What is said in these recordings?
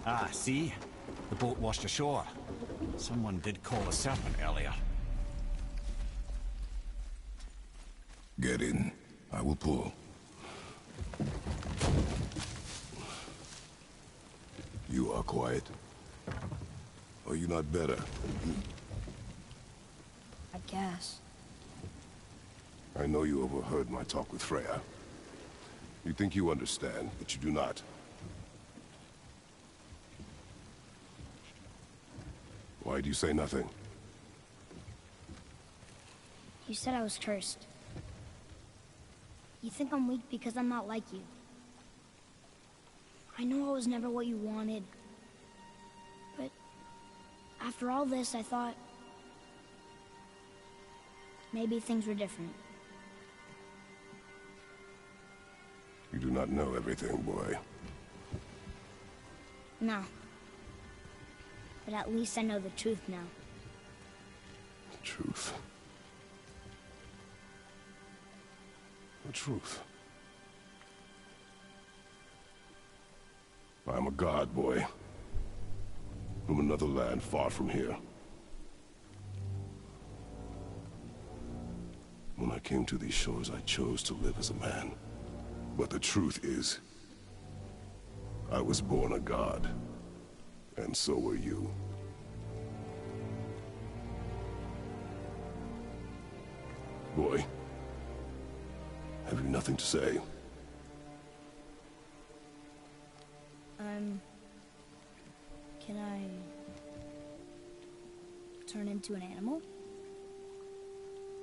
Ah, see? The boat washed ashore. Someone did call a serpent earlier. Get in. I will pull. You are quiet. Are you not better? I guess. I know you overheard my talk with Freya. You think you understand, but you do not. Why do you say nothing? You said I was cursed. You think I'm weak because I'm not like you. I know I was never what you wanted. But after all this, I thought maybe things were different. You do not know everything, boy. No. But at least I know the truth now. The truth. The truth. I am a god, boy. From another land far from here. When I came to these shores, I chose to live as a man. But the truth is, I was born a god. And so were you. Boy, have you nothing to say? Can I turn into an animal?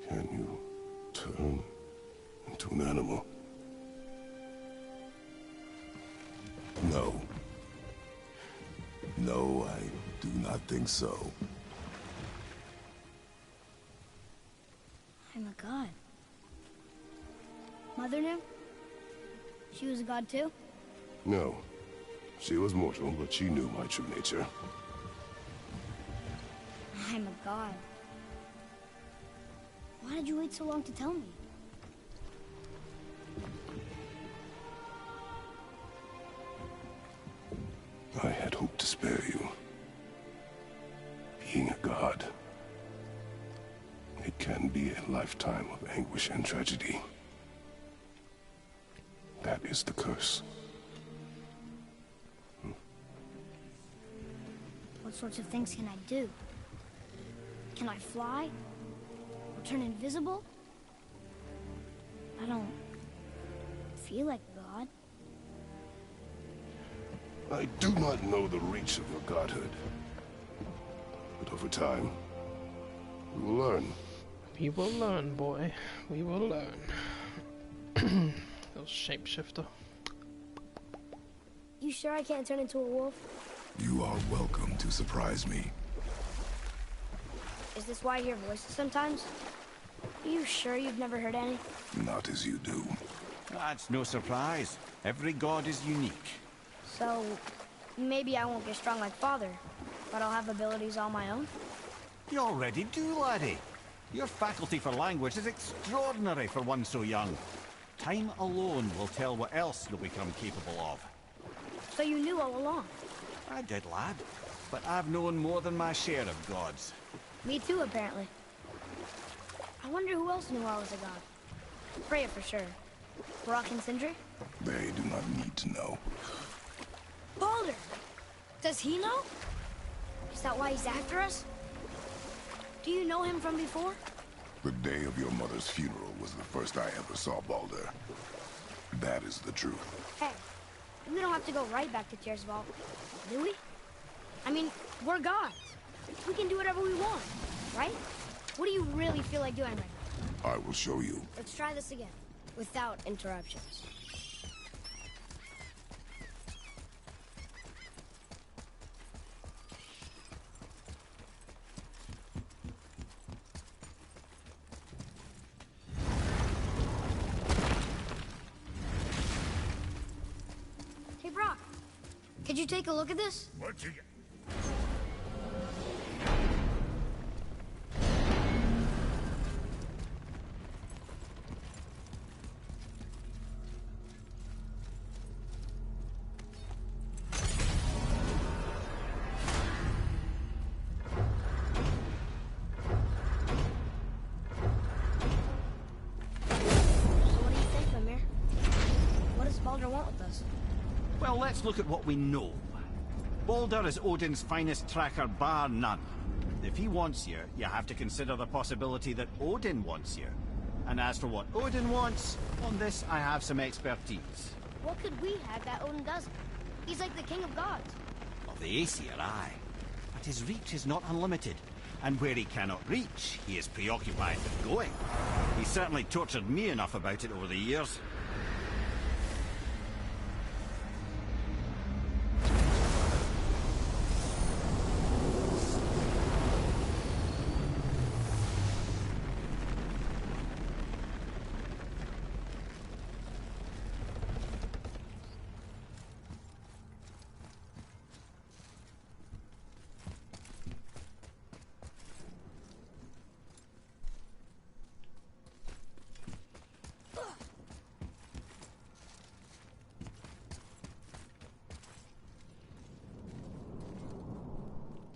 Can you turn into an animal? No. No, I do not think so. I'm a god. Mother knew? She was a god too? No. She was mortal, but she knew my true nature. I'm a god. Why did you wait so long to tell me? I had hoped to spare you. Being a god, it can be a lifetime of anguish and tragedy. That is the curse. What sorts of things can I do? Can I fly? Or turn invisible? I don't feel like God. I do not know the reach of your godhood. But over time, we will learn. We will learn, boy. We will learn. Those shapeshifter. You sure I can't turn into a wolf? You are welcome to surprise me. Is this why I hear voices sometimes? Are you sure you've never heard any? Not as you do. That's no surprise. Every god is unique. So, maybe I won't get strong like Father, but I'll have abilities all my own? You already do, laddie. Your faculty for language is extraordinary for one so young. Time alone will tell what else you'll become capable of. So you knew all along? I did, lad. But I've known more than my share of gods. Me too, apparently. I wonder who else knew I was a god. Freya for sure. Brock and Sindri? They do not need to know. Baldur! Does he know? Is that why he's after us? Do you know him from before? The day of your mother's funeral was the first I ever saw Baldur. That is the truth. Hey, we don't have to go right back to Tiersval, do we? I mean, we're gods. We can do whatever we want, right? What do you really feel like doing right now? I will show you. Let's try this again, without interruptions. Hey, Brock. Could you take a look at this? What you got? Well, let's look at what we know. Baldur is Odin's finest tracker, bar none. If he wants you, you have to consider the possibility that Odin wants you. And as for what Odin wants, on this I have some expertise. What could we have that Odin doesn't? He's like the king of gods. Of the Aesir, aye. But his reach is not unlimited. And where he cannot reach, he is preoccupied with going. He's certainly tortured me enough about it over the years.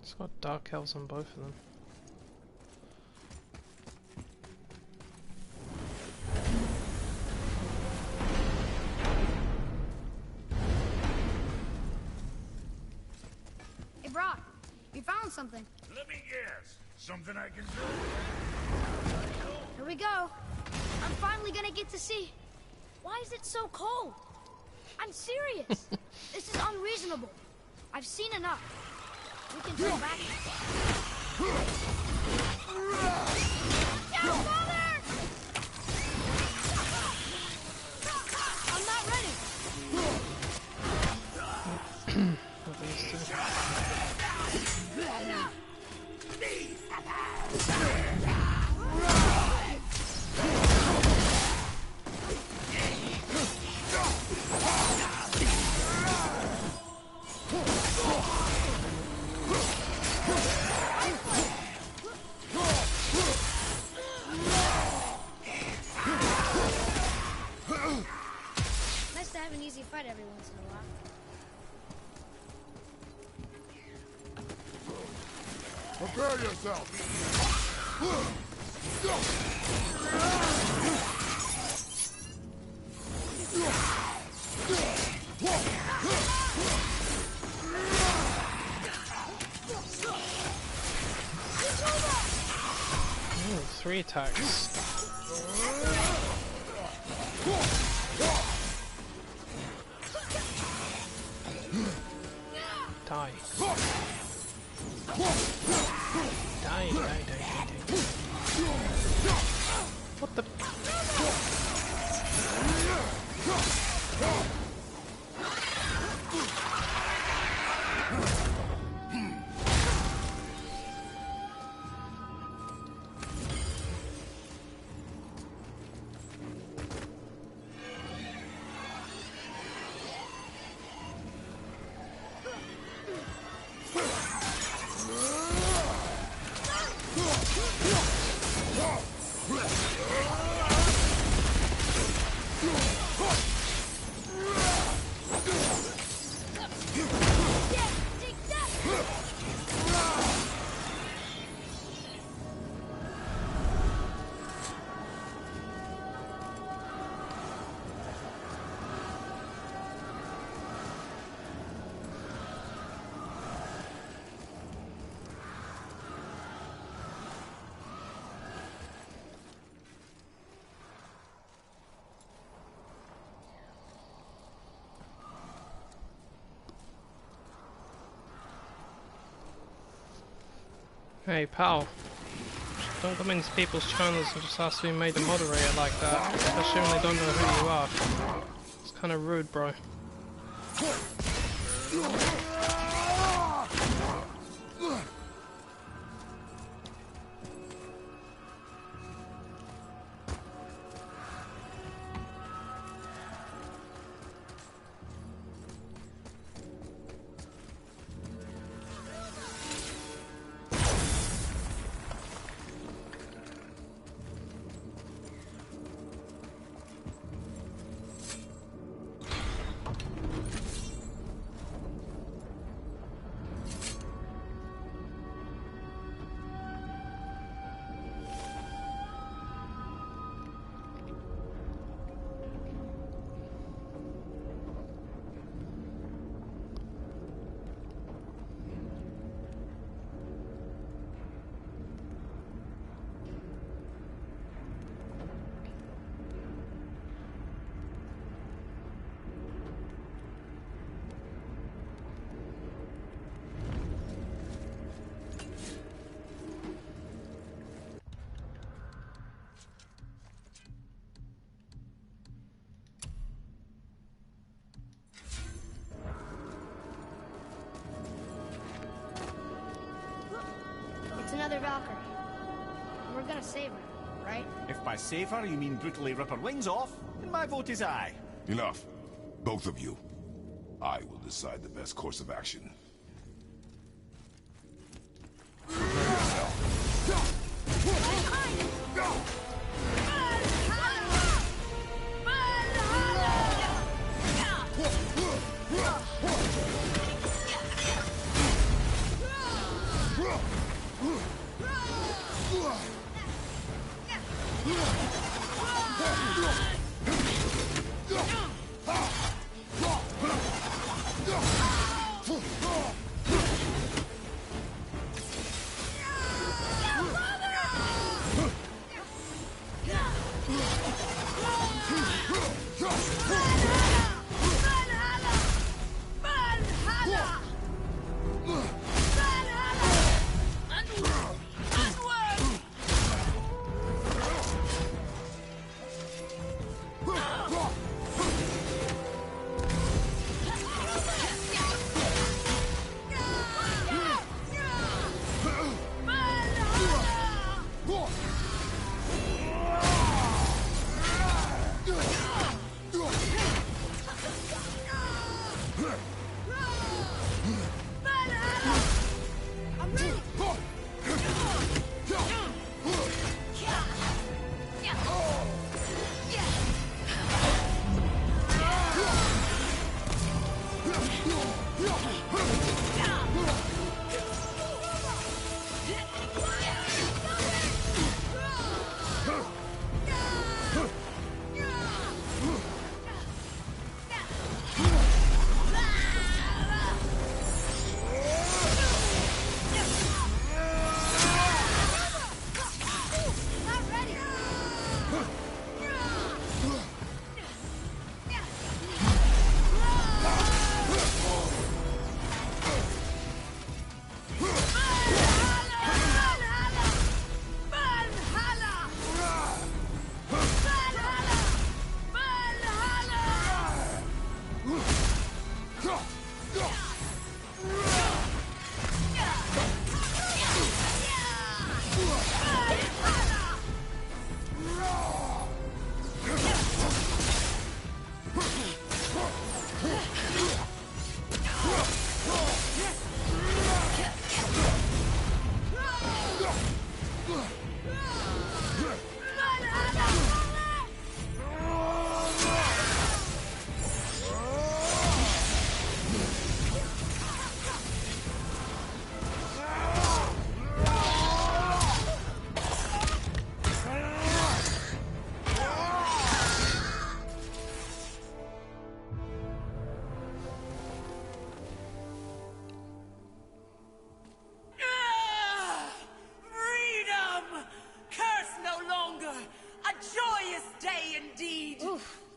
It's got dark elves on both of them. Hey, Brock, you found something. Let me guess. Something I can do? Here we go. I'm finally gonna get to see. Why is it so cold? I'm serious. This is unreasonable. I've seen enough. We can turn back. Watch out, Father! I'm not ready. At least Nice to have an easy fight every once in a while. Prepare yourself! ooh, 3 attacks. Die. Die. What the? Hey, pal. Don't come into people's channels and just ask to be made a moderator like that, especially when they don't know who you are. It's kind of rude, bro. It's another Valkyrie. We're gonna save her, right? If by save her you mean brutally rip her wings off, then my vote is aye. Enough. Both of you. I will decide the best course of action.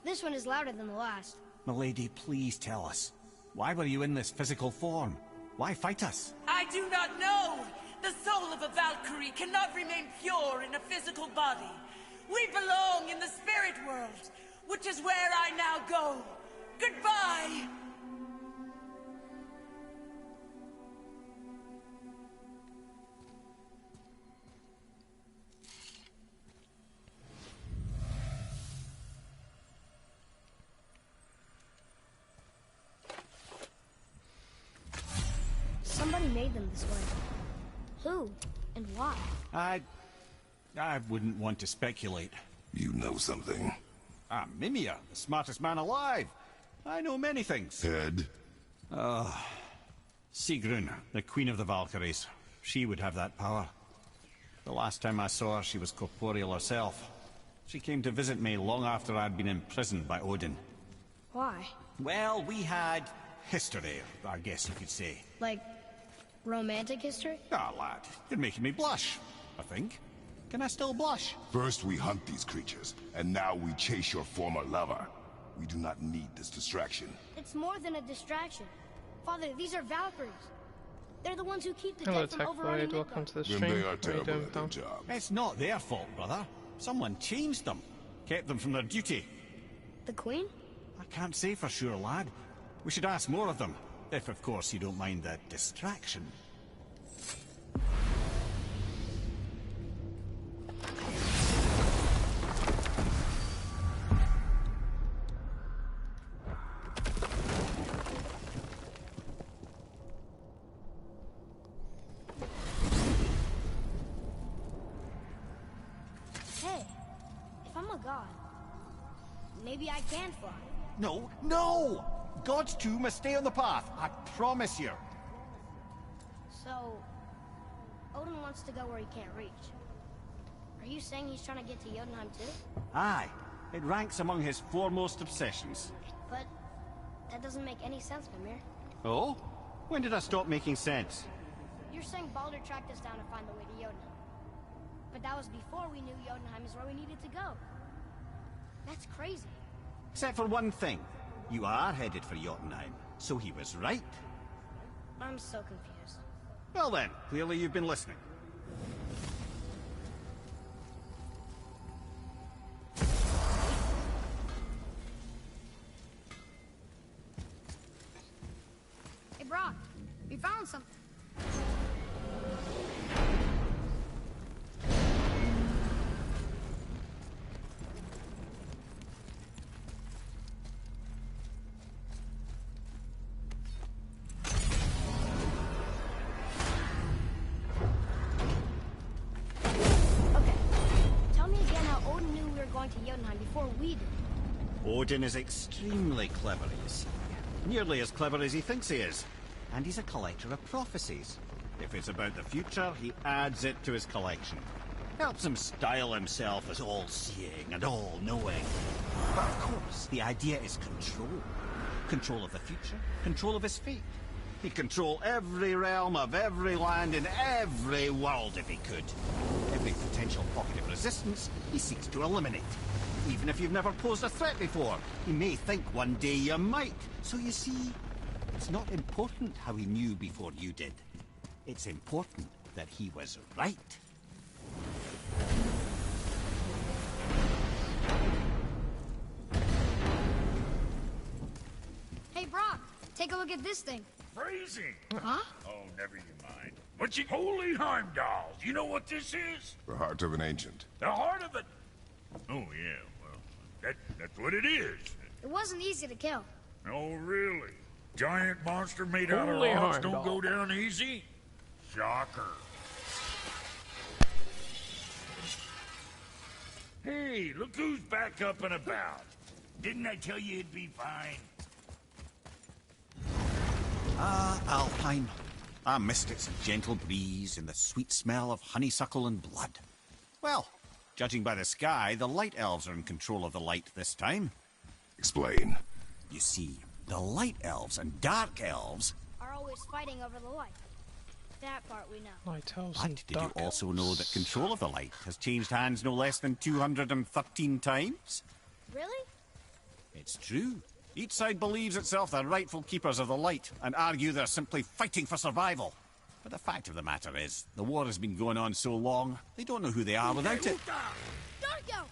This one is louder than the last. Milady, please tell us. Why were you in this physical form? Why fight us? I do not know! The soul of a Valkyrie cannot remain pure in a physical body. We belong in the spirit world, which is where I now go. Goodbye! Somebody made them this way. Who? And why? I wouldn't want to speculate. You know something. I'm Mimir, the smartest man alive. I know many things. Head? Sigrun, the Queen of the Valkyries. She would have that power. The last time I saw her, she was corporeal herself. She came to visit me long after I'd been imprisoned by Odin. Why? Well, we had history, I guess you could say. Like, romantic history? Ah, lad, you're making me blush, I think. Can I still blush? First we hunt these creatures, and now we chase your former lover. We do not need this distraction. It's more than a distraction. Father, these are Valkyries. They're the ones who keep the Hello, dead from Tech overrunning Void. Welcome to the Then stream. they are How you terrible doing, at their pal? job. It's not their fault, brother. Someone changed them. Kept them from their duty. The Queen? I can't say for sure, lad. We should ask more of them. If, of course, you don't mind that distraction. Hey, if I'm a god, maybe I can fly. No, no! Gods too must stay on the path. I promise you. So, Odin wants to go where he can't reach. Are you saying he's trying to get to Jotunheim too? Aye. It ranks among his foremost obsessions. But that doesn't make any sense, Mimir. Oh? When did I stop making sense? You're saying Baldur tracked us down to find the way to Jotunheim. But that was before we knew Jotunheim is where we needed to go. That's crazy. Except for one thing. You are headed for Jotunheim, so he was right. I'm so confused. Well then, clearly you've been listening. Hey, Brock, we found something. To Jotunheim before we did. Odin is extremely clever, you see. Nearly as clever as he thinks he is. And he's a collector of prophecies. If it's about the future, he adds it to his collection. Helps him style himself as all-seeing and all-knowing. But of course, the idea is control. Control of the future, control of his fate. He'd control every realm of every land in every world if he could. Every potential pocket of resistance, he seeks to eliminate. Even if you've never posed a threat before, he may think one day you might. So you see, it's not important how he knew before you did. It's important that he was right. Hey, Brock, take a look at this thing. Freezing. Huh? Oh, never you mind. What's it? Holy Heimdall. Do you know what this is? The heart of an ancient. The heart of it. Oh, yeah. Well, that's what it is. It wasn't easy to kill. Oh, really? Giant monster made out of Holy rocks Heimdall. don't go down easy? Shocker. Hey, look who's back up and about. Didn't I tell you it'd be fine? Ah, Alpine. I missed its gentle breeze and the sweet smell of honeysuckle and blood. Well, judging by the sky, the light elves are in control of the light this time. Explain. You see, the light elves and dark elves... Are always fighting over the light. That part we know. Light elves But and did you dark also elves. know that control of the light has changed hands no less than 213 times? Really? It's true. Each side believes itself the rightful keepers of the light and argue they're simply fighting for survival. But the fact of the matter is, the war has been going on so long, they don't know who they are without it. Darko!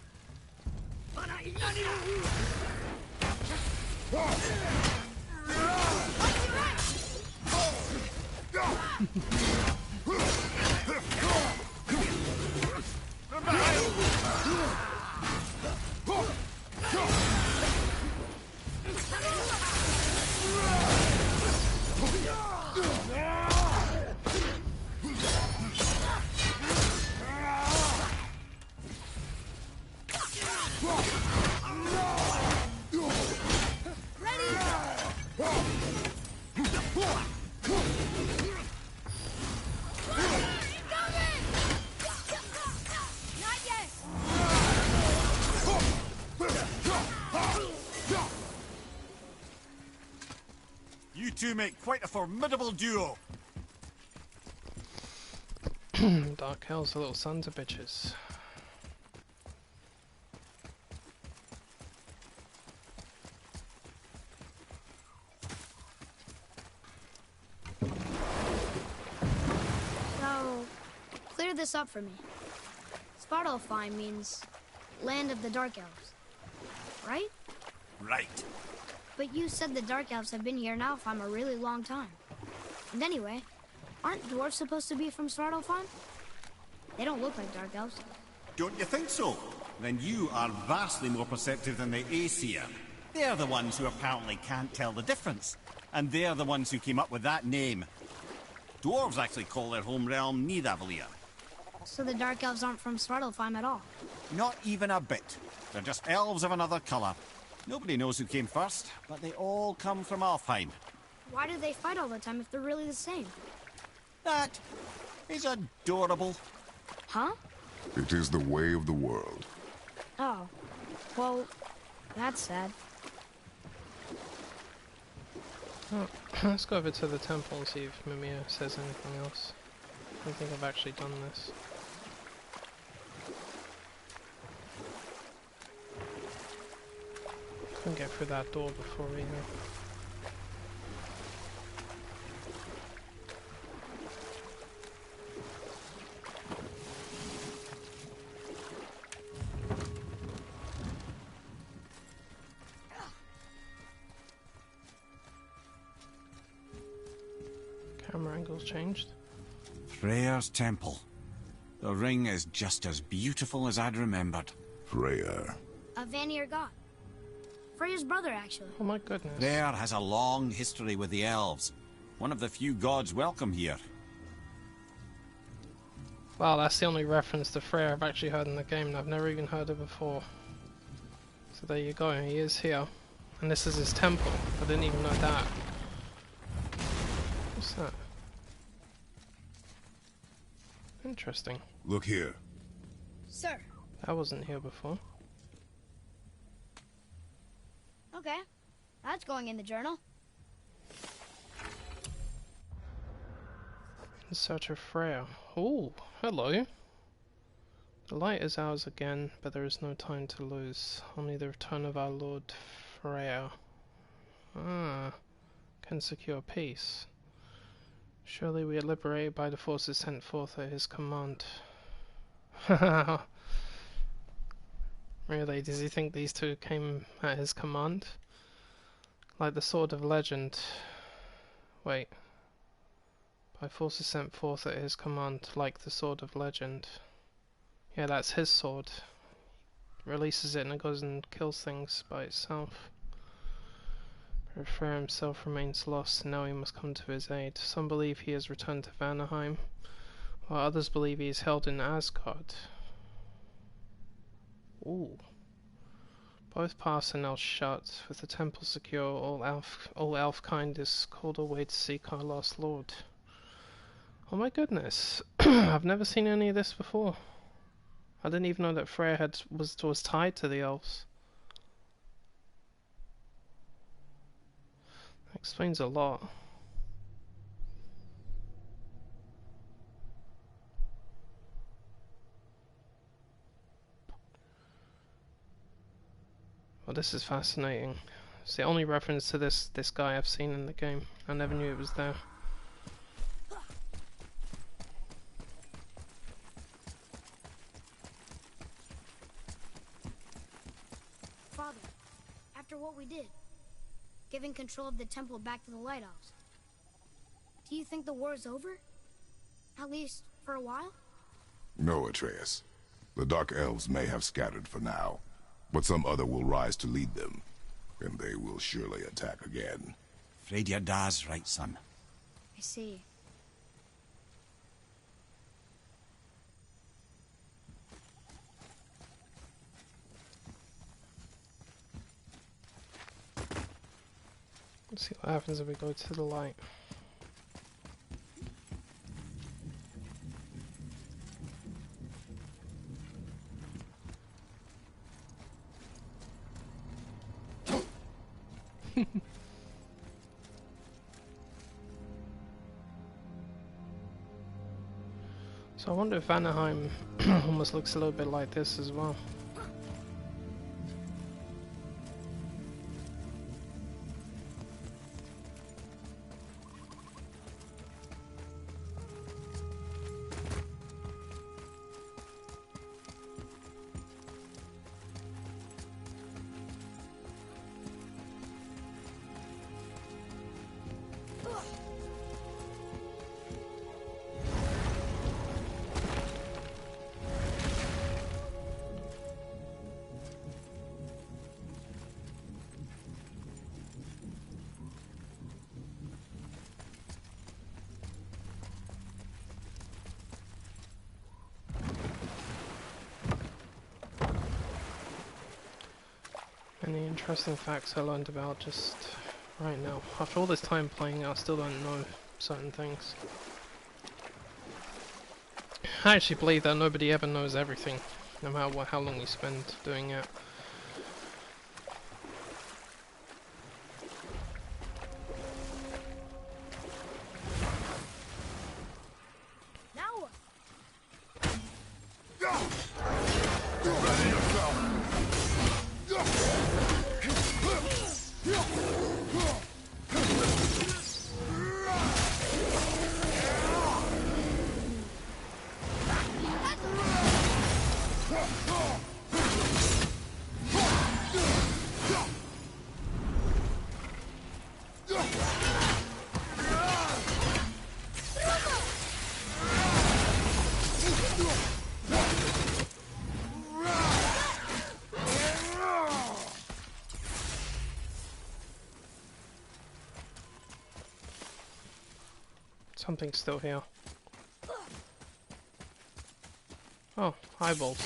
You two make quite a formidable duo. Dark elves are little sons of bitches. So, clear this up for me. Svartalfheim means land of the Dark Elves, right? Right. But you said the Dark Elves have been here now for a really long time. And anyway, aren't dwarves supposed to be from Svartalfheim? They don't look like Dark Elves. Don't you think so? Then you are vastly more perceptive than the Aesir. They're the ones who apparently can't tell the difference. And they're the ones who came up with that name. Dwarves actually call their home realm Nidavellir. So the Dark Elves aren't from Svartalfheim at all? Not even a bit. They're just elves of another colour. Nobody knows who came first, but they all come from Alfheim. Why do they fight all the time if they're really the same? That is adorable. Huh? It is the way of the world. Oh. Well, that's sad. Oh, let's go over to the temple and see if Mimir says anything else. I don't think I've actually done this. Couldn't get through that door before either. Camera angle's changed. Freyr's temple. The ring is just as beautiful as I'd remembered. Freyr. A Vanir god. Freya's brother, actually. Oh my goodness. Freyr has a long history with the elves. One of the few gods welcome here. Wow, that's the only reference to Freyr I've actually heard in the game, and I've never even heard it before. So there you go, he is here. And this is his temple. I didn't even know that. What's that? Interesting. Look here. Sir. That wasn't here before. Okay. That's going in the journal. In search of Freyr. Oh, hello. The light is ours again, but there is no time to lose. Only the return of our Lord Freyr. Ah, can secure peace. Surely we are liberated by the forces sent forth at his command. Really, does he think these two came at his command? Like the sword of legend. Wait. By forces sent forth at his command, like the sword of legend. Yeah, that's his sword. He releases it and it goes and kills things by itself. But Freyr himself remains lost, and now he must come to his aid. Some believe he has returned to Vanaheim, while others believe he is held in Asgard. Ooh. Both paths are now shut. With the temple secure, all elf-kind is called away to seek our lost lord. Oh my goodness. I've never seen any of this before. I didn't even know that Freyr was tied to the elves. That explains a lot. Well, this is fascinating. It's the only reference to this guy I've seen in the game. I never knew it was there. father, after what we did, giving control of the temple back to the Lighthouse. Do you think the war is over? At least, for a while? No, Atreus. The Dark Elves may have scattered for now, but some other will rise to lead them, and they will surely attack again. Afraid your dad's right, son. I see. Let's see what happens if we go to the light. So I wonder if Anaheim almost looks a little bit like this as well. Any interesting facts I learned about just right now? After all this time playing, I still don't know certain things. I actually believe that nobody ever knows everything, no matter how long you spend doing it. Something's still here. Oh, eyeballs.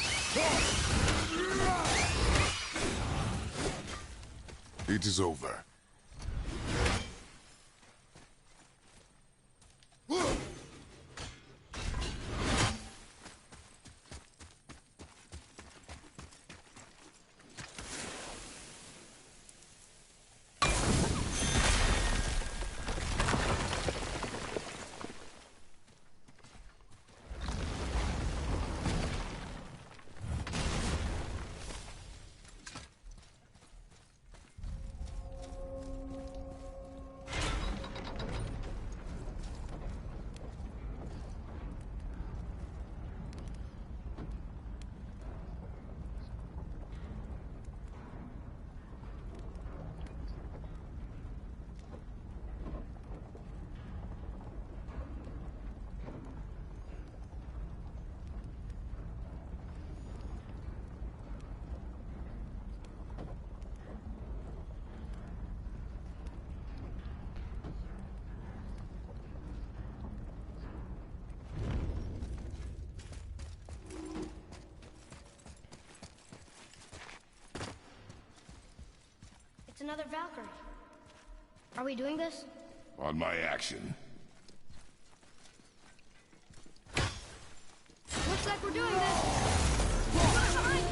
It is over. It's another Valkyrie. Are we doing this? On my action. Looks like we're doing this. Behind!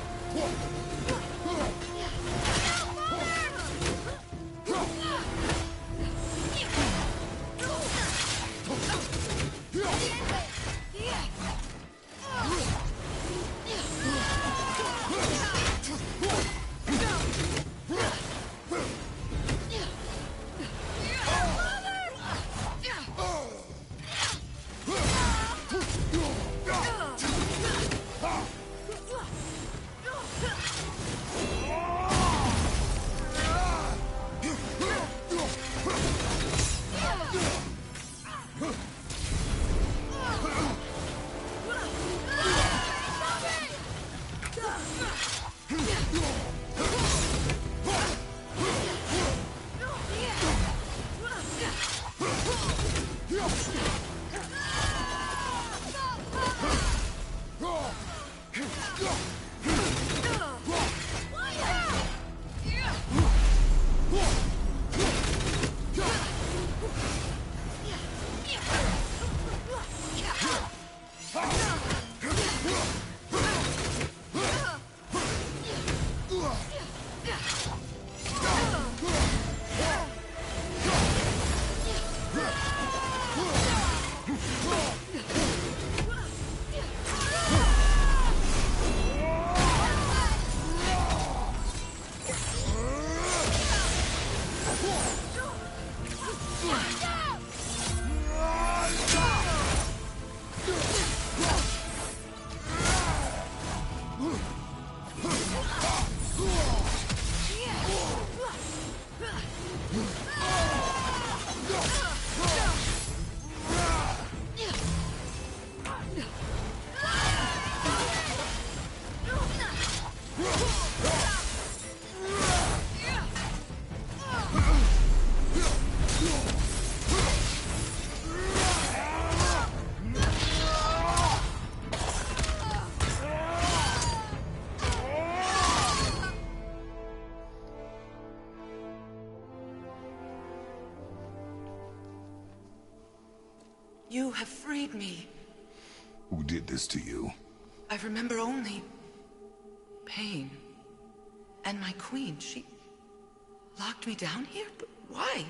You have freed me. Who did this to you? I remember only pain. And my queen, she locked me down here? But why?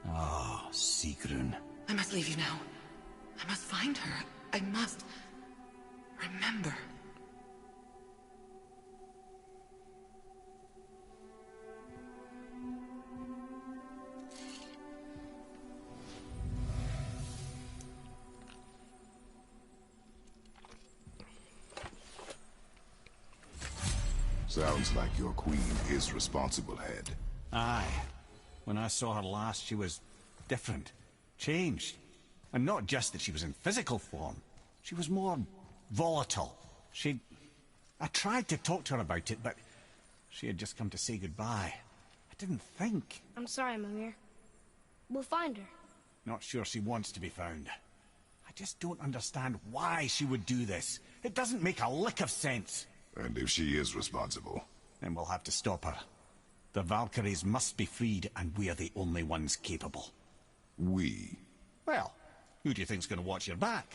Ah, Sigrun. I must leave you now. I must find her. I must remember. Sounds like your queen is responsible, Head. Aye. When I saw her last, she was different. Changed. And not just that she was in physical form. She was more volatile. I tried to talk to her about it, but she had just come to say goodbye. I didn't think. I'm sorry, Mimir. We'll find her. Not sure she wants to be found. I just don't understand why she would do this. It doesn't make a lick of sense. And if she is responsible? Then we'll have to stop her. The Valkyries must be freed, and we're the only ones capable. We? Well, who do you think's going to watch your back?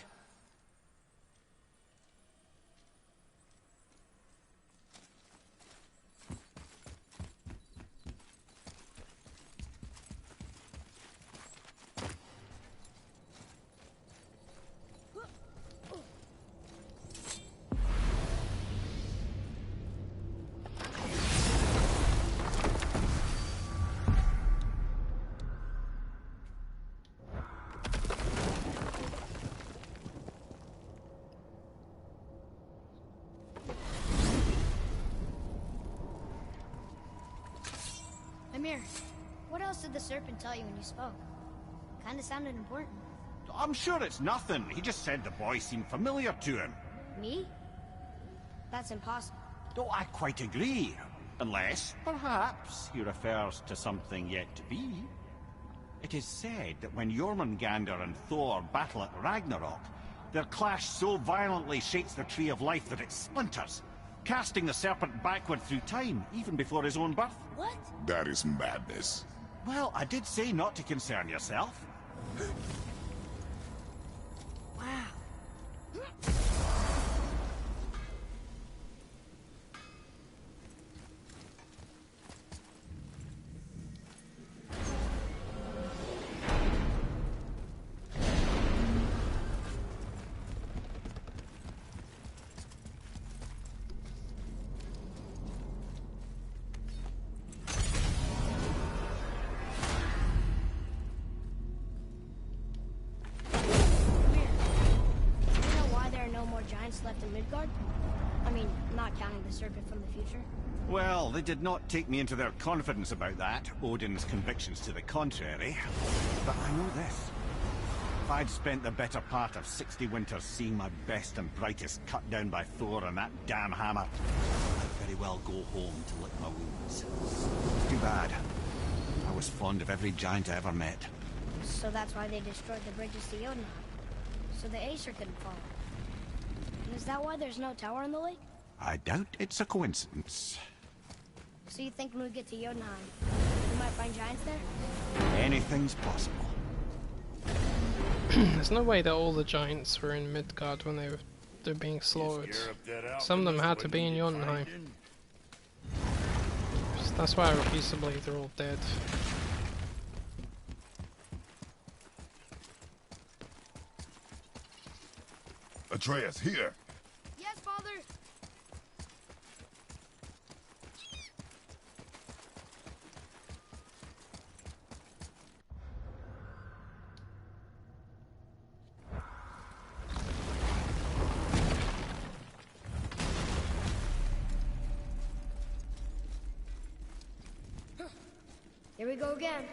Mimir, what else did the serpent tell you when you spoke? Kinda sounded important. I'm sure it's nothing. He just said the boy seemed familiar to him. Me? That's impossible. Oh, I quite agree. Unless, perhaps, he refers to something yet to be. It is said that when Jormungandr and Thor battle at Ragnarok, their clash so violently shakes the Tree of Life that it splinters, casting the serpent backward through time, even before his own birth. What? That is madness. Well, I did say not to concern yourself. Wow. Left in Midgard? I mean, not counting the serpent from the future. Well, they did not take me into their confidence about that, Odin's convictions to the contrary. But I know this. If I'd spent the better part of 60 winters seeing my best and brightest cut down by Thor and that damn hammer, I'd very well go home to lick my wounds. Too bad. I was fond of every giant I ever met. So that's why they destroyed the bridges to Jotunheim. So the Aesir couldn't follow. Is that why there's no tower on the lake? I doubt it's a coincidence. So you think when we get to Jotunheim, we might find giants there? Anything's possible. There's no way that all the giants were in Midgard when they're being slaughtered. Some of them had to be in Jotunheim. That's why I refuse to believe they're all dead. Atreus, here! Yes, Father. Here we go again.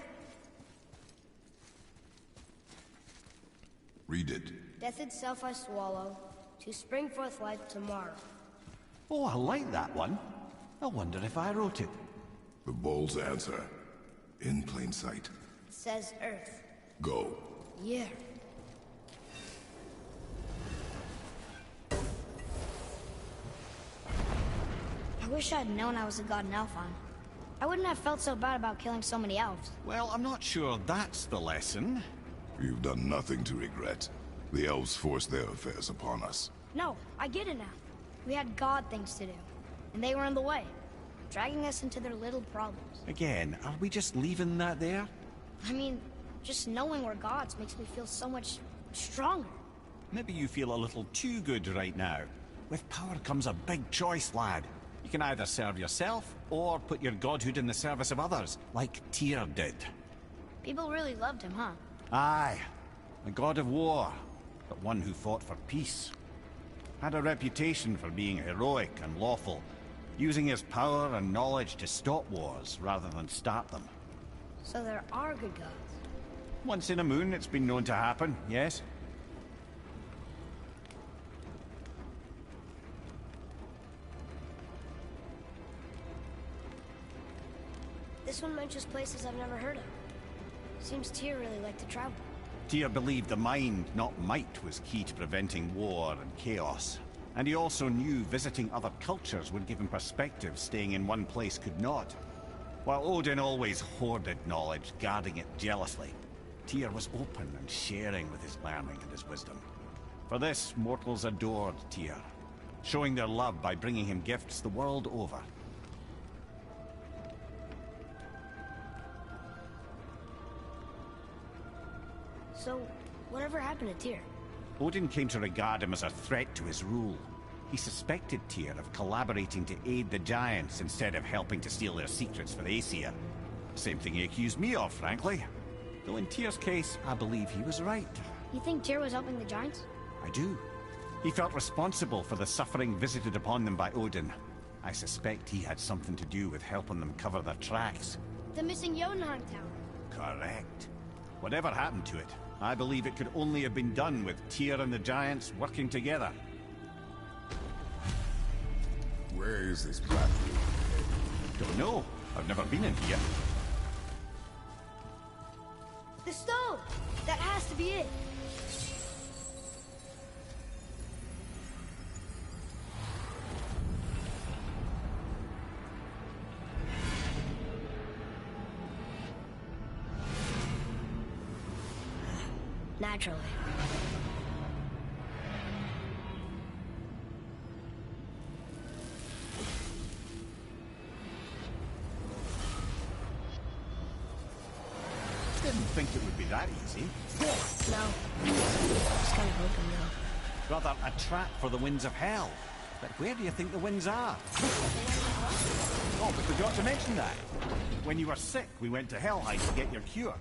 Read it. Death itself I swallow, to spring forth life tomorrow. Oh, I like that one. I wonder if I wrote it. The bull's answer. In plain sight. It says Earth. Go. Yeah. I wish I'd known I was a god in Alphon. I wouldn't have felt so bad about killing so many elves. Well, I'm not sure that's the lesson. You've done nothing to regret. The elves forced their affairs upon us. No, I get it now. We had god things to do, and they were in the way, dragging us into their little problems. Again, are we just leaving that there? I mean, just knowing we're gods makes me feel so much stronger. Maybe you feel a little too good right now. With power comes a big choice, lad. You can either serve yourself, or put your godhood in the service of others, like Tyr did. People really loved him, huh? Aye. A god of war, but one who fought for peace. Had a reputation for being heroic and lawful, using his power and knowledge to stop wars rather than start them. So there are good gods. Once in a moon, it's been known to happen, yes? This one mentions places I've never heard of. Seems Tyr really liked to travel. Tyr believed the mind, not might, was key to preventing war and chaos. And he also knew visiting other cultures would give him perspective staying in one place could not. While Odin always hoarded knowledge, guarding it jealously, Tyr was open and sharing with his learning and his wisdom. For this, mortals adored Tyr, showing their love by bringing him gifts the world over. So, whatever happened to Tyr? Odin came to regard him as a threat to his rule. He suspected Tyr of collaborating to aid the Giants instead of helping to steal their secrets for the Aesir. Same thing he accused me of, frankly. Though in Tyr's case, I believe he was right. You think Tyr was helping the Giants? I do. He felt responsible for the suffering visited upon them by Odin. I suspect he had something to do with helping them cover their tracks. The missing Jotunheim tower. Correct. Whatever happened to it, I believe it could only have been done with Tyr and the Giants working together. Where is this platform? Don't know. I've never been in here. The stone! That has to be it! Naturally. Didn't think it would be that easy. No. Just kind of hoping, though. Rather, a trap for the winds of hell. But where do you think the winds are? Oh, we forgot to mention that. When you were sick, we went to Helheim to get your cure.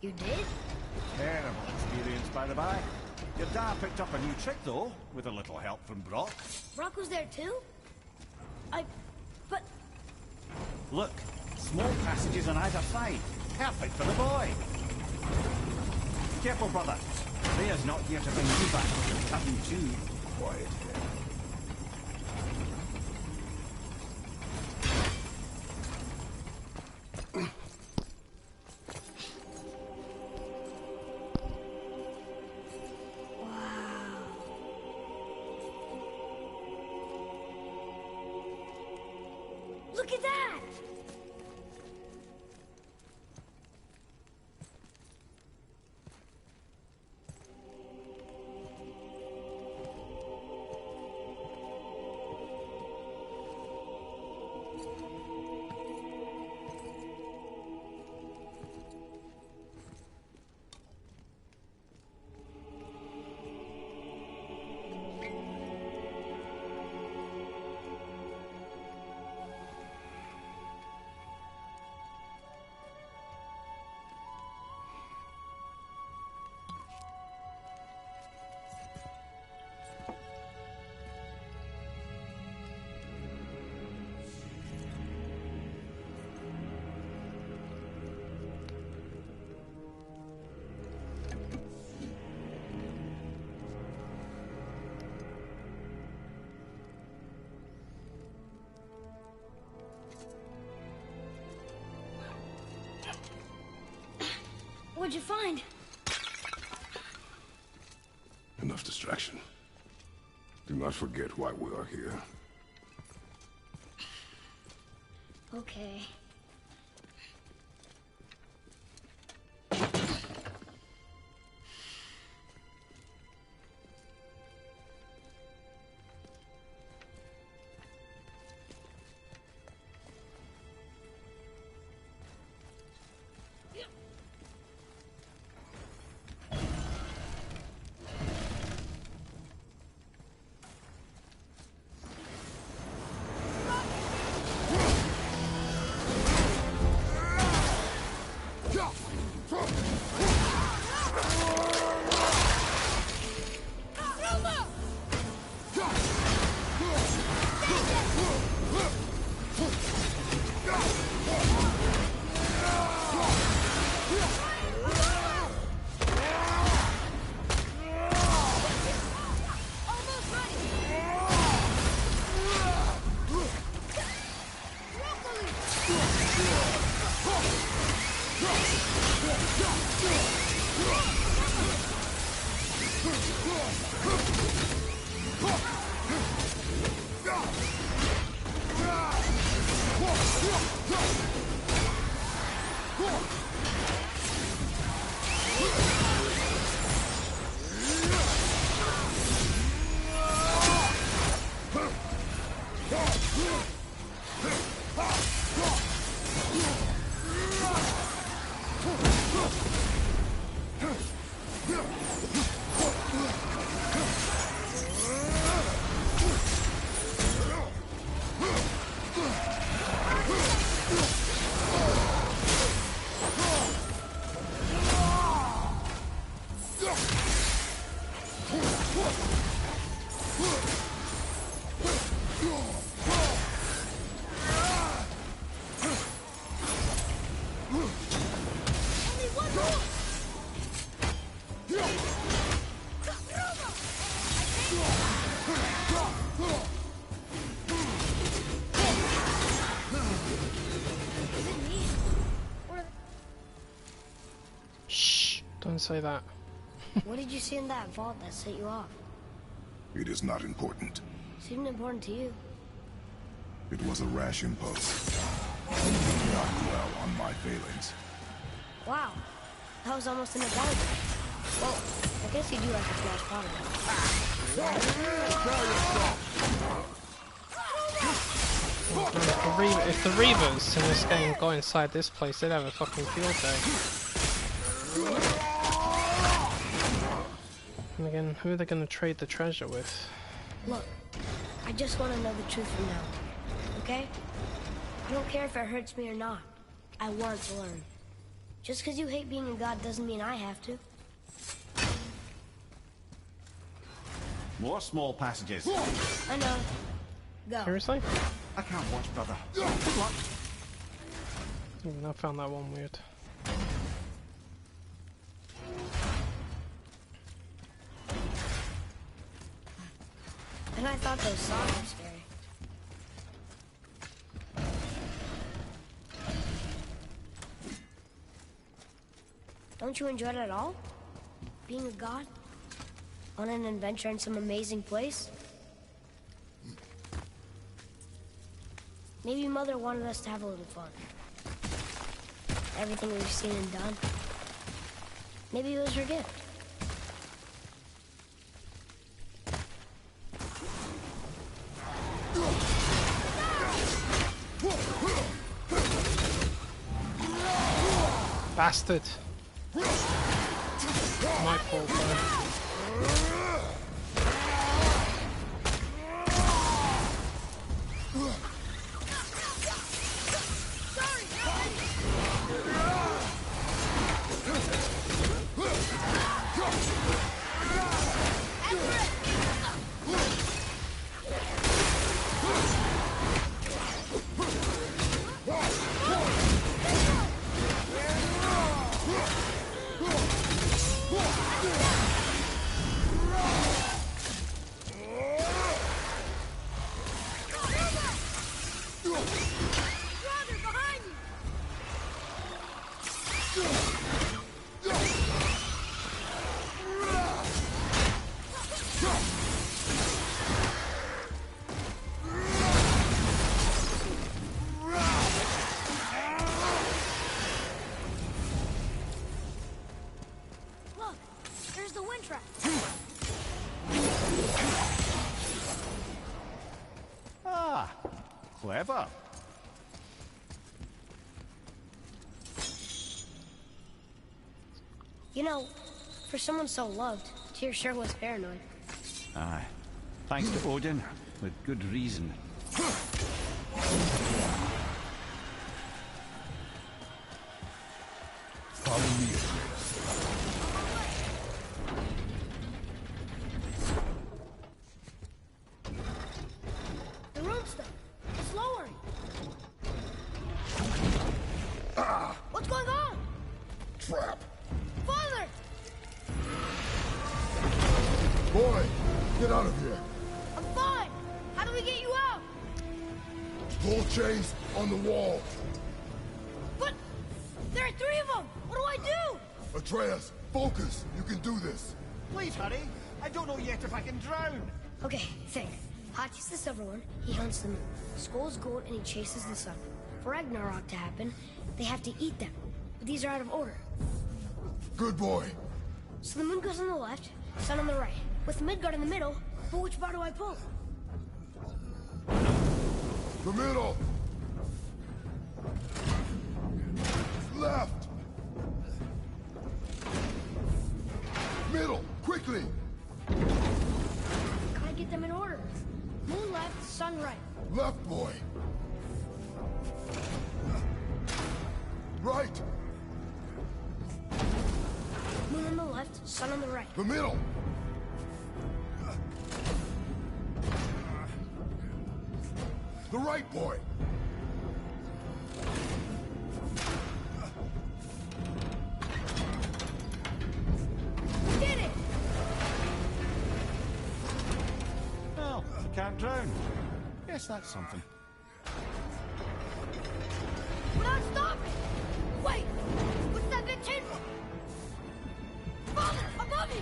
You did? Terrible experience, by the by. Your dad picked up a new trick, though, with a little help from Brock. Brock was there, too? But... Look, small passages on either side. Perfect for the boy. Careful, brother. Freya's not here to bring you back. Cousin too. Quiet. Look at that! What'd you find? Enough distraction. Do not forget why we are here. Okay. Don't say that. What did you see in that vault that set you off? It is not important. Seemed important to you. It was a rash impulse. Do not dwell on my failings. Wow. That was almost an Abaddon. Well, I guess you do like to smash pottery. If the Reavers in this game got inside this place, they'd have a fucking field day. And again, who are they going to trade the treasure with? Look, I just want to know the truth from now. Okay? I don't care if it hurts me or not. I want to learn. Just because you hate being a god doesn't mean I have to. More small passages. I know. Go. Seriously? I can't watch, brother. Good luck. Even I found that one weird. And I thought those songs were scary. Don't you enjoy it at all? Being a god? On an adventure in some amazing place? Maybe Mother wanted us to have a little fun. Everything we've seen and done. Maybe it was her gift. Bastard! My fault, though. Clever. You know, for someone so loved, Tyr sure was paranoid. Aye. Thanks to Odin, with good reason. Follow me. The rune stuff. It's lowering. What's going on? Trap. Father! Boy, get out of here. I'm fine. How do we get you out? Pull chains on the wall. But there are 3 of them. What do I do? Atreus, focus. You can do this. Please hurry. I don't know yet if I can drown. Okay, think. Hati's the silver one. He hunts the moon. Skull's gold and he chases the sun. For Ragnarok to happen, they have to eat them. But these are out of order. Good boy. So the moon goes on the left, sun on the right. With Midgard in the middle, but which bar do I pull? The middle. Left. Middle, quickly. Gotta get them in order. Moon left, sun right. Left, boy. Right. Moon on the left, sun on the right. The middle. The right, boy. Did it! Well, you can't drown. Yes, that's something. We're not stopping! Wait! What's that big chain for? Father, above you!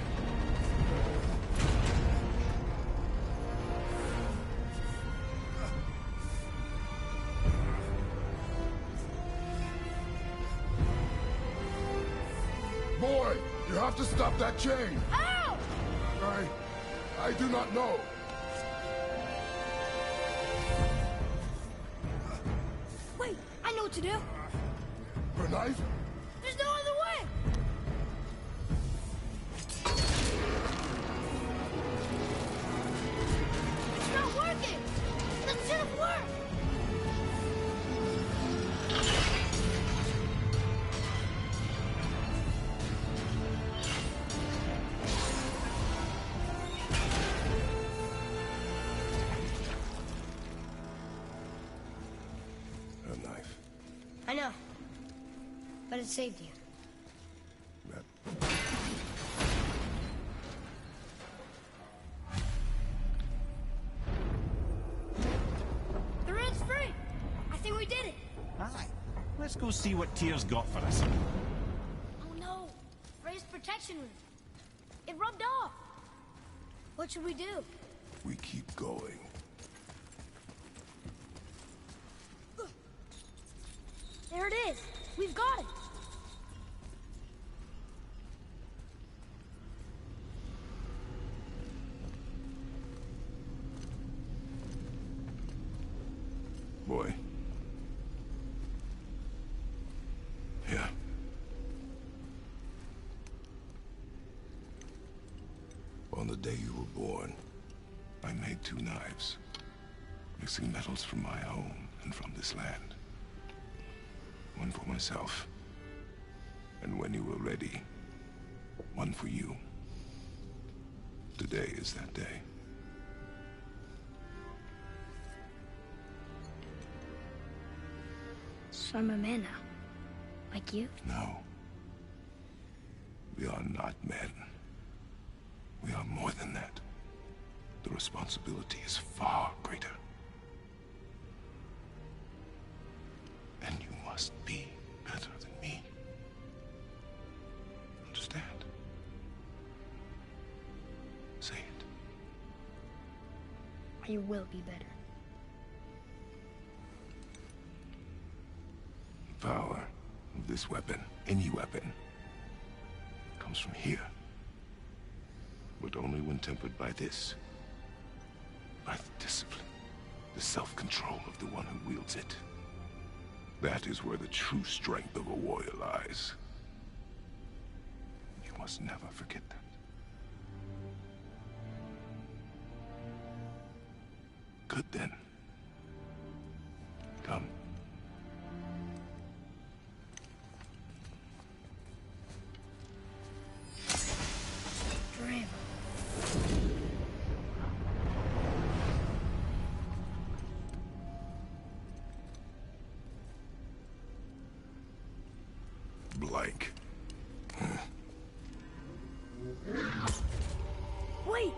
Boy, you have to stop that chain. Ow! I do not know. Wait, I know what to do. Her knife? There's no other way! It's not working! That should have worked! Her knife. I know. But it saved you. That... The red's free! I think we did it! Aye. Let's go see what Tyr's got for us. Oh no! Ray's protection room. It rubbed off. What should we do? We keep going. There it is! We've got it! Boy. Here. On the day you were born, I made 2 knives, mixing metals from my home and from this land. One for myself, and when you were ready, one for you. Today is that day. So I'm a man now. Like you? No. We are not men. We are more than that. The responsibility is far greater. And you must be better than me. Understand? Say it. I will be better. The power of this weapon, any weapon, comes from here. But only when tempered by this. By the discipline The self-control of the one who wields it. That is where the true strength of a warrior lies. You must never forget that. Good then. Come. Dream. Blank. Wait!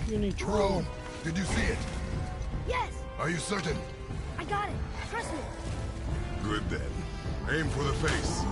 Puny troll. Did you see it? Yes! Are you certain? I got it! Trust me! Good then. Aim for the face.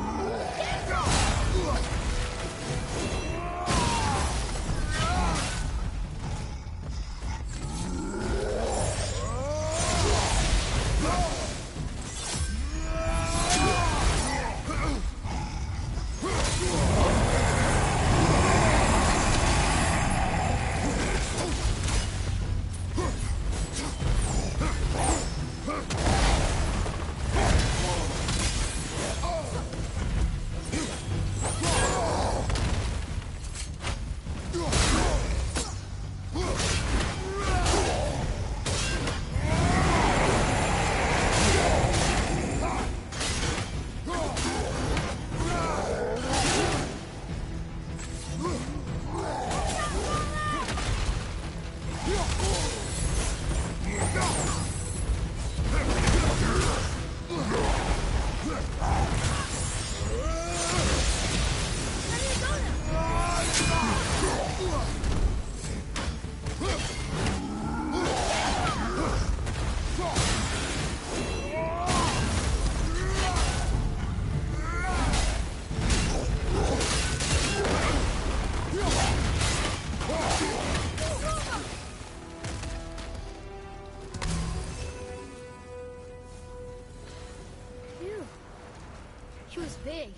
He was big,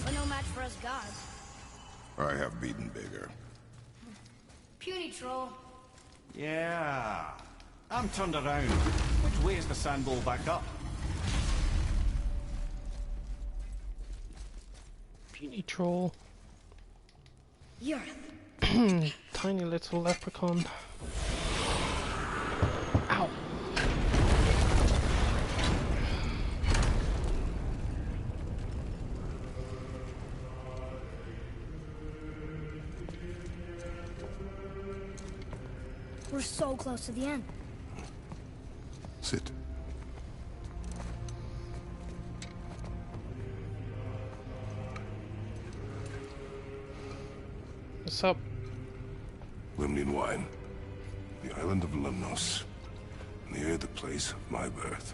but no match for us gods. I have beaten bigger. Puny troll. Yeah. I'm turned around. Which way is the sand bowl back up? Puny troll. You're Tiny little leprechaun. Ow. We're so close to the end. Sit. What's up? Lemnian wine. The island of Lemnos. Near the place of my birth.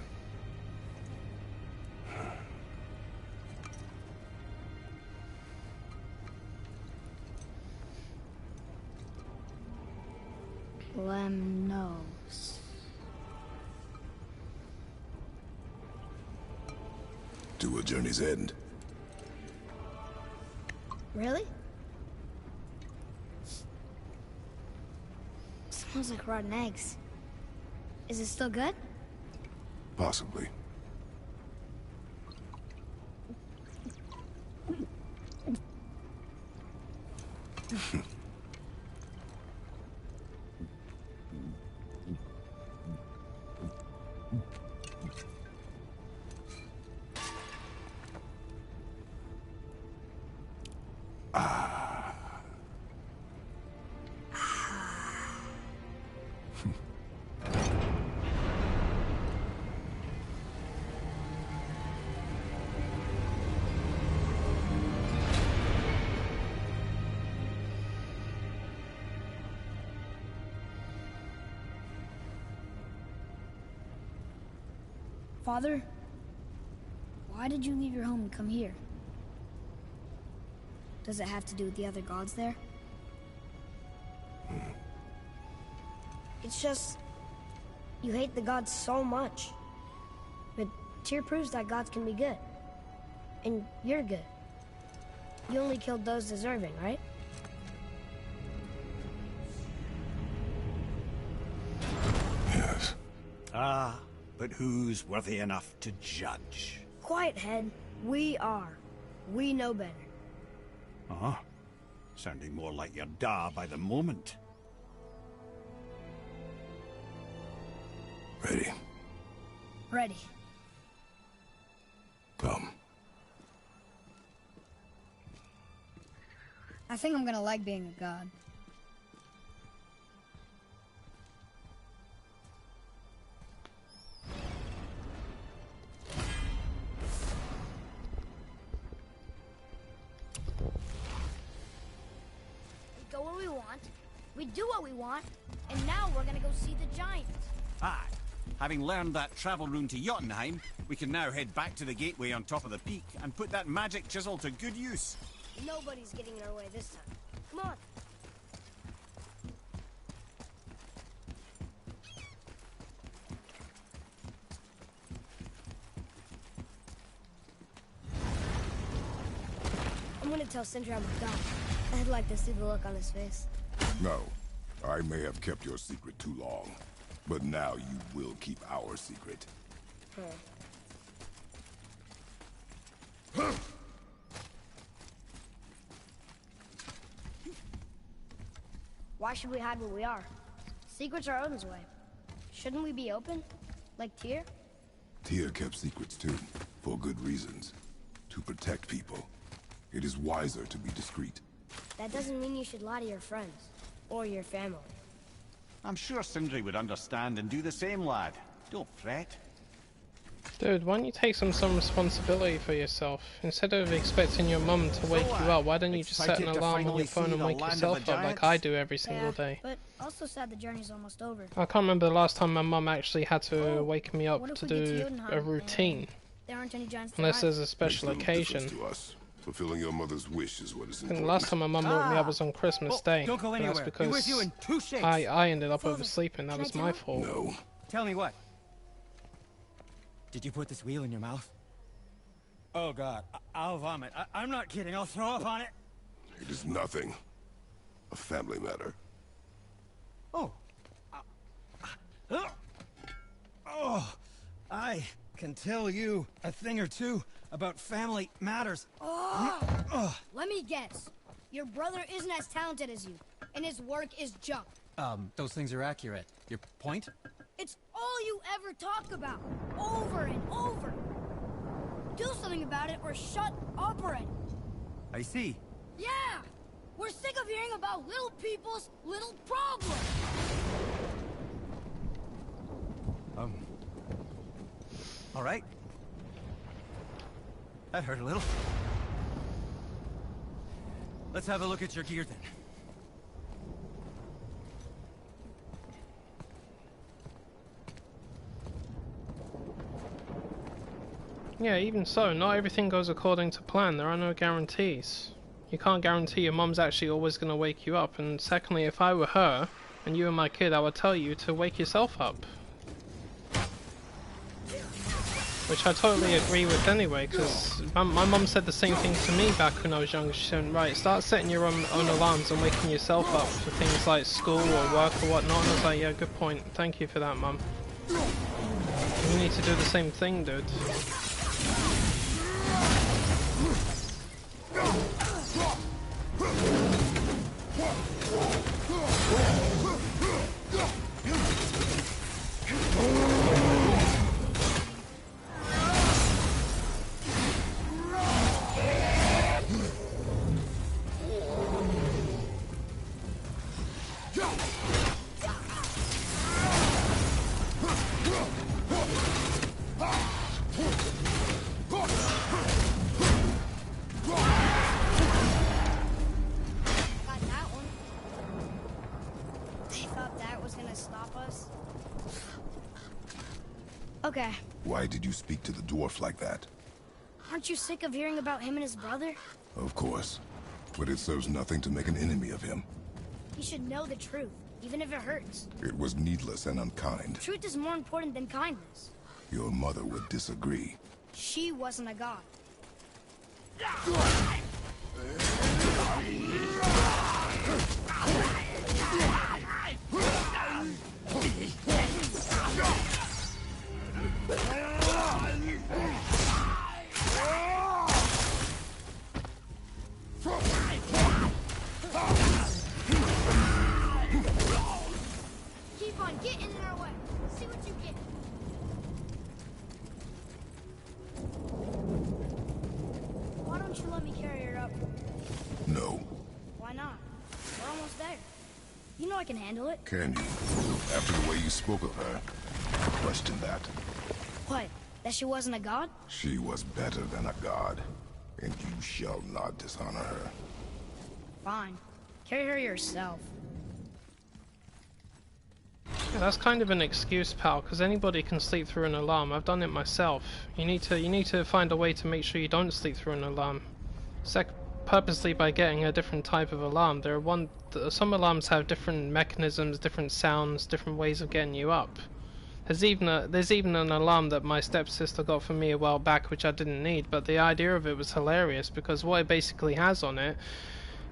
Lemnos. To a journey's end. Really? Smells like rotten eggs. Is it still good? Possibly. Father, why did you leave your home and come here? Does it have to do with the other gods there? It's just, you hate the gods so much. But Tyr proves that gods can be good. And you're good. You only killed those deserving, right? Yes. Ah, but who's worthy enough to judge? Quiet, head. We are. We know better. Uh-huh. Sounding more like your da by the moment. Ready? Ready. Come. I think I'm gonna like being a god. We go where we want, we do what we want, and now we're gonna go see the giants. Aye. Having learned that travel rune to Jotunheim, we can now head back to the gateway on top of the peak and put that magic chisel to good use. Nobody's getting in our way this time. Come on. I'm gonna tell Sindri I'm a god. I'd like to see the look on his face. No. I may have kept your secret too long, but now you will keep our secret. Why should we hide where we are? Secrets are Odin's way. Shouldn't we be open? Like Tyr? Tyr kept secrets too, for good reasons. To protect people. It is wiser to be discreet. That doesn't mean you should lie to your friends. Or your family. I'm sure Sindri would understand and do the same, lad. Don't fret. Dude, why don't you take some responsibility for yourself? Instead of expecting your mum to wake you up, why don't you just set an alarm on your phone and wake yourself up like I do every single day? But also sad the journey's almost over. I can't remember the last time my mum actually had to wake me up to do a routine. There aren't any giants Unless there's a special Makes little occasion. difference to us. Fulfilling your mother's wish is what is I think the important. last time my mum woke me up was on Christmas Day. Don't go and anywhere. that's Be with because you in 2 shakes. I ended up Father, oversleeping. That can I was tell my him? fault. No. Tell me what? Did you put this wheel in your mouth? Oh God, I'll vomit. I'm not kidding. I'll throw up on it. It is nothing. A family matter. Oh. Oh. I can tell you a thing or two about family matters. Let me guess. Your brother isn't as talented as you, and his work is junk. Those things are accurate. Your point? It's all you ever talk about, over and over. Do something about it or shut up already. I see. Yeah! We're sick of hearing about little people's little problems. All right. That hurt a little. Let's have a look at your gear then. Yeah, even so, not everything goes according to plan. There are no guarantees. You can't guarantee your mum's actually always going to wake you up. And secondly, if I were her, and you were my kid, I would tell you to wake yourself up. Which I totally agree with anyway, because my mum said the same thing to me back when I was young. She said, right, start setting your own alarms and waking yourself up for things like school or work or whatnot. And I was like, yeah, good point. Thank you for that, mum. You need to do the same thing, dude. Okay. Why did you speak to the dwarf like that? Aren't you sick of hearing about him and his brother? Of course. But it serves nothing to make an enemy of him. He should know the truth, even if it hurts. It was needless and unkind. Truth is more important than kindness. Your mother would disagree. She wasn't a god. Keep on getting in our way. See what you get. Why don't you let me carry her up? No. Why not? We're almost there. You know I can handle it. Can you? After the way you spoke of her, I question that. What? That she wasn't a god? She was better than a god, and you shall not dishonor her. Fine. Carry her yourself. Yeah, that's kind of an excuse, pal, because anybody can sleep through an alarm. I've done it myself. You need to find a way to make sure you don't sleep through an alarm. Purposely by getting a different type of alarm. Some alarms have different mechanisms, different sounds, different ways of getting you up. There's even an alarm that my stepsister got for me a while back, which I didn't need, but the idea of it was hilarious because what it basically has on it,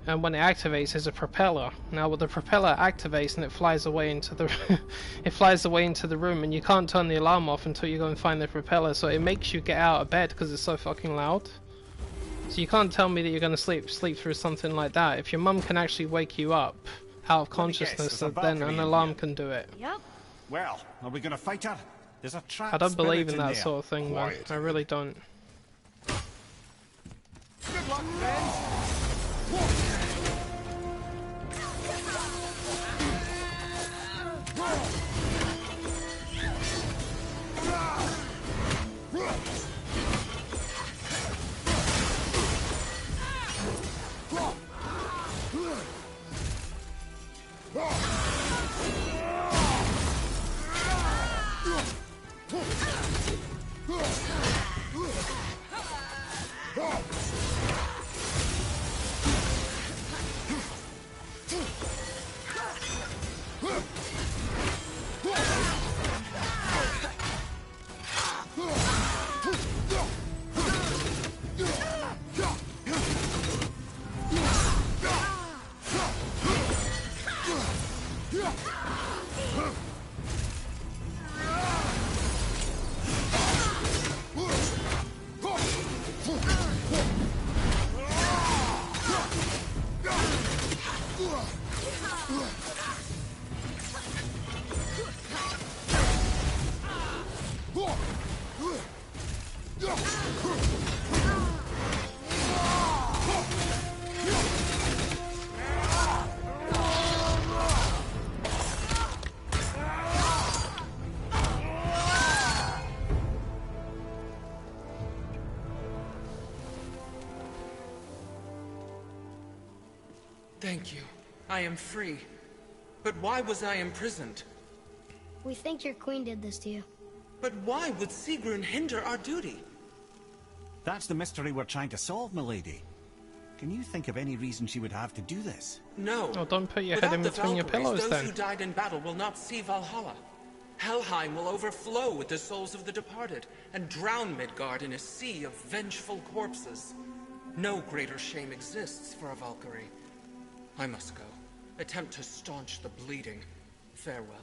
and when it activates, is a propeller. Now, when the propeller activates and it flies away into the room, and you can't turn the alarm off until you go and find the propeller. So it makes you get out of bed because it's so fucking loud. So you can't tell me that you're going to sleep through something like that. If your mum can actually wake you up out of consciousness, then an alarm can do it. Yep. Well, are we going to fight her? There's a trap. I don't believe in spirit that there. sort of thing, man. I really don't. Good luck, friends. Thank you. I am free. But why was I imprisoned? We think your queen did this to you. But why would Sigrun hinder our duty? That's the mystery we're trying to solve, milady. Can you think of any reason she would have to do this? No. Oh, don't put your Without head in the between your Valkyries, pillows those then. who died in battle will not see Valhalla. Helheim will overflow with the souls of the departed, and drown Midgard in a sea of vengeful corpses. No greater shame exists for a Valkyrie. I must go. Attempt to staunch the bleeding. Farewell.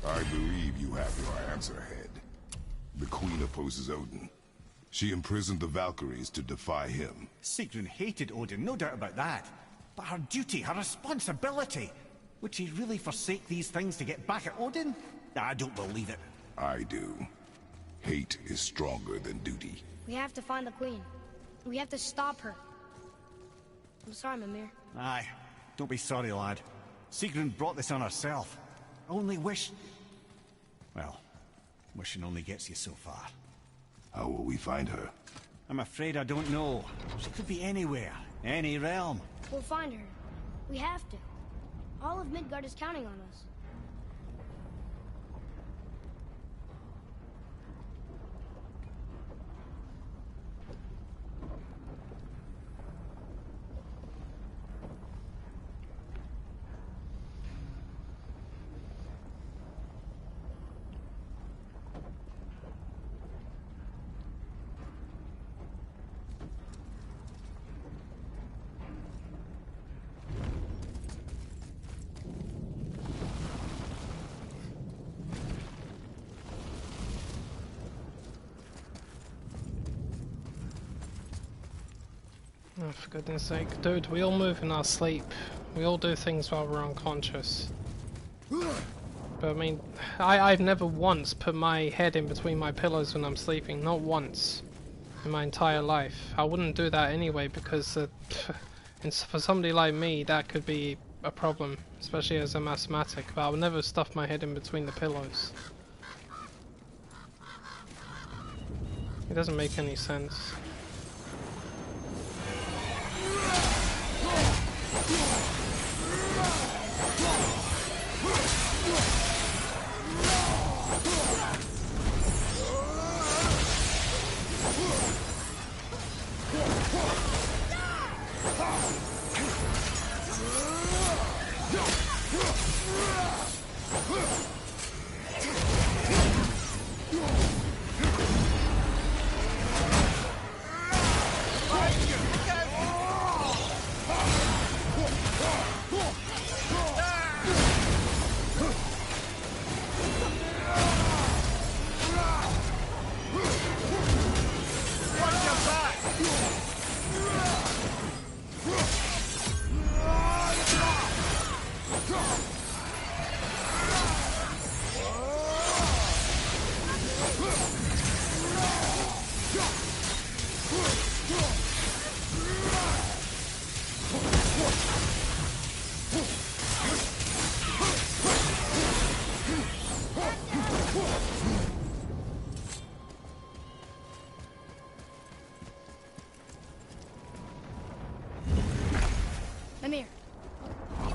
I believe you have your answer, Head. The Queen opposes Odin. She imprisoned the Valkyries to defy him. Sigrun hated Odin, no doubt about that. But her duty, her responsibility... Would she really forsake these things to get back at Odin? I don't believe it. I do. Hate is stronger than duty. We have to find the queen. We have to stop her. I'm sorry, Mimir. Aye. Don't be sorry, lad. Sigrun brought this on herself. Only wish... Well, wishing only gets you so far. How will we find her? I'm afraid I don't know. She could be anywhere, any realm. We'll find her. We have to. All of Midgard is counting on us. Oh, for goodness sake. Dude, we all move in our sleep. We all do things while we're unconscious. But I mean, I've never once put my head in between my pillows when I'm sleeping. Not once. In my entire life. I wouldn't do that anyway because for somebody like me that could be a problem. Especially as a mathematic. But I would never stuff my head in between the pillows. It doesn't make any sense.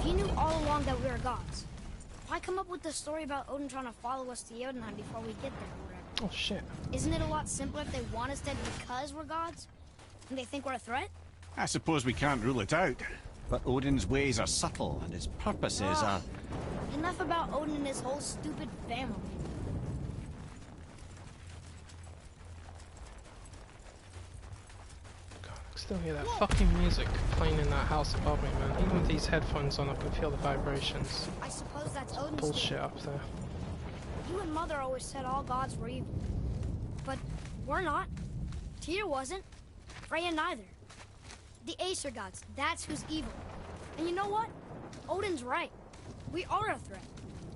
If you knew all along that we were gods, why come up with the story about Odin trying to follow us to Jotunheim before we get there or whatever? Oh shit. Isn't it a lot simpler if they want us dead because we're gods? And they think we're a threat? I suppose we can't rule it out. But Odin's ways are subtle, and his purposes are... Enough about Odin and his whole stupid family. God, I can still hear that fucking music playing in that house above me, man. Even with these headphones on, I can feel the vibrations. I suppose that's Odin's Bullshit thing. up there. You and Mother always said all gods were evil. But we're not. Tyr wasn't. Freya neither. The Aesir gods, that's who's evil. And you know what? Odin's right. We are a threat.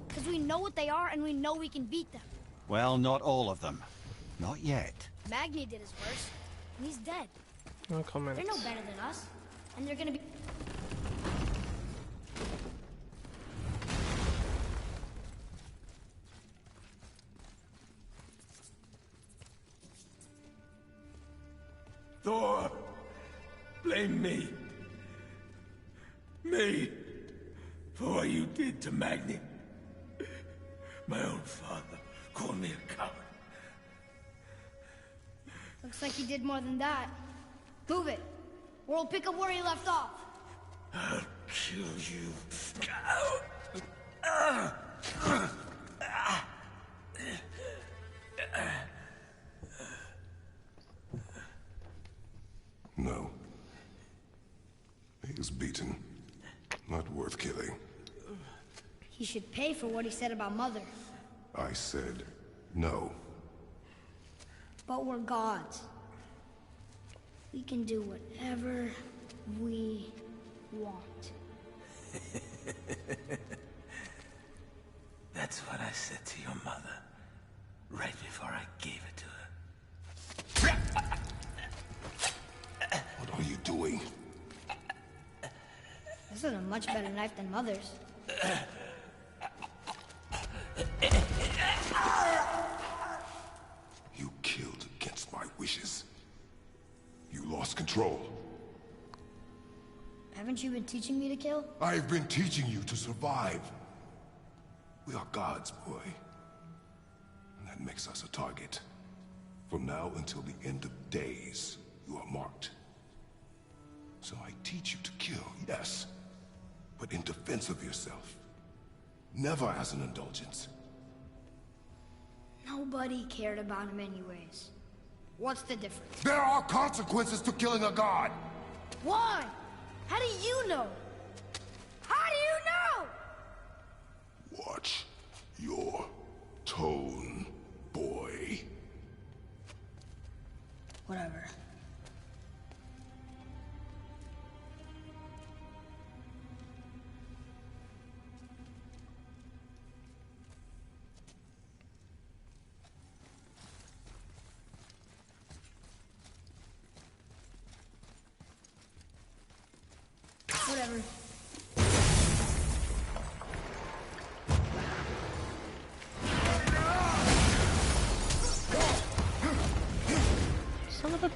Because we know what they are and we know we can beat them. Well, not all of them. Not yet. Magni did his worst. And he's dead. No comments. They're no better than us. And they're gonna be... Thor! Blame me. Me. For what you did to Magni. My own father called me a coward. Looks like he did more than that. Move it. Or we'll pick up where he left off. I'll kill you. No. He is beaten. Not worth killing. He should pay for what he said about Mother. I said no. But we're gods. We can do whatever we want. That's what I said to your mother, right before I gave it to her. What are you doing? This is a much better knife than Mother's. You killed against my wishes. You lost control. Haven't you been teaching me to kill? I've been teaching you to survive. We are gods, boy. And that makes us a target. From now until the end of days, you are marked. So I teach you to kill, yes. But in defense of yourself. Never as an indulgence. Nobody cared about him anyways. What's the difference? There are consequences to killing a god! Why? How do you know? How do you know? Watch your tone, boy. Whatever.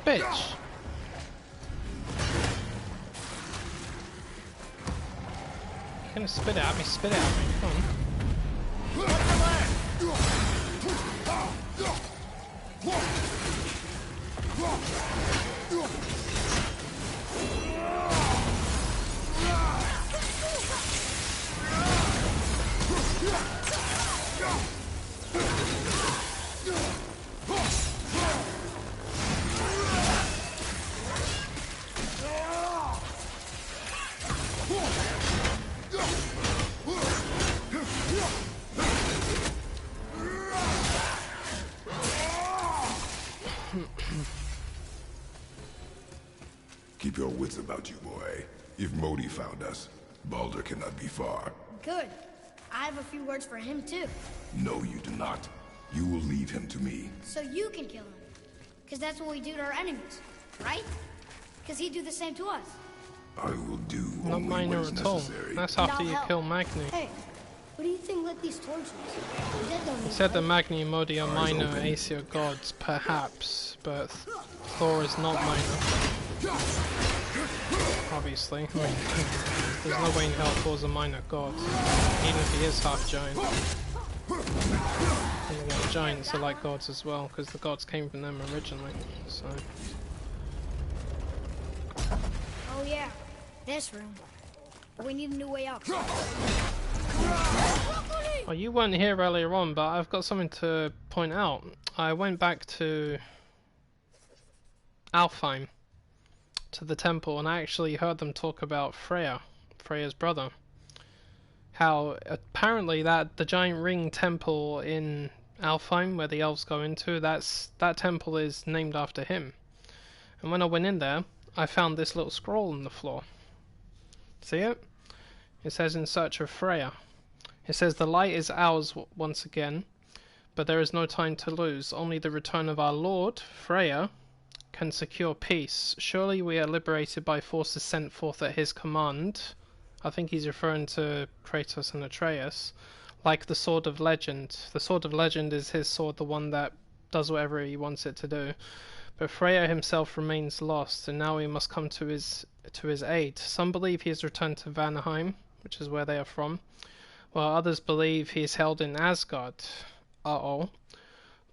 bitch! You're gonna spit it at me, spit it at me, come on. Keep your wits about you, boy. If Modi found us, Baldur cannot be far. Good. I have a few words for him, too. No, you do not. You will leave him to me. So you can kill him. Because that's what we do to our enemies, right? Because he'd do the same to us. I will do Not only minor what is at all. necessary. That's after Now you help. kill Magni. Hey, what do you think lit these torches? Dead don't He need said that light. Magni and Modi are Eyes minor open. Aesir gods, perhaps, but Thor is not minor. Obviously. I mean, there's no way in hell Thor's a minor god, even if he is half giant. And again, giants are like gods as well, because the gods came from them originally, so... Oh yeah, this room. We need a new way out. Oh, you weren't here earlier on, but I've got something to point out. I went back to Alfheim, to the temple, and I actually heard them talk about Freya's brother. How apparently that the giant ring temple in Alfheim, where the elves go into, that temple is named after him. And when I went in there, I found this little scroll on the floor. See it? It says, "In search of Freya." It says, "The light is ours once again, but there is no time to lose. Only the return of our Lord, Freya, can secure peace. Surely we are liberated by forces sent forth at his command." I think he's referring to Kratos and Atreus. "Like the Sword of Legend." The Sword of Legend is his sword, the one that does whatever he wants it to do. But Freya himself remains lost, and now we must come to his aid. Some believe he has returned to Vanaheim, which is where they are from, while others believe he is held in Asgard. Uh-oh.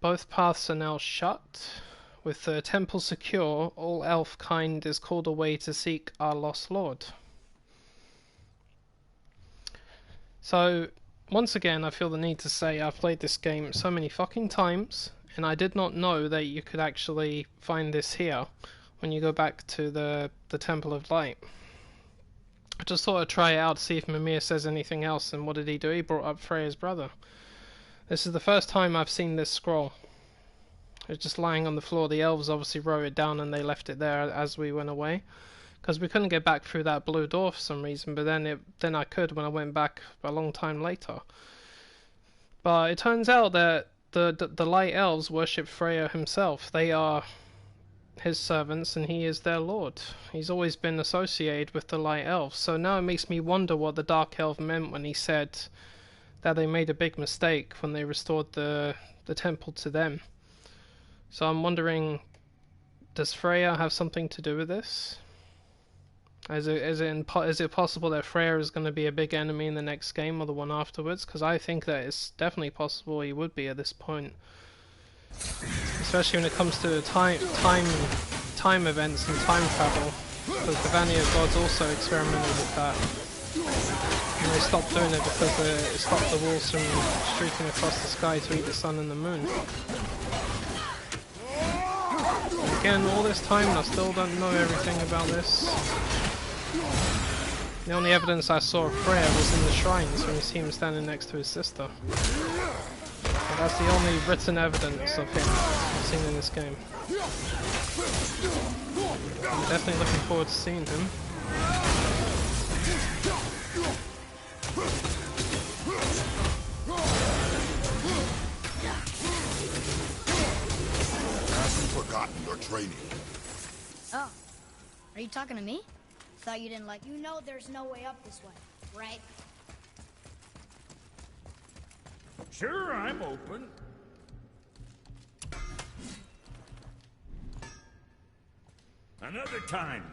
Both paths are now shut. With the temple secure, all elf kind is called away to seek our lost lord. So, once again, I feel the need to say I've played this game so many fucking times, and I did not know that you could actually find this here when you go back to the Temple of Light. I just thought I'd try it out to see if Mimir says anything else, and what did he do? He brought up Freya's brother. This is the first time I've seen this scroll. It's just lying on the floor. The elves obviously wrote it down and they left it there as we went away. Because we couldn't get back through that blue door for some reason, but then I could when I went back a long time later. But it turns out that the Light Elves worship Freya himself. They are his servants and he is their lord. He's always been associated with the Light Elves. So now it makes me wonder what the Dark Elf meant when he said that they made a big mistake when they restored the temple to them. So I'm wondering, does Freya have something to do with this? Is it possible that Freya is going to be a big enemy in the next game or the one afterwards? Because I think that it's definitely possible he would be at this point. Especially when it comes to time events and time travel. Because the Vanir gods also experimented with that. And they stopped doing it because it stopped the wolves from streaking across the sky to eat the sun and the moon. And again, all this time and I still don't know everything about this. The only evidence I saw of Freya was in the shrines when you see him standing next to his sister. But that's the only written evidence of him I've seen in this game. I'm definitely looking forward to seeing him. Have you forgotten your training? Oh, are you talking to me? Thought you didn't like. You know there's no way up this way, right? Sure, I'm open. Another time.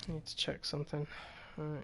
I need to check something. Alright.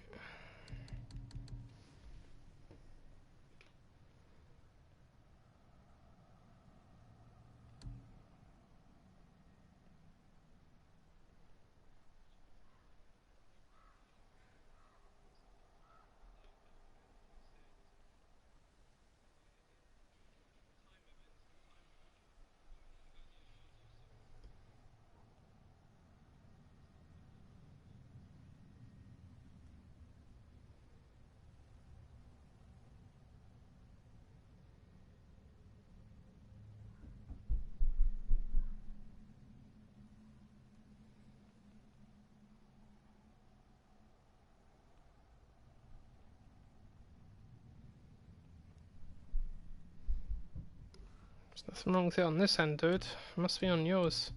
There's nothing wrong with it on this end, dude. It must be on yours.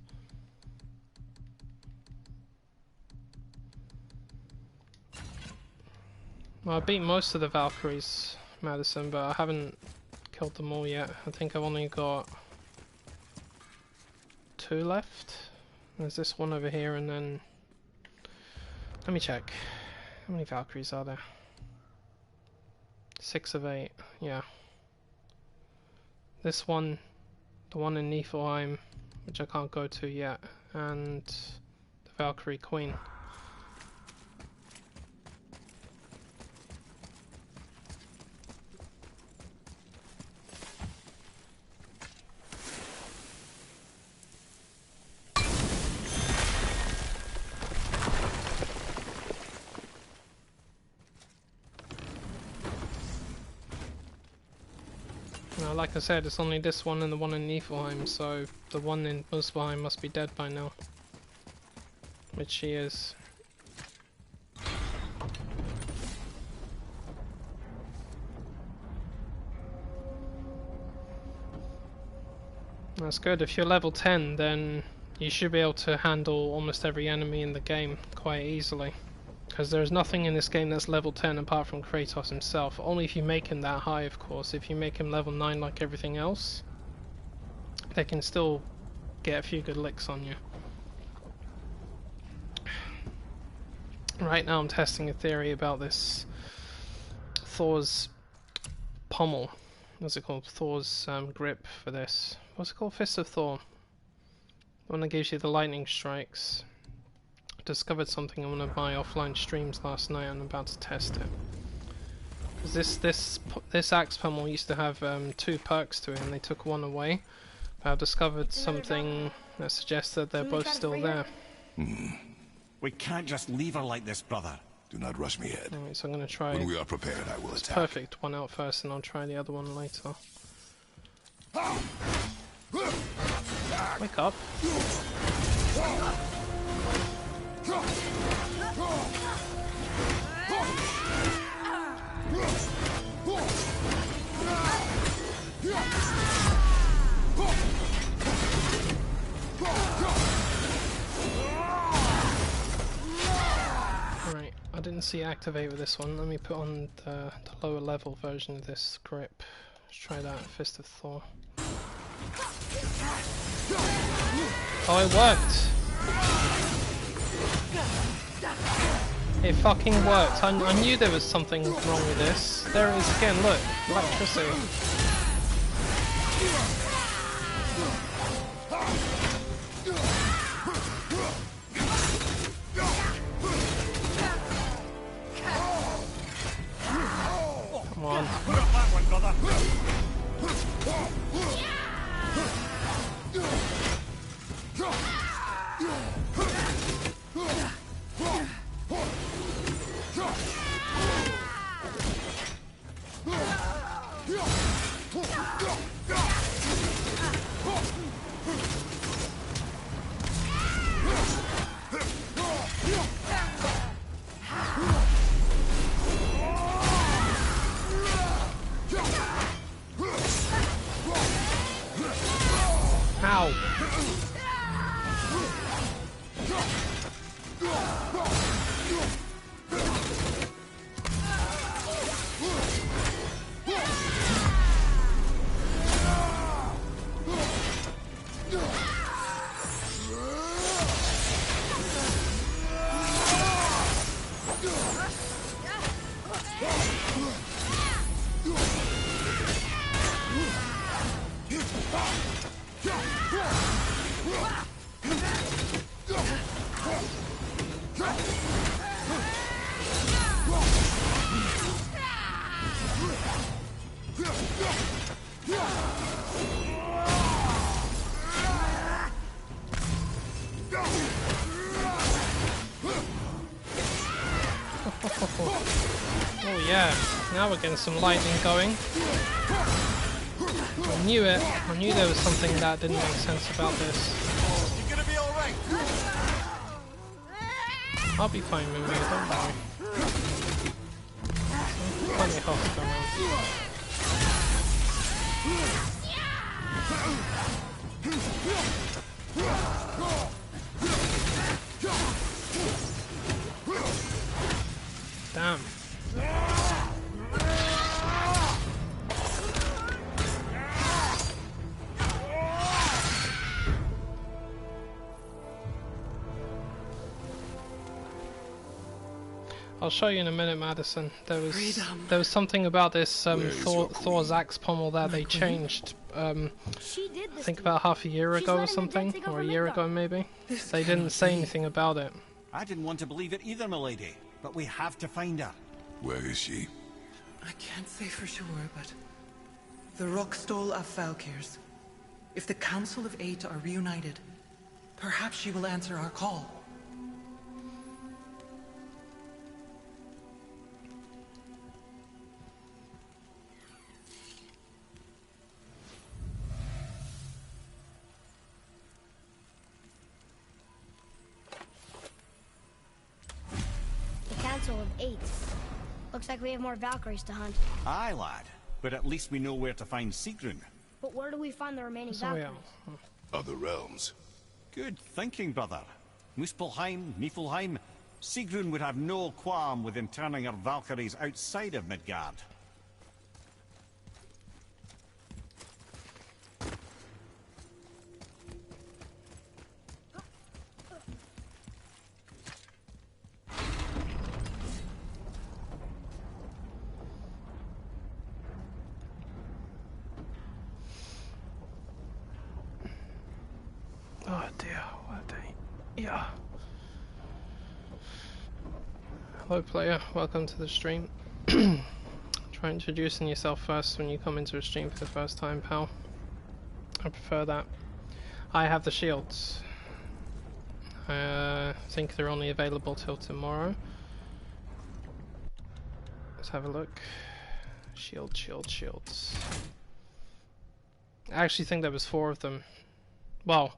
Well, I beat most of the Valkyries, Madison, but I haven't killed them all yet. I think I've only got 2 left. There's this one over here, and then... Let me check. How many Valkyries are there? 6 of 8, yeah. This one, the one in Niflheim, which I can't go to yet, and the Valkyrie Queen. Like I said, it's only this one and the one in Niflheim, so the one in Muspelheim must be dead by now. Which she is. That's good. If you're level 10, then you should be able to handle almost every enemy in the game quite easily. Because there's nothing in this game that's level 10 apart from Kratos himself. Only if you make him that high, of course. If you make him level 9 like everything else, they can still get a few good licks on you. Right now I'm testing a theory about this Thor's pommel. What's it called? Thor's grip for this. What's it called? Fist of Thor. The one that gives you the lightning strikes. Discovered something in one of my offline streams last night and I'm about to test it. Because this axe pommel used to have 2 perks to it and they took one away. But I've discovered something that suggests that they're both still there. We can't just leave her like this, brother. Do not rush me, Ed. Alright, so I'm going to try... When we are prepared, I will attack. Perfect one out first and I'll try the other one later. Wake up. Right, I didn't see activate with this one. Let me put on the lower level version of this grip. Let's try that. Fist of Thor. Oh, it worked! It fucking worked. I knew there was something wrong with this. There it is again, look. Electricity. Come on. Ow! Oh yeah, now we're getting some lightning going. I knew it. I knew there was something that didn't make sense about this. You gonna be alright? I'll be fine with you, don't worry. Plenty of health going on. Damn. I'll show you in a minute, Madison. There was something about this Thor's axe pommel that they changed. I think about half a year ago or something, or a year ago maybe. They didn't say anything about it. I didn't want to believe it either, milady, but we have to find her. Where is she? I can't say for sure, but the rock stole of Valkyrs. If the Council of Eight are reunited, perhaps she will answer our call. Council of 8. Looks like we have more Valkyries to hunt. Aye, lad. But at least we know where to find Sigrun. But where do we find the remaining Valkyries? Other realms. Good thinking, brother. Muspelheim, Niflheim. Sigrun would have no qualm with interning her Valkyries outside of Midgard. Oh dear, what a day. Yeah. Hello player, welcome to the stream. Try introducing yourself first when you come into a stream for the first time, pal. I prefer that. I have the shields. I think they're only available till tomorrow. Let's have a look. Shields. I actually think there was 4 of them. Well,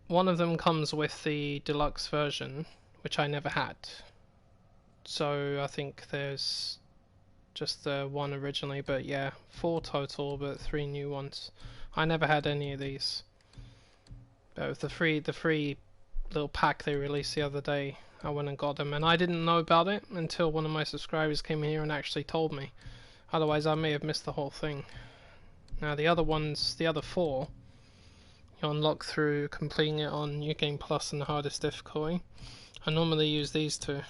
one of them comes with the deluxe version, which I never had. So I think there's just the one originally, but yeah, 4 total, but 3 new ones. I never had any of these. But with the free little pack they released the other day, I went and got them, and I didn't know about it until one of my subscribers came here and actually told me. Otherwise I may have missed the whole thing. Now the other ones, the other 4, you unlock through completing it on New Game Plus and the hardest difficulty. I normally use these 2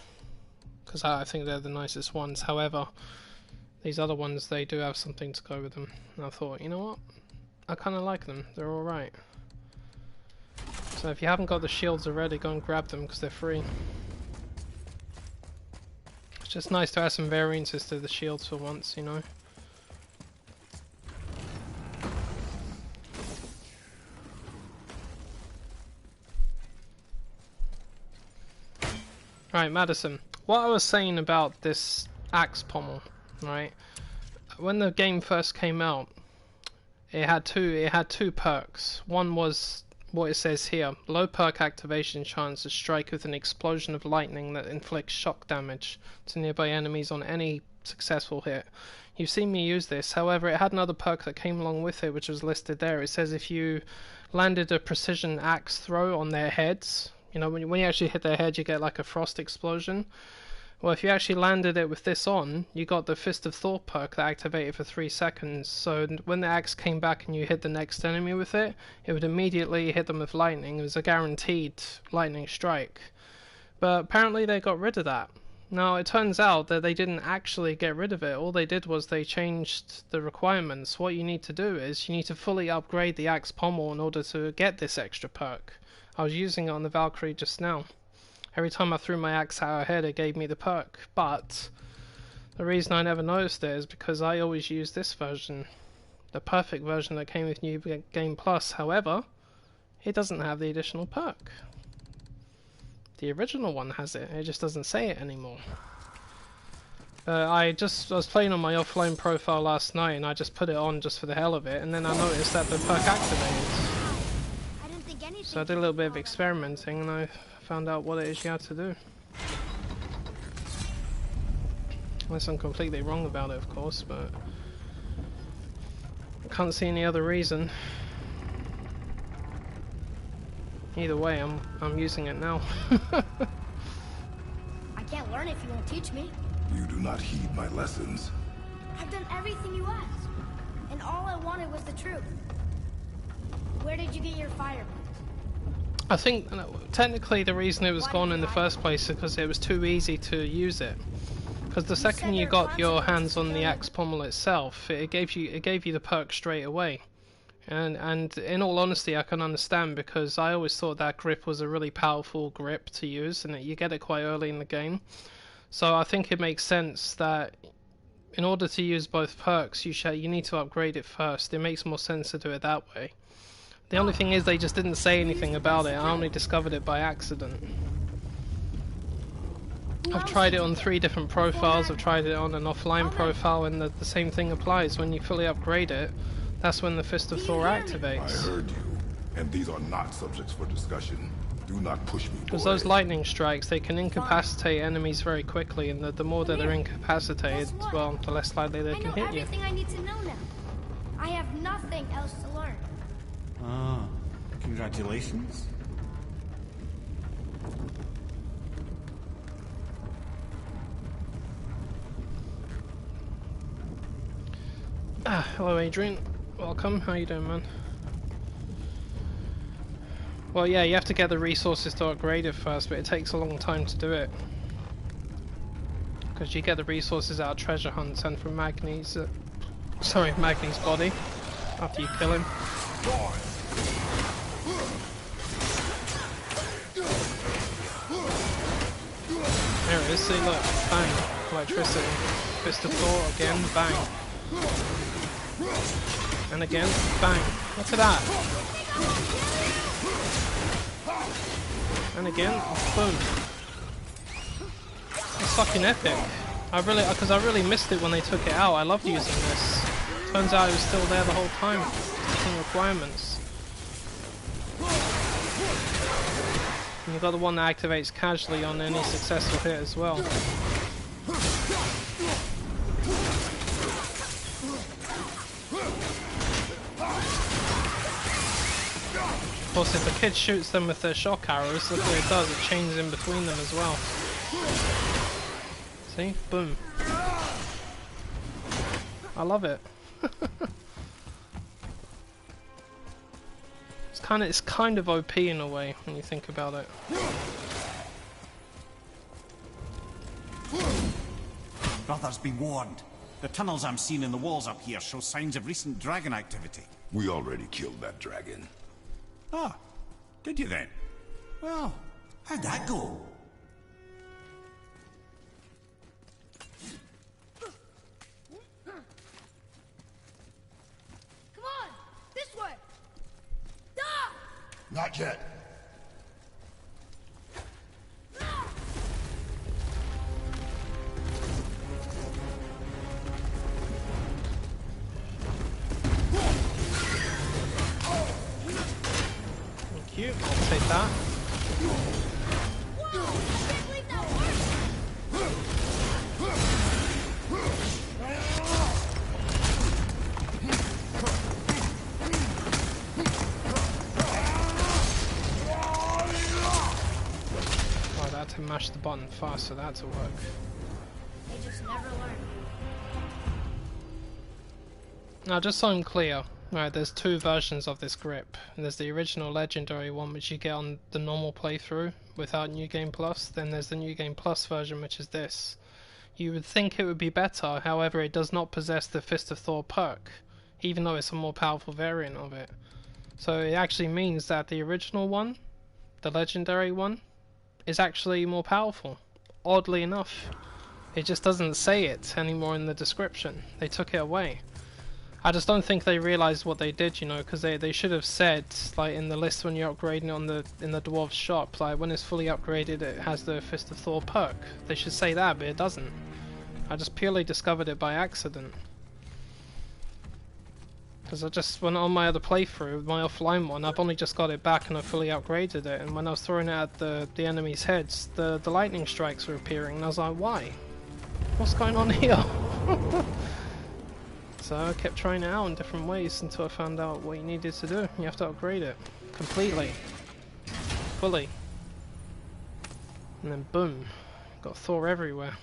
because I think they're the nicest ones. However, these other ones, they do have something to go with them. And I thought, you know what? I kind of like them. They're alright. So if you haven't got the shields already, go and grab them because they're free. It's just nice to have some variances to the shields for once, you know. Right, Madison, what I was saying about this axe pommel, right? When the game first came out, it had two perks. One was what it says here: low perk activation chance to strike with an explosion of lightning that inflicts shock damage to nearby enemies on any successful hit. You've seen me use this. However, it had another perk that came along with it, which was listed there. It says if you landed a precision axe throw on their heads, you know, when you actually hit their head, you get like a frost explosion. Well, if you actually landed it with this on, you got the Fist of Thor perk that activated for 3 seconds. So when the axe came back and you hit the next enemy with it, it would immediately hit them with lightning. It was a guaranteed lightning strike. But apparently they got rid of that. Now it turns out that they didn't actually get rid of it. All they did was they changed the requirements. What you need to do is you need to fully upgrade the axe pommel in order to get this extra perk. I was using it on the Valkyrie just now. Every time I threw my axe at her head it gave me the perk, but the reason I never noticed it is because I always use this version, the perfect version that came with New Game Plus. However, it doesn't have the additional perk. The original one has it, it just doesn't say it anymore. I was playing on my offline profile last night and I just put it on just for the hell of it, and then I noticed that the perk activated. So I did a little bit of experimenting and I found out what it is you had to do. Unless I'm completely wrong about it, of course, but I can't see any other reason. Either way, I'm using it now. I can't learn if you won't teach me. You do not heed my lessons. I've done everything you asked, and all I wanted was the truth. Where did you get your fire? I think technically the reason it was gone in the first place is because it was too easy to use it. Because the second you got your hands on the axe pommel itself, it gave you the perk straight away. And in all honesty, I can understand, because I always thought that grip was a really powerful grip to use, and you get it quite early in the game. So I think it makes sense that in order to use both perks, you need to upgrade it first. It makes more sense to do it that way. The only thing is they just didn't say anything about it. I only discovered it by accident. I've tried it on 3 different profiles. I've tried it on an offline profile, and the same thing applies. When you fully upgrade it, that's when the Fist of Thor activates. I heard you, and these are not subjects for discussion. Do not push me, boy. Because those lightning strikes, they can incapacitate enemies very quickly, and the more that they're incapacitated, well, the less likely they can hit you. I know everything I need to know now. I have nothing else to learn. Ah, congratulations. Hello Adrian, welcome, how you doing, man? Well, yeah, you have to get the resources to upgrade it first, but it takes a long time to do it. Because you get the resources out of treasure hunts and from Magni's body, after you kill him. There it is, see, look, bang, electricity. Fist of Thor, again, bang. And again, bang. Look at that. And again, boom. It's fucking epic. Because I really missed it when they took it out. I loved using this. Turns out it was still there the whole time. Taking requirements. And you've got the one that activates casually on any successful hit as well. Of course, if a kid shoots them with their shock arrows, look what it does, it chains in between them as well. See? Boom. I love it. It's kind of OP in a way when you think about it. Brothers, be warned. The tunnels I'm seeing in the walls up here show signs of recent dragon activity. We already killed that dragon. Ah, did you then? Well, how'd that go? Come on, this way. Ah! Not yet. Thank you, I'll take that. Whoa, I can't believe that worked. Oh, I had to mash the button fast for that to work. They just never learn. Now, just so I'm clear, right, there's 2 versions of this grip. And there's the original legendary one, which you get on the normal playthrough, without New Game Plus. Then there's the New Game Plus version, which is this. You would think it would be better, however it does not possess the Fist of Thor perk, even though it's a more powerful variant of it. So it actually means that the original one, the legendary one, is actually more powerful. Oddly enough. It just doesn't say it anymore in the description. They took it away. I just don't think they realized what they did, you know, because they should have said, like in the list when you're upgrading on in the dwarves shop, like when it's fully upgraded it has the Fist of Thor perk. They should say that, but it doesn't. I just purely discovered it by accident. Because I just went on my other playthrough, my offline one, I've only just got it back and I fully upgraded it, and when I was throwing it at the enemy's heads, the lightning strikes were appearing, and I was like, why? What's going on here? So I kept trying it out in different ways until I found out what you needed to do. You have to upgrade it completely, fully, and then boom, got Thor everywhere.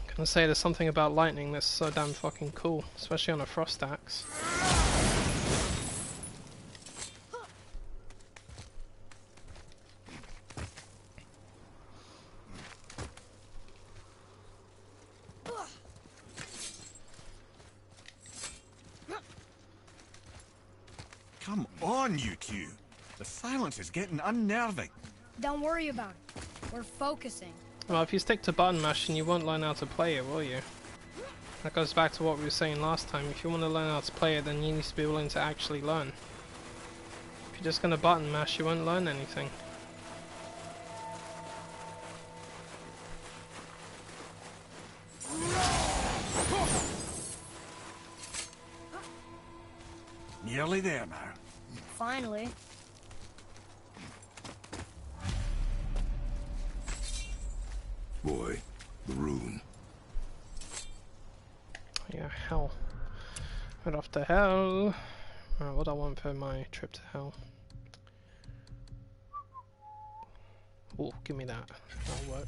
Can I say there's something about lightning that's so damn fucking cool, especially on a frost axe. Come on, you two. The silence is getting unnerving. Don't worry about it. We're focusing. Well, if you stick to button mashing, you won't learn how to play it, will you? That goes back to what we were saying last time. If you want to learn how to play it, then you need to be willing to actually learn. If you're just going to button mash, you won't learn anything. Nearly there now. Finally. Boy, the rune. Yeah, hell. Right off to hell. Right, what do I want for my trip to hell? Oh, give me that. That'll work.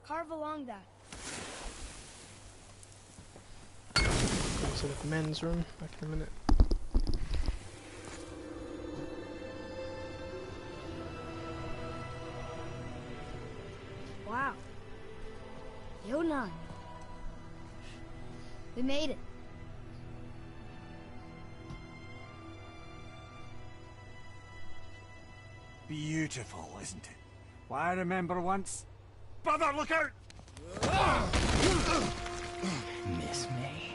Carve along that. Go to the men's room. Back in a minute. Wow. Yonan. We made it. Beautiful, isn't it? Why, I remember once... Brother, look out! Miss me?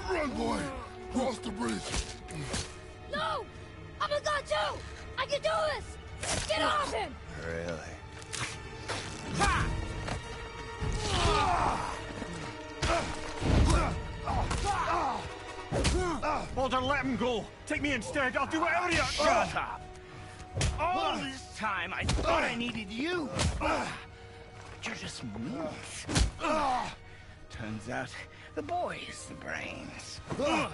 Run, boy! Cross the bridge! No! I'm a god too! I can do this! Get off him! Really? Baldur, let him go! Take me instead, I'll do whatever you... Shut up! All this time I thought I needed you. But you're just meat. Turns out the boy's the brains. No!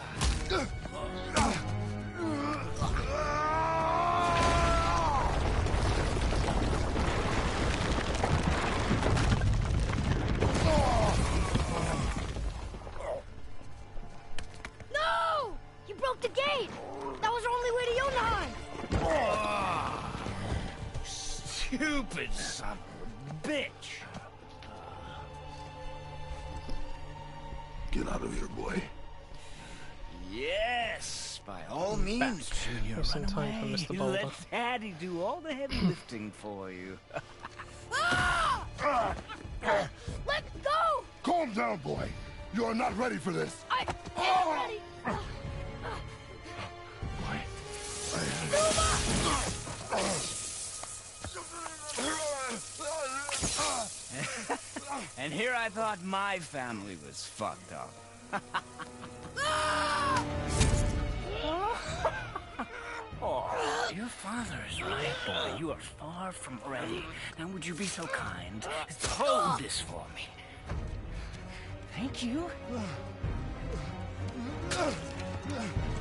You broke the gate! That was our only way to Jotunheim! Stupid son of a bitch. Get out of here, boy. Yes, by all means, Junior, Have some run time for away. Mr. Boulder. Let Daddy do all the heavy lifting for you. Ah! Let go! Calm down, boy. You are not ready for this. I am ready! Boy. Numa! And here I thought my family was fucked up. Oh, your father is right, boy. You are far from ready. Now would you be so kind as to hold this for me? Thank you.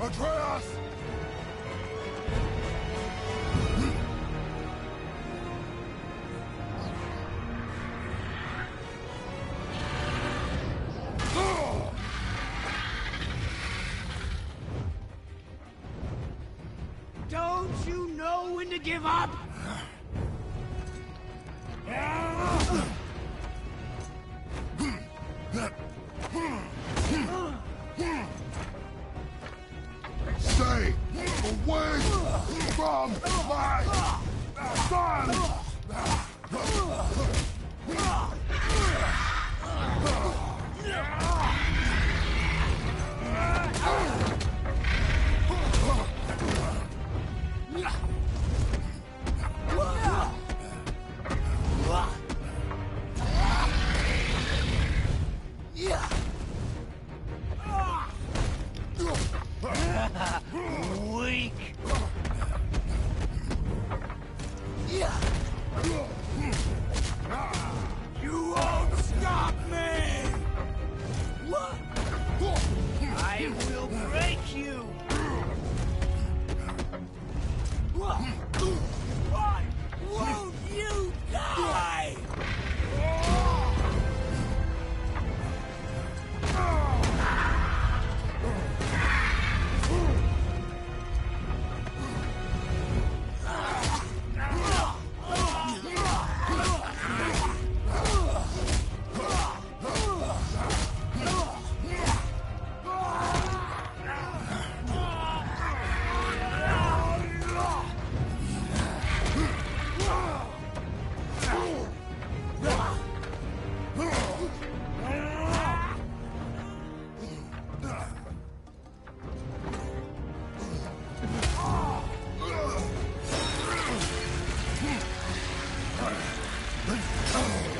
Atreus! Don't you know when to give up? Stay away from my son! Weak. You won't stop me! I will break you! Why won't you die?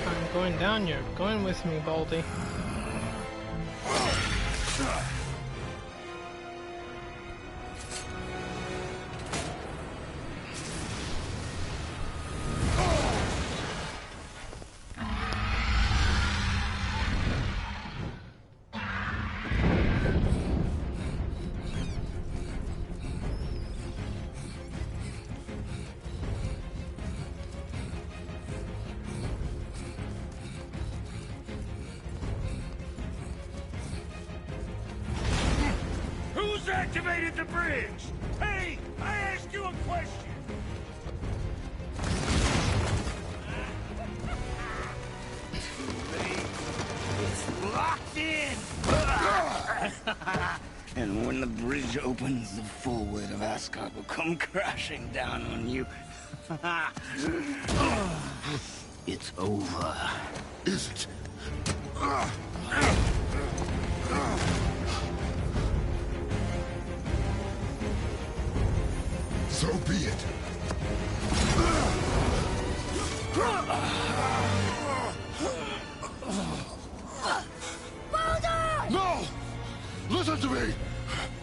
I'm going down, you're going with me, Baldy. Who's activated the bridge? Hey, I asked you a question. It's locked in. And when the bridge opens, the full weight of Asgard will come crashing down on you. It's over. Is it? So be it. Baldur! No! Listen to me!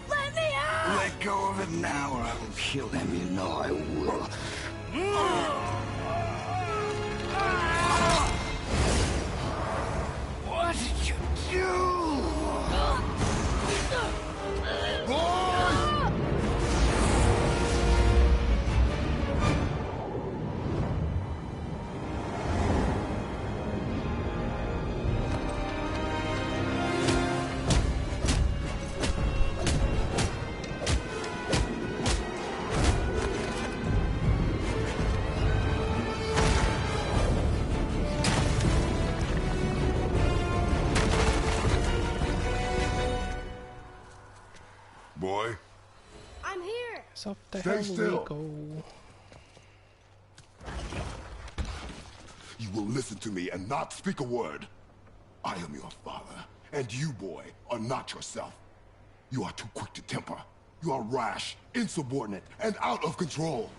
Let me out! Let go of him now, or I will kill him. You know I will. What did you do? Boy, I'm here! So up the Stay hell still. we go. you will listen to me and not speak a word. I am your father, and you, boy, are not yourself. You are too quick to temper. You are rash, insubordinate, and out of control.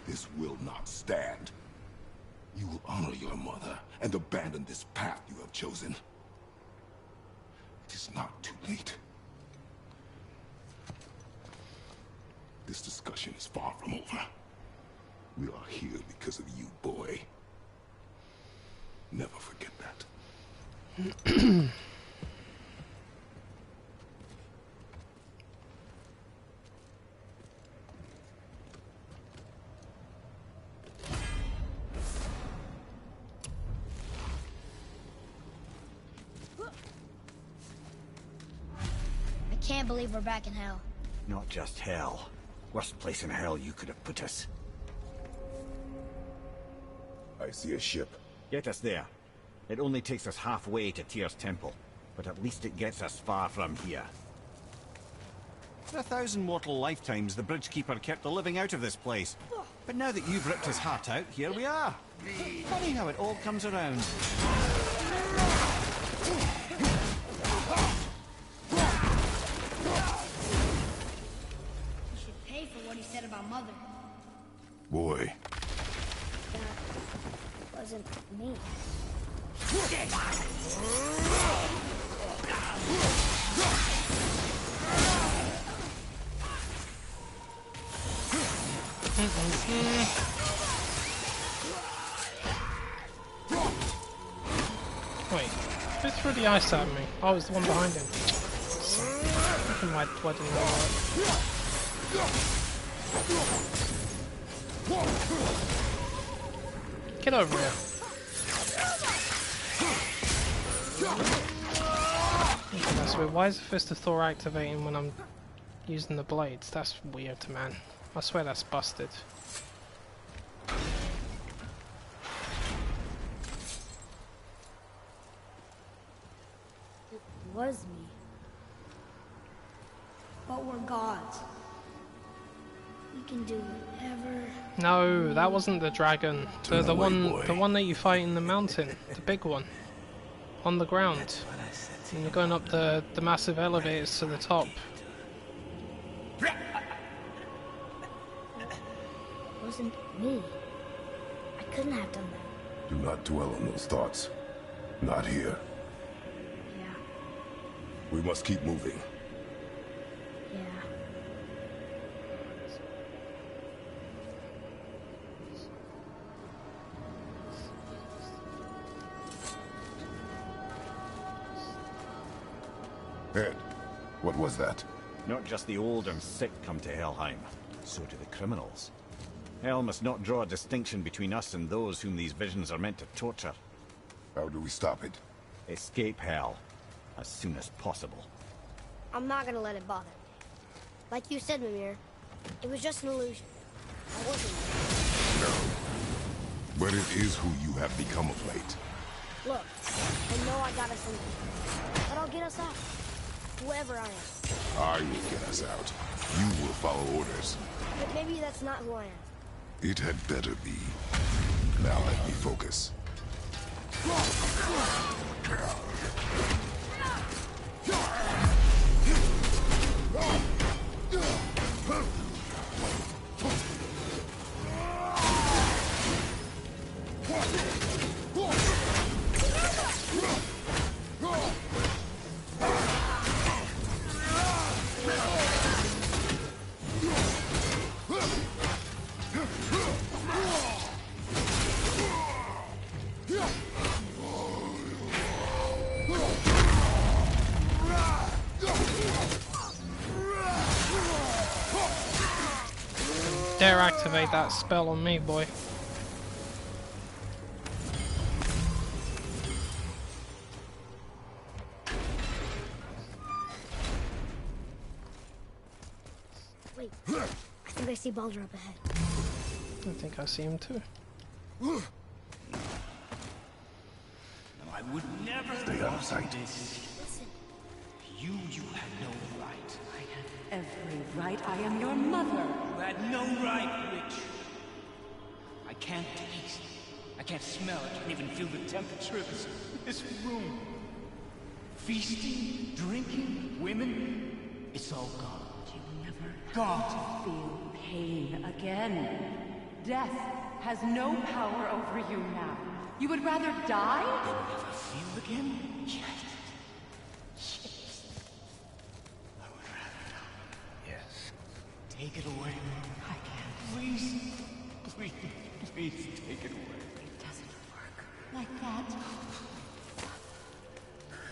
This will not stand. You will honor your mother and abandon this path you have chosen. It is not too late. This discussion is far from over. We are here because of you, boy. Never forget that. I can't believe we're back in hell. Not just hell. Worst place in hell you could have put us. I see a ship. Get us there. It only takes us halfway to Tyr's temple, but at least it gets us far from here. For 1,000 mortal lifetimes, the Bridgekeeper kept the living out of this place. But now that you've ripped his heart out, here we are. Funny how it all comes around. He should pay for what he said about Mother. Boy. That wasn't me. Wait, who threw the ice at me? I was the one behind him. Why didn't I work? Get over here. Okay, that's weird. Why is the Fist of Thor activating when I'm using the blades? That's weird, man. I swear that's busted. It was me. But we're gods. We can do whatever. No, that wasn't the dragon. The away, one, boy. the one that you fight in the mountain, the big one, on the ground. And you're going up the massive elevators to the top. It wasn't me. I couldn't have done that. Do not dwell on those thoughts. Not here. Yeah, We must keep moving. yeah. Ed, what was that? Not just the old and sick come to Helheim, so do the criminals. Hell must not draw a distinction between us and those whom these visions are meant to torture. How do we stop it? Escape Hell as soon as possible. I'm not gonna let it bother me. Like you said, Mimir, it was just an illusion. I wasn't. No. But it is who you have become of late. Look, I know I got us in there, but I'll get us out. Whoever I am. I will get us out. You will follow orders. But maybe that's not who I am. It had better be. Now let me focus. Dare activate that spell on me, boy. Wait, I think I see Baldur up ahead. I think I see him too. I would never Stay out of sight. Listen, You had no right. I have every right. I am your mother. You had no right, witch. I can't taste. I can't smell. I can't even feel the temperature of this room. Feasting, drinking, women. It's all gone. You never Gone. feel pain again. Death has no power over you now. You would rather die? Never feel again? Yes. I would rather die. Yes. Take it away. I can't. Please. Please. Please take it away. It doesn't work like that.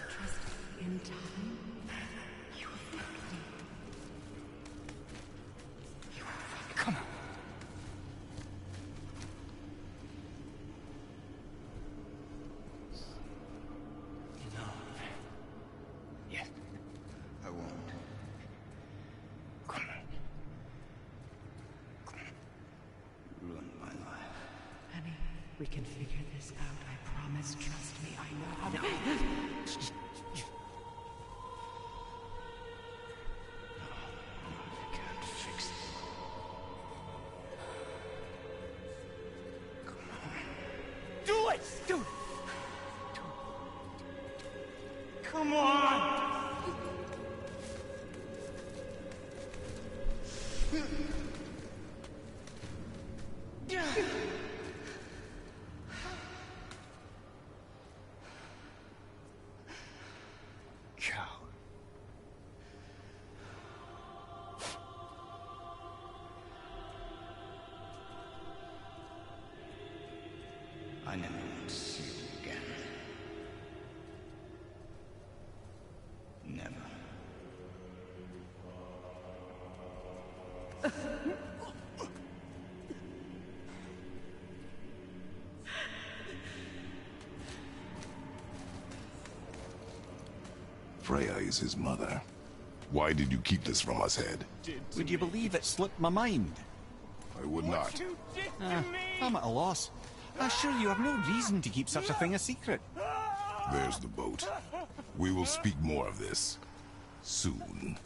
Trust me, in time, you will thank me. You will thank me. Come on. No. Yes. I won't. Come on. Come on. Ruin my life. Honey, we can figure this out. I promise. Trust me. I know how to. I can't fix it. Come on. Do it! Do it! Come on! Coward. I never want to see you again. Never. Freya is his mother. Why did you keep this from us, Head? Would you believe it slipped my mind? I would not. I'm at a loss. I assure you have no reason to keep such a thing a secret. There's the boat. We will speak more of this soon.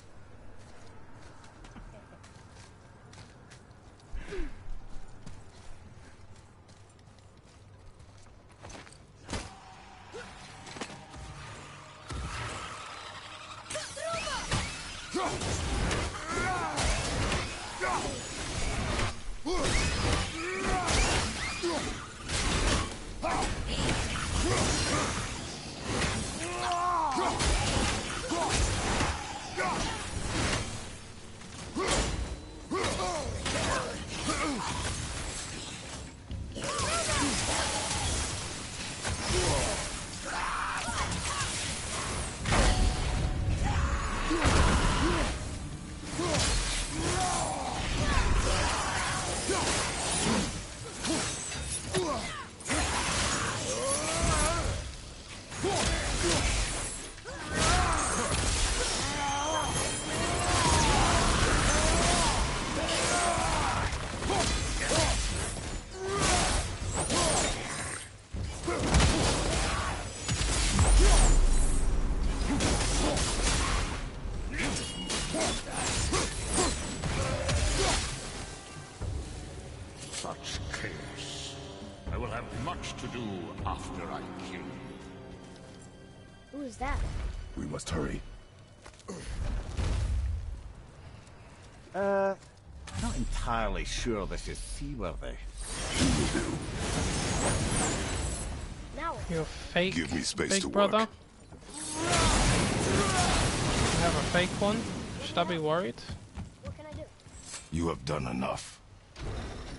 Such chaos. I will have much to do after I kill you. Who is that? We must hurry. Not entirely sure this is seaworthy. Now what? You're fake, Give me space big to brother. work. I have a fake one. Should I be worried? What can I do? You have done enough.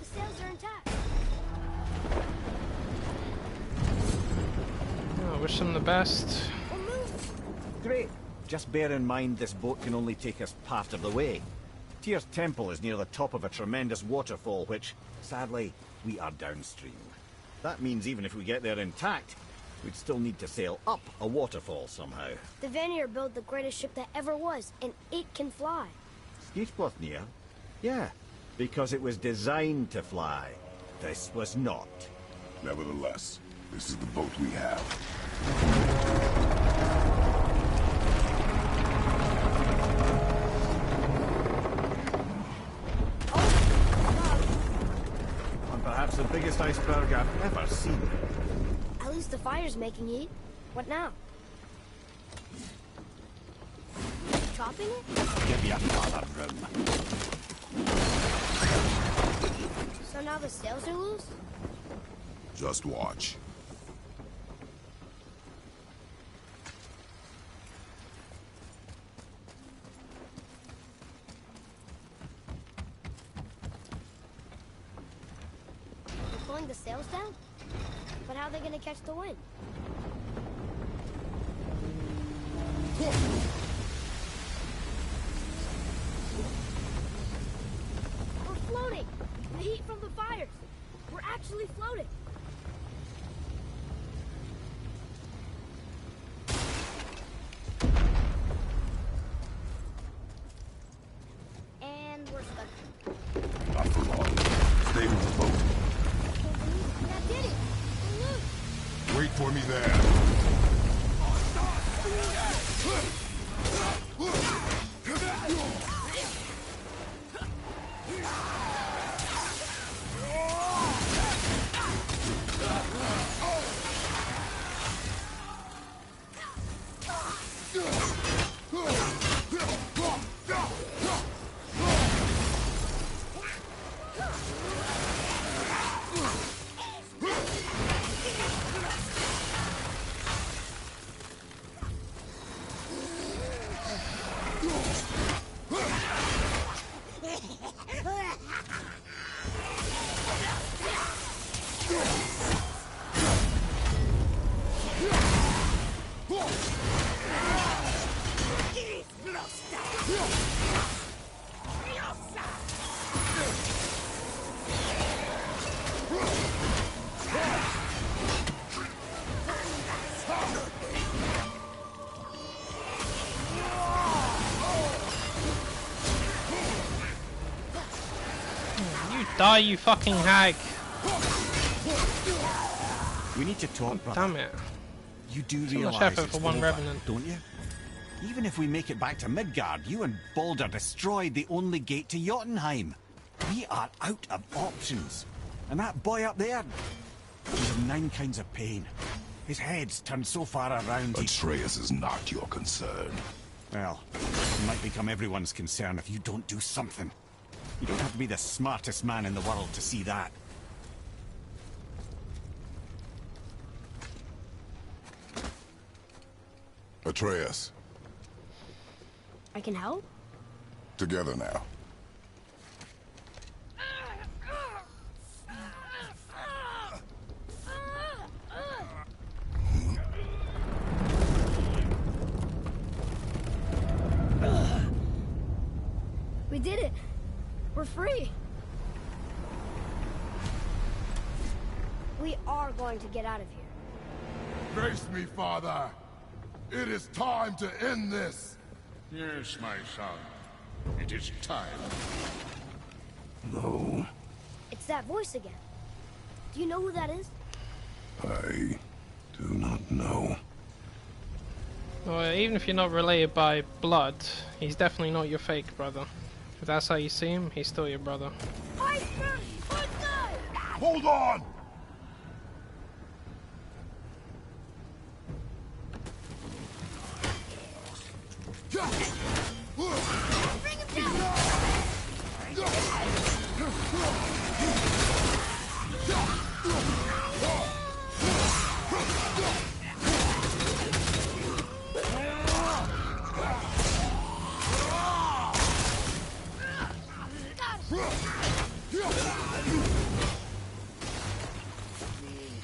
The sails are intact. I wish them the best. We'll move. Great. Just bear in mind this boat can only take us part of the way. Tyr's temple is near the top of a tremendous waterfall, which, sadly, we are downstream. That means even if we get there intact, we'd still need to sail up a waterfall somehow. The Vanir built the greatest ship that ever was, and it can fly. Skidbladnir? Yeah, because it was designed to fly. This was not. Nevertheless, this is the boat we have. And perhaps the biggest iceberg I've ever seen. At least the fire's making heat. What now? Chopping it? Give you another room. So now the sails are loose? Just watch. They're pulling the sails down? But how are they gonna catch the wind? We're floating! The heat from the fires! We're actually floating! And we're stuck. Not for long. Stay with the boat. Can't believe it. That did it! We're loose! Wait for me there. Die, you fucking hag! We need to talk, brother. Damn it. You do So much realize effort it's for one over, revenant. don't you? Even if we make it back to Midgard, you and Baldur destroyed the only gate to Jotunheim. We are out of options. And that boy up there, he's in 9 kinds of pain. His head's turned so far around Atreus is not your concern. Well, it might become everyone's concern if you don't do something. You don't have to be the smartest man in the world to see that. Atreus, I can help? together now. We did it! We're free! We are going to get out of here. Grace me, Father. It is time to end this. Yes, my son. It is time. No, It's that voice again. Do you know who that is? I do not know. Well, even if you're not related by blood, he's definitely not your fake brother. If that's how you see him, he's still your brother. Iceberg! Hold on! Bring him down!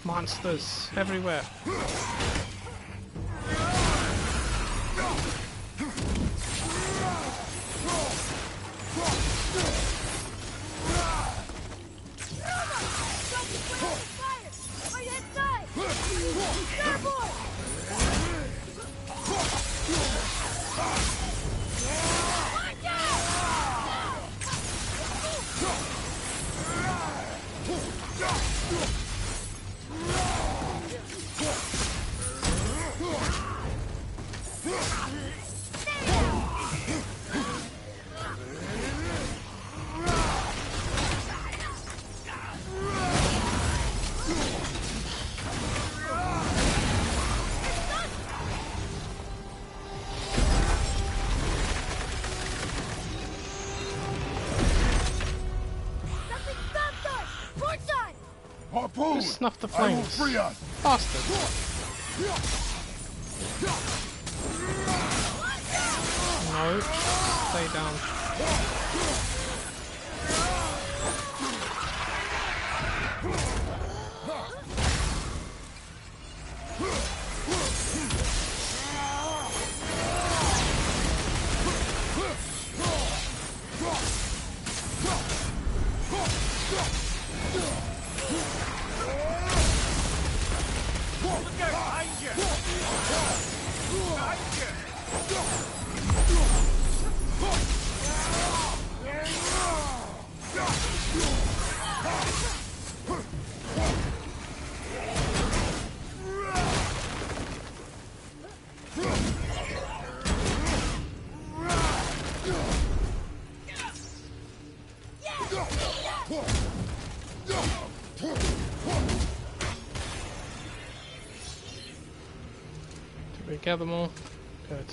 Monsters everywhere. Just snuff the I will flames. free us. Bastard. No. Stay down. Did we get them all? Good.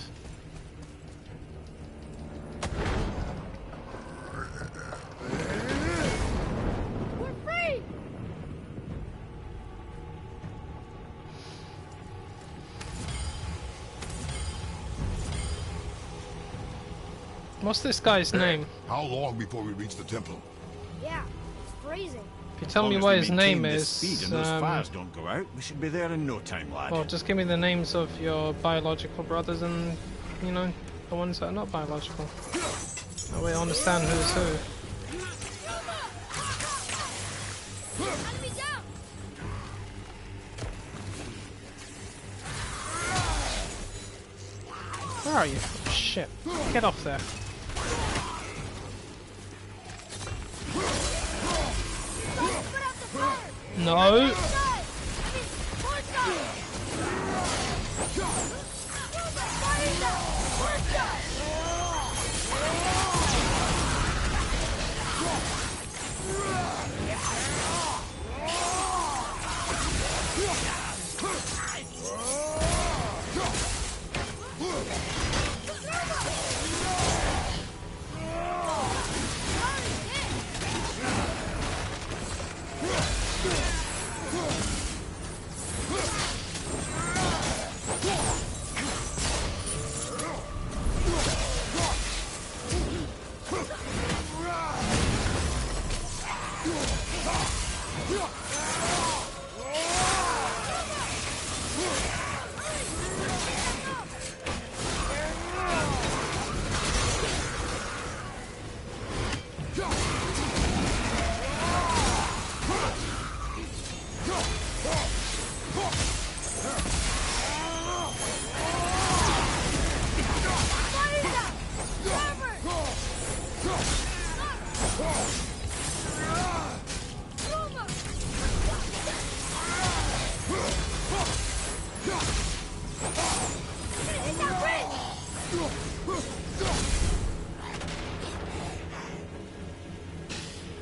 We're free! What's this guy's name? How long before we reach the temple? Yeah, it's freezing. If you tell Long me as what we his maintain name this is, speed and those fires don't go out, we should be there in no time, lad. well, just give me the names of your biological brothers and, you know, the ones that are not biological. That way I understand who's who. Enemy down! Where are you? Shit. Get off there. Put out the fire! No! Side! More side! Fire down! More side!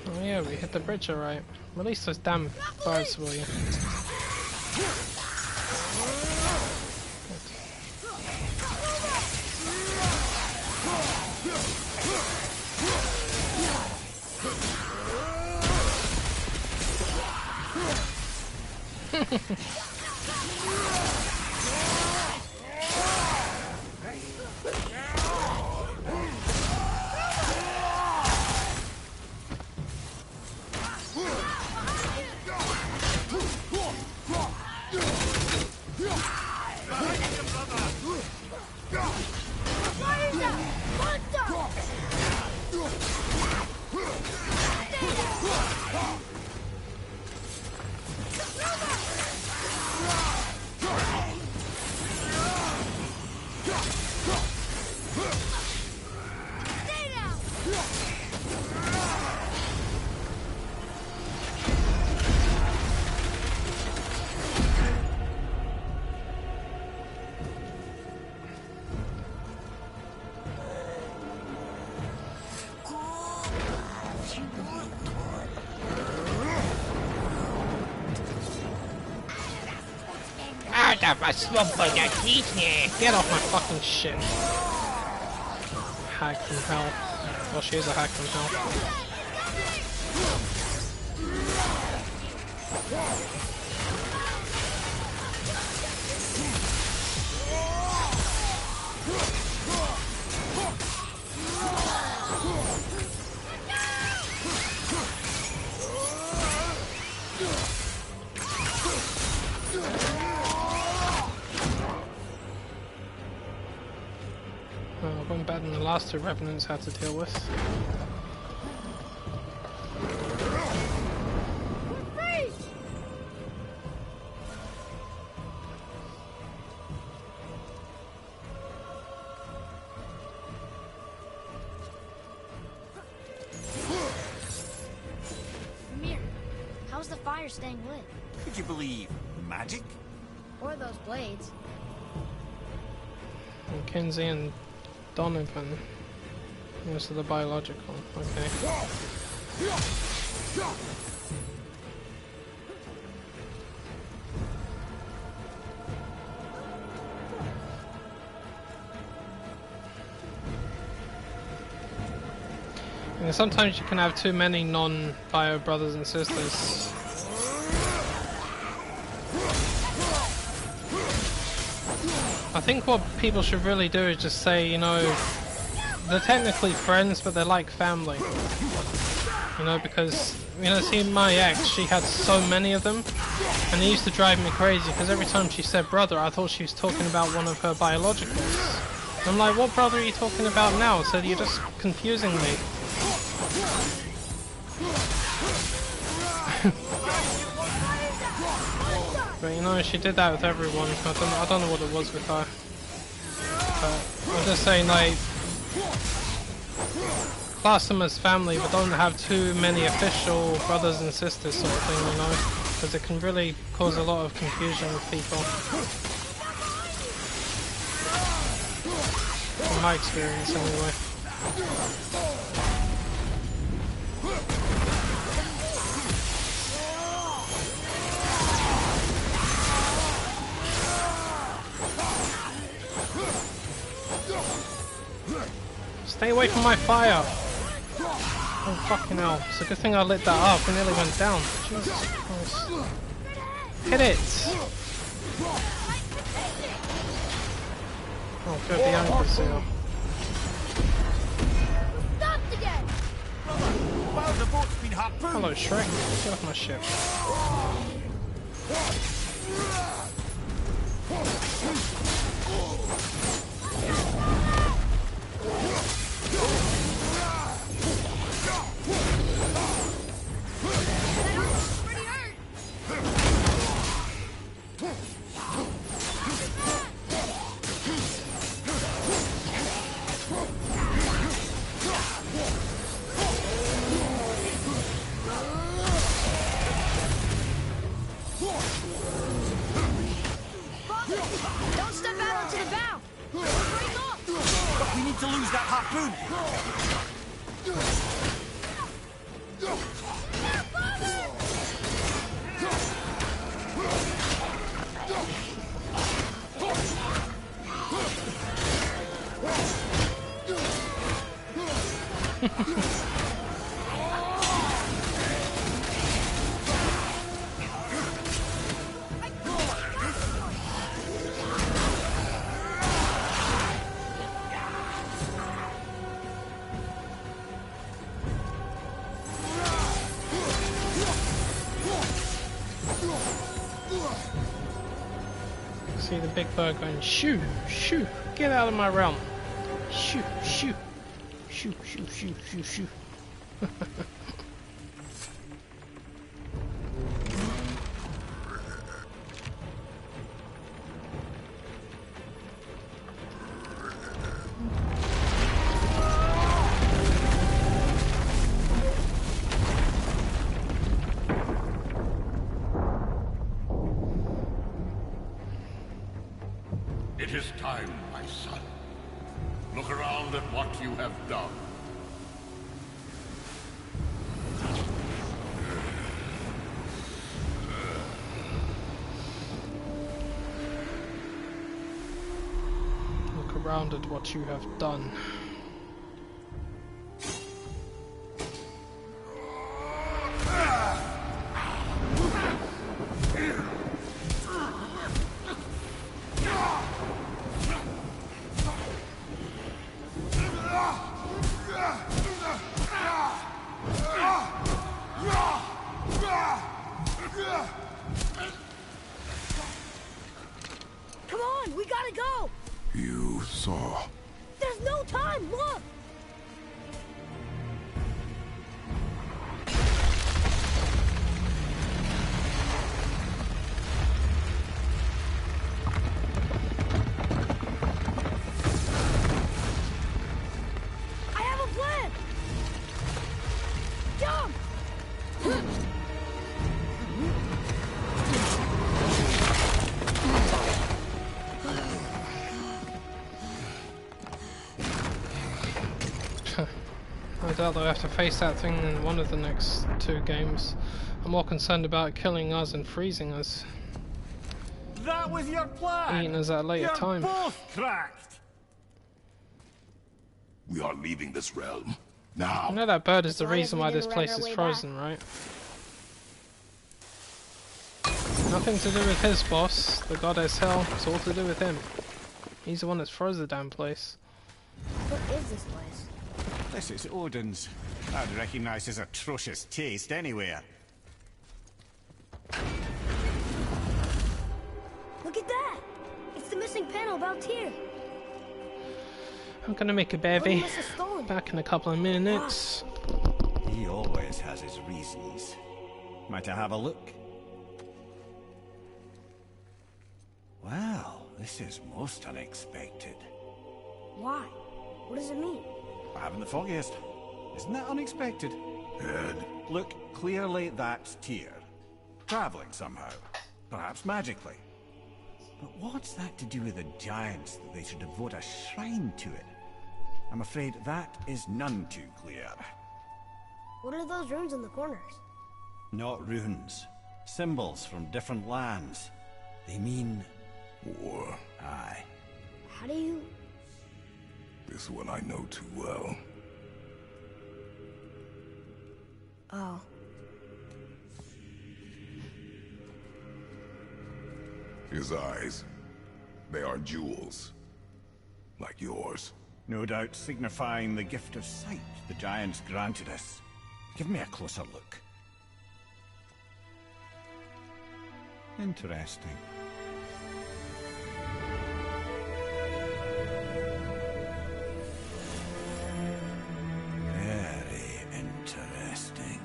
Oh yeah, we hit the bridge alright. Release those damn birds, will you? Get off my fucking shit. Hag from hell. Well, she is a hag from hell. One better than the last two revenants had to deal with. Mir, how's the fire staying lit? Could you believe magic? Or those blades? And Kinsey and Donovan. Yes, the biological. Okay. And sometimes you can have too many non-bio brothers and sisters. I think what people should really do is just say, you know, they're technically friends, but they're like family. You know, because, you know, see, my ex, she had so many of them, and it used to drive me crazy, because every time she said brother, I thought she was talking about one of her biologicals. And I'm like, what brother are you talking about now? So you're just confusing me. But you know, she did that with everyone. I don't know what it was with her. But I'm just saying, like, class them as family, but don't have too many official brothers and sisters sort of thing, you know, because it can really cause a lot of confusion with people. From my experience, anyway. Stay away from my fire! Oh fucking hell, it's a good thing I lit that up and nearly went down. Jesus Christ. Hit it! Oh good, the anchor's here. Stopped again! Well, the boat's been harpooned. Hello Shrek, get off my ship. Don't step out onto the bow! Break off! But we need to lose that harpoon. See the big bird going, shoo, shoo, get out of my realm. Shoo, shoo, shoo, shoo, shoo, shoo, shoo. It is time, my son. Look around at what you have done. Look around at what you have done. time! Look! I have a plan! Jump! I doubt they'll have to face that thing in one of the next 2 games. I'm more concerned about killing us and freezing us. That was your plan! Eating us at a later You're time. both cracked! We are leaving this realm. I Now. know that bird is the As long as reason we why this didn't run place our is way frozen, right? Nothing to do with his boss, the goddess Hell. It's all to do with him. He's the one that's froze the damn place. What is this place? This is Odin's. I'd recognize his atrocious taste anywhere. Look at that! It's the missing panel about here. I'm gonna make a Odin bevy. must have stolen it. Back in a couple of minutes. He always has his reasons. Might I have a look? Well, this is most unexpected. Why? What does it mean? I haven't the foggiest. Isn't that unexpected? Head. Look, clearly that's Tyr. Traveling somehow. Perhaps magically. But what's that to do with the giants that they should devote a shrine to it? I'm afraid that is none too clear. What are those runes in the corners? Not runes. Symbols from different lands. They mean... War. Aye. How do you... This one I know too well. Oh. His eyes. They are jewels. Like yours. No doubt signifying the gift of sight the giants granted us. Give me a closer look. Interesting. Very interesting.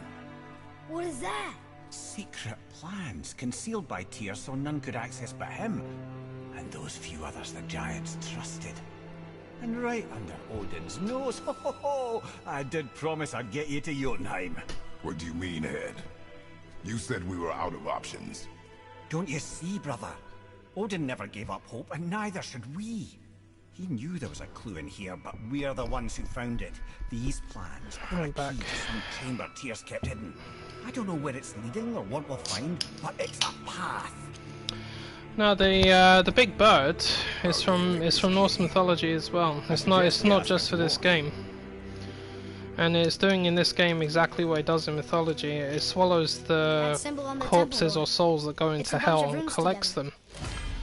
What is that? Secret plans concealed by Tyr so none could access but him. And those few others the giants trusted. And right under Odin's nose, ho ho ho! I did promise I'd get you to Jotunheim. What do you mean, Head? You said we were out of options. Don't you see, brother? Odin never gave up hope, and neither should we. He knew there was a clue in here, but we're the ones who found it. These plans are a key back. to some chamber Tyr's kept hidden. I don't know where it's leading or what we'll find, but it's a path. Now the big bird is from Norse mythology as well. It's not just for this game. And it's doing in this game exactly what it does in mythology. It swallows That the symbol on the corpses temple or souls that go It's a into bunch of hell and runes collects together. them.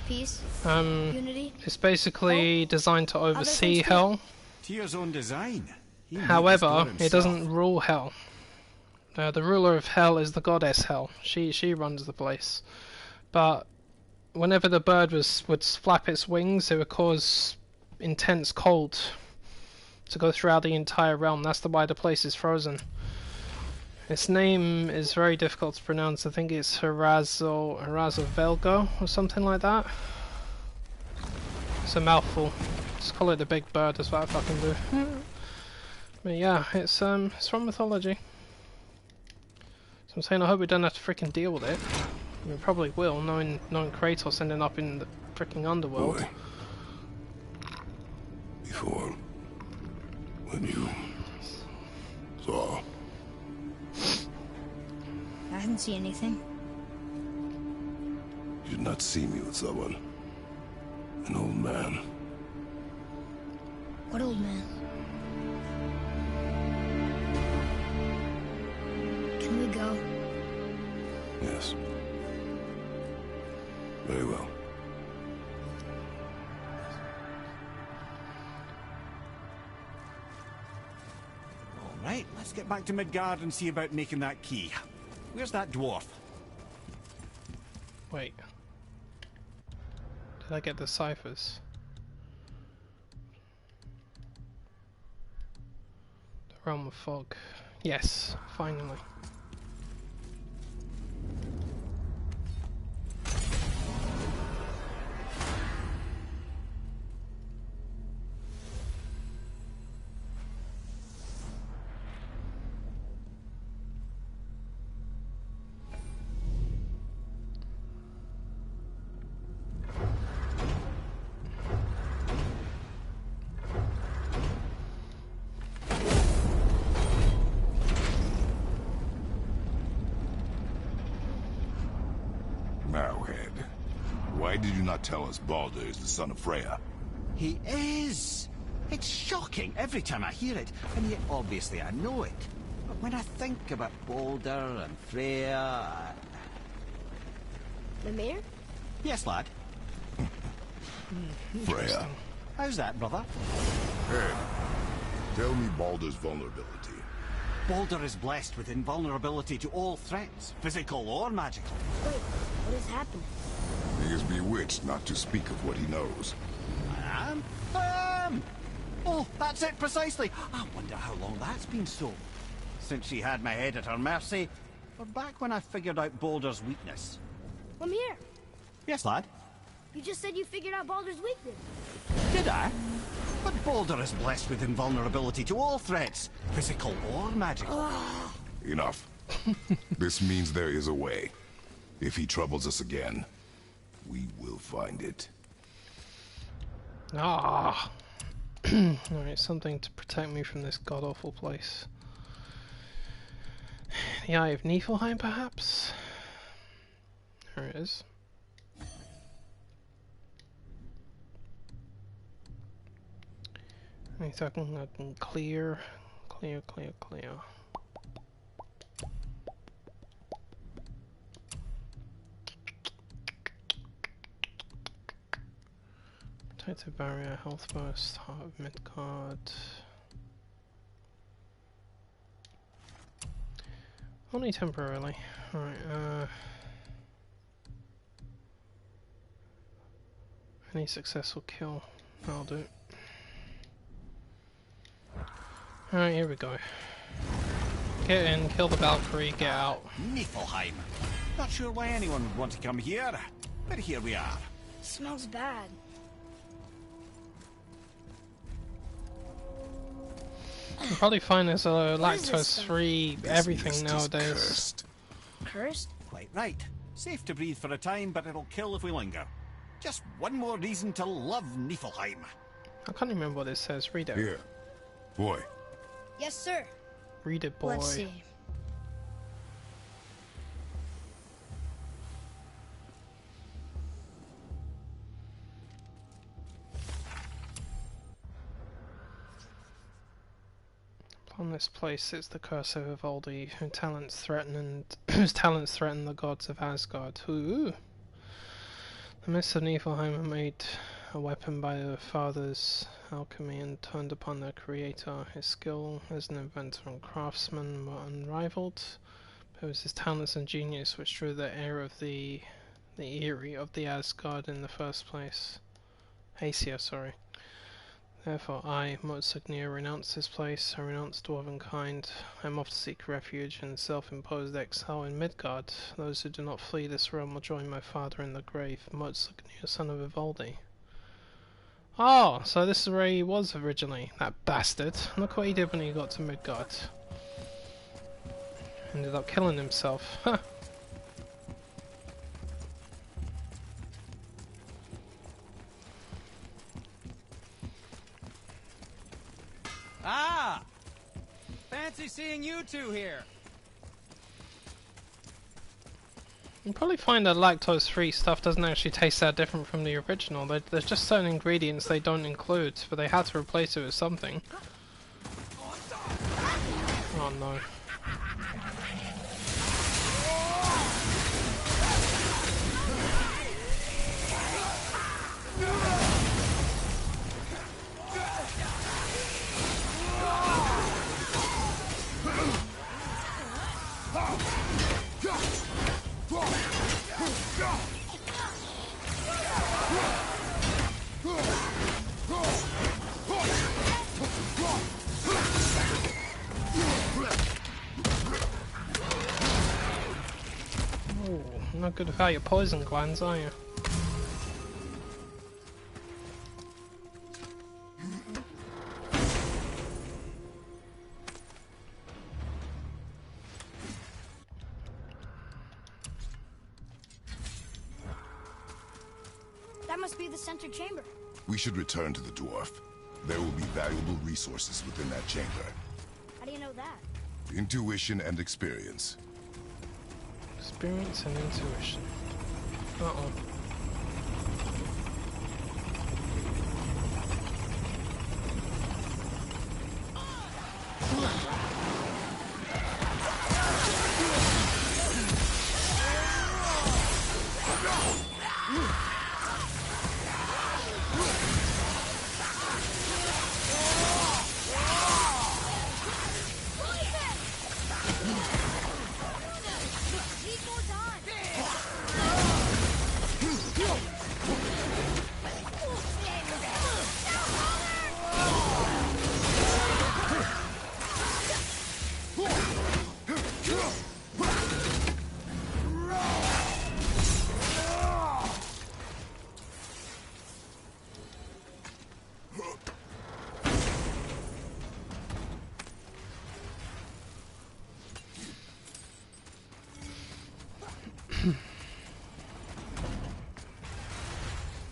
Peace, unity. It's basically designed to oversee things too. hell. Tyr's own design. He made this However, door it himself. doesn't rule hell. The ruler of hell is the goddess Hell. She runs the place. But whenever the bird would flap its wings, it would cause intense cold to go throughout the entire realm. That's why the place is frozen. Its name is very difficult to pronounce. I think it's Velgo or something like that. It's a mouthful. Just call it the big bird. That's what I fucking do. But yeah, it's from mythology. So I'm saying I hope we don't have to freaking deal with it. We probably will, knowing Kratos ending up in the freaking underworld. Boy. Before. When you saw. I didn't see anything. You did not see me with someone. An old man. What old man? Can we go? Yes. Very well. All right, let's get back to Midgard and see about making that key. Where's that dwarf? Wait. Did I get the ciphers? Realm of Fog. Yes, finally. Why did you not tell us Baldur is the son of Freya? He is! It's shocking every time I hear it, and yet obviously I know it. But when I think about Baldur and Freya... Mimir? Yes, lad. Freya. How's that, brother? Hey, tell me Baldur's vulnerability. Baldur is blessed with invulnerability to all threats, physical or magical. Wait, what is happening? He is bewitched not to speak of what he knows. I am? Oh, that's it precisely. I wonder how long that's been so. Since she had my head at her mercy, or back when I figured out Baldur's weakness. Mimir, Yes, lad? you just said you figured out Baldur's weakness. Did I? But Baldur is blessed with invulnerability to all threats, physical or magical. Enough. This means there is a way. If he troubles us again, we will find it. Ah! Alright, something to protect me from this god-awful place. The Eye of Niflheim, perhaps? There it is. I can clear. Protective barrier, health burst, heart of Midgard. Only temporarily. Alright, any successful kill, that'll do. Alright, here we go. Get in, kill the Valkyrie, get out. Niflheim. Not sure why anyone would want to come here, but here we are. Smells bad. You'll probably find there's a What is this lactose-free everything nowadays. Cursed. Cursed? Quite right. Safe to breathe for a time, but it'll kill if we linger. Just one more reason to love Niflheim. I can't remember what it says. Read it. Here. Boy. Yes, sir. Read it, boy. Let's see. On this place sits the curse of Vivaldi, whose talents threaten the gods of Asgard. Ooh. The mists of Niflheim are made a weapon by the father's alchemy and turned upon their creator. His skill as an inventor and craftsman were unrivaled, but it was his talents and genius which drew the heir of the Eyrie of the Asgard in the first place. Aesir, sorry. Therefore I, Motsognir, renounce this place, I renounce dwarven kind. I am off to seek refuge in self-imposed exile in Midgard. Those who do not flee this realm will join my father in the grave, Motsognir, son of Vivaldi. Oh, so this is where he was originally, that bastard. Look what he did when he got to Midgard. Ended up killing himself. Huh. Ah! Fancy seeing you two here. You probably find that lactose-free stuff doesn't actually taste that different from the original. There's just certain ingredients they don't include, but they had to replace it with something. Oh no. Not good without your poison glands, are you? That must be the center chamber. We should return to the dwarf. There will be valuable resources within that chamber. How do you know that? Intuition and experience. Experience and intuition. Uh-oh.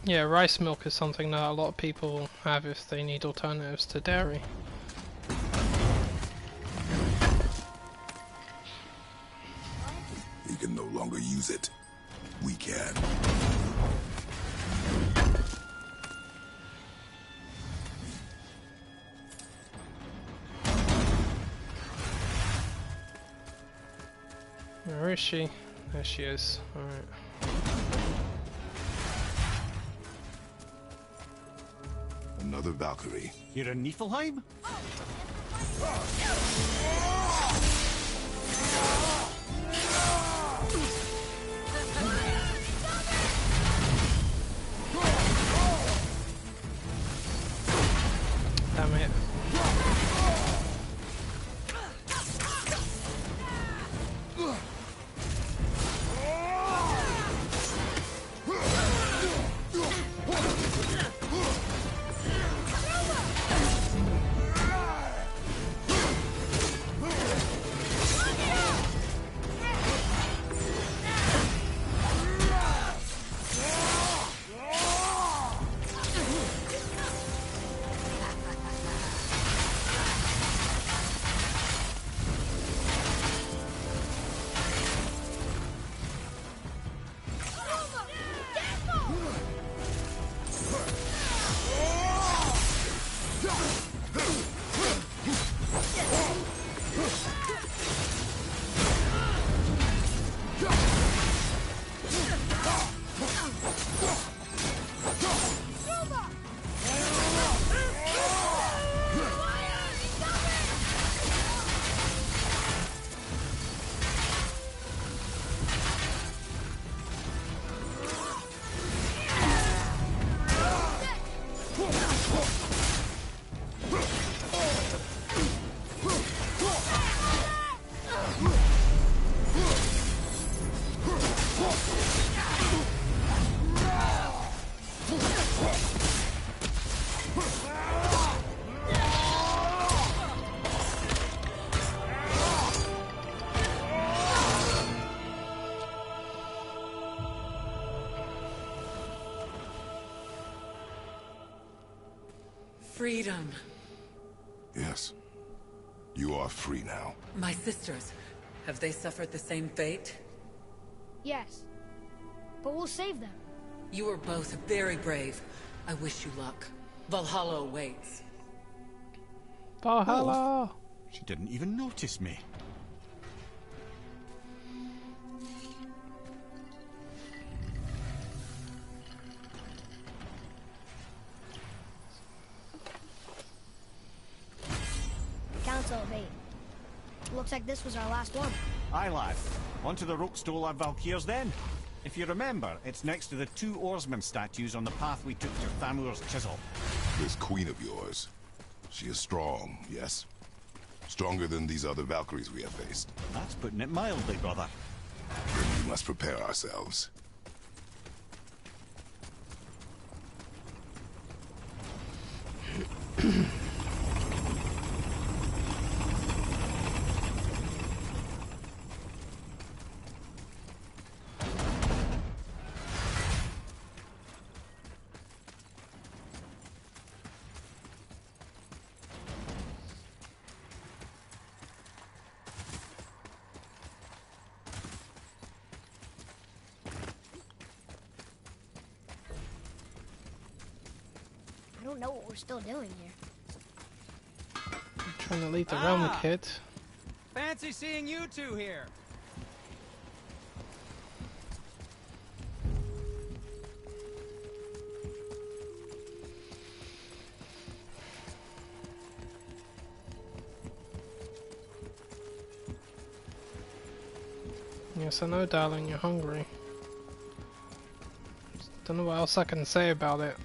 Yeah, rice milk is something that a lot of people have if they need alternatives to dairy. He can no longer use it. We can. Where is she? There she is. Alright. Another Valkyrie. You're in Niflheim? Damn it. Freedom. Yes. You are free now. My sisters, have they suffered the same fate? Yes. But we'll save them. You are both very brave. I wish you luck. Valhalla awaits. Valhalla! She didn't even notice me. Council of 8. Looks like this was our last one. Aye, lad. On to the Rookstol of Valkyrs then. If you remember, it's next to the 2 oarsman statues on the path we took to Thamur's chisel. This queen of yours, she is strong, yes? Stronger than these other Valkyries we have faced. That's putting it mildly, brother. Then we must prepare ourselves. I don't know what we're still doing here. I'm trying to leave the realm, kid. Fancy seeing you two here. Yes, I know, darling, you're hungry. Don't know what else I can say about it.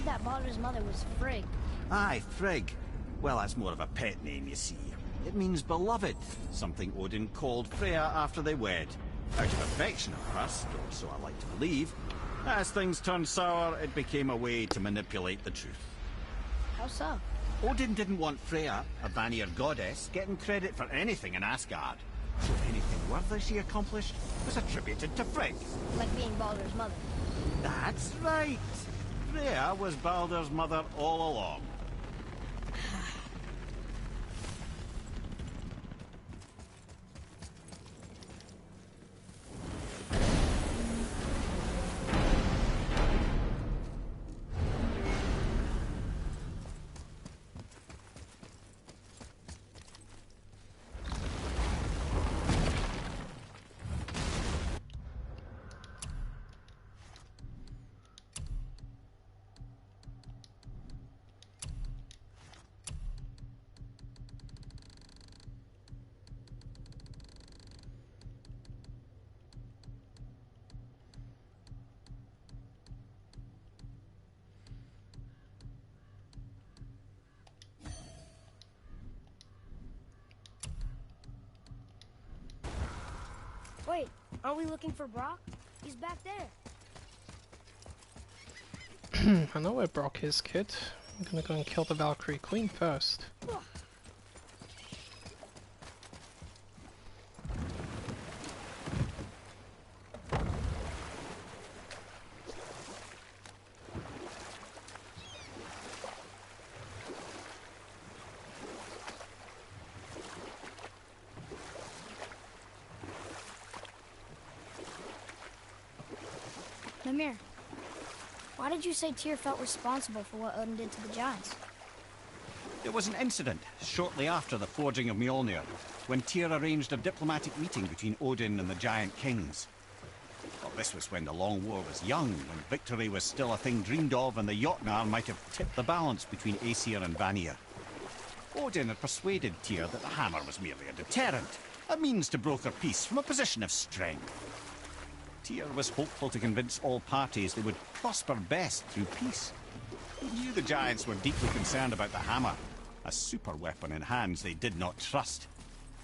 That Balder's mother was Frigg. Aye, Frigg. Well, that's more of a pet name, you see. It means beloved, something Odin called Freya after they wed. Out of affection at first, or so I like to believe. As things turned sour, it became a way to manipulate the truth. How so? Odin didn't want Freya, a Vanir goddess, getting credit for anything in Asgard. So anything worthy she accomplished was attributed to Frigg. Like being Balder's mother. That's right. Freya was Baldur's mother all along. Wait, aren't we looking for Brock? He's back there. I know where Brock is, kid. I'm gonna go and kill the Valkyrie Queen first. Mimir, why did you say Tyr felt responsible for what Odin did to the giants? There was an incident shortly after the forging of Mjolnir, when Tyr arranged a diplomatic meeting between Odin and the giant kings. Well, this was when the Long War was young, when victory was still a thing dreamed of, and the Jotnar might have tipped the balance between Aesir and Vanir. Odin had persuaded Tyr that the hammer was merely a deterrent, a means to broker peace from a position of strength. Tyr was hopeful to convince all parties they would prosper best through peace. He knew the giants were deeply concerned about the hammer, a super weapon in hands they did not trust.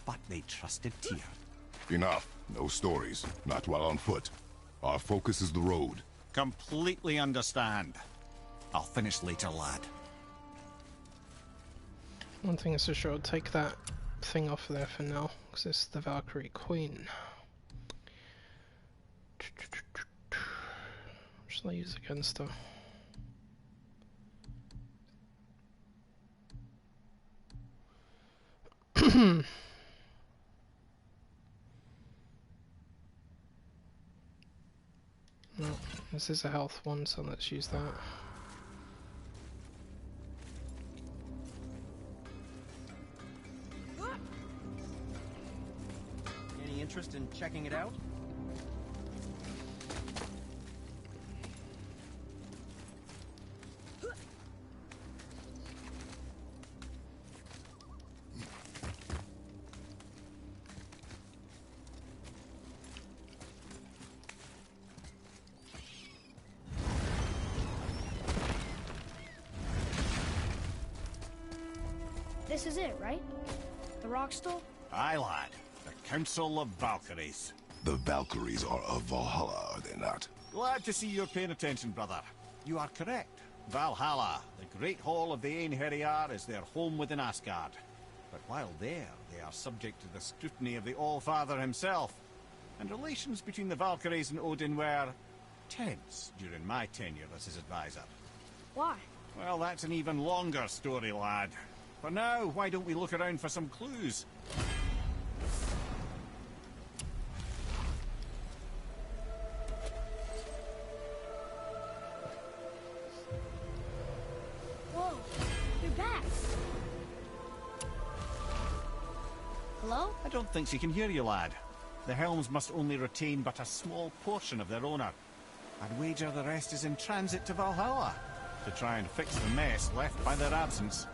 But they trusted Tyr. Enough. No stories. Not while on foot. Our focus is the road. Completely understand. I'll finish later, lad. One thing is for sure, take that thing off there for now, because it's the Valkyrie Queen. What shall I use against her? No, this is a health one, so let's use that. Any interest in checking it out? This is it, right? The rock stool? Aye, lad. The Council of Valkyries. The Valkyries are of Valhalla, are they not? Glad to see you're paying attention, brother. You are correct. Valhalla, the great hall of the Einherjar, is their home within Asgard. But while there, they are subject to the scrutiny of the All-Father himself. And relations between the Valkyries and Odin were tense during my tenure as his advisor. Why? Well, that's an even longer story, lad. For now, why don't we look around for some clues? Whoa, you're back. Hello? I don't think she can hear you, lad. The helms must only retain but a small portion of their owner. I'd wager the rest is in transit to Valhalla to try and fix the mess left by their absence.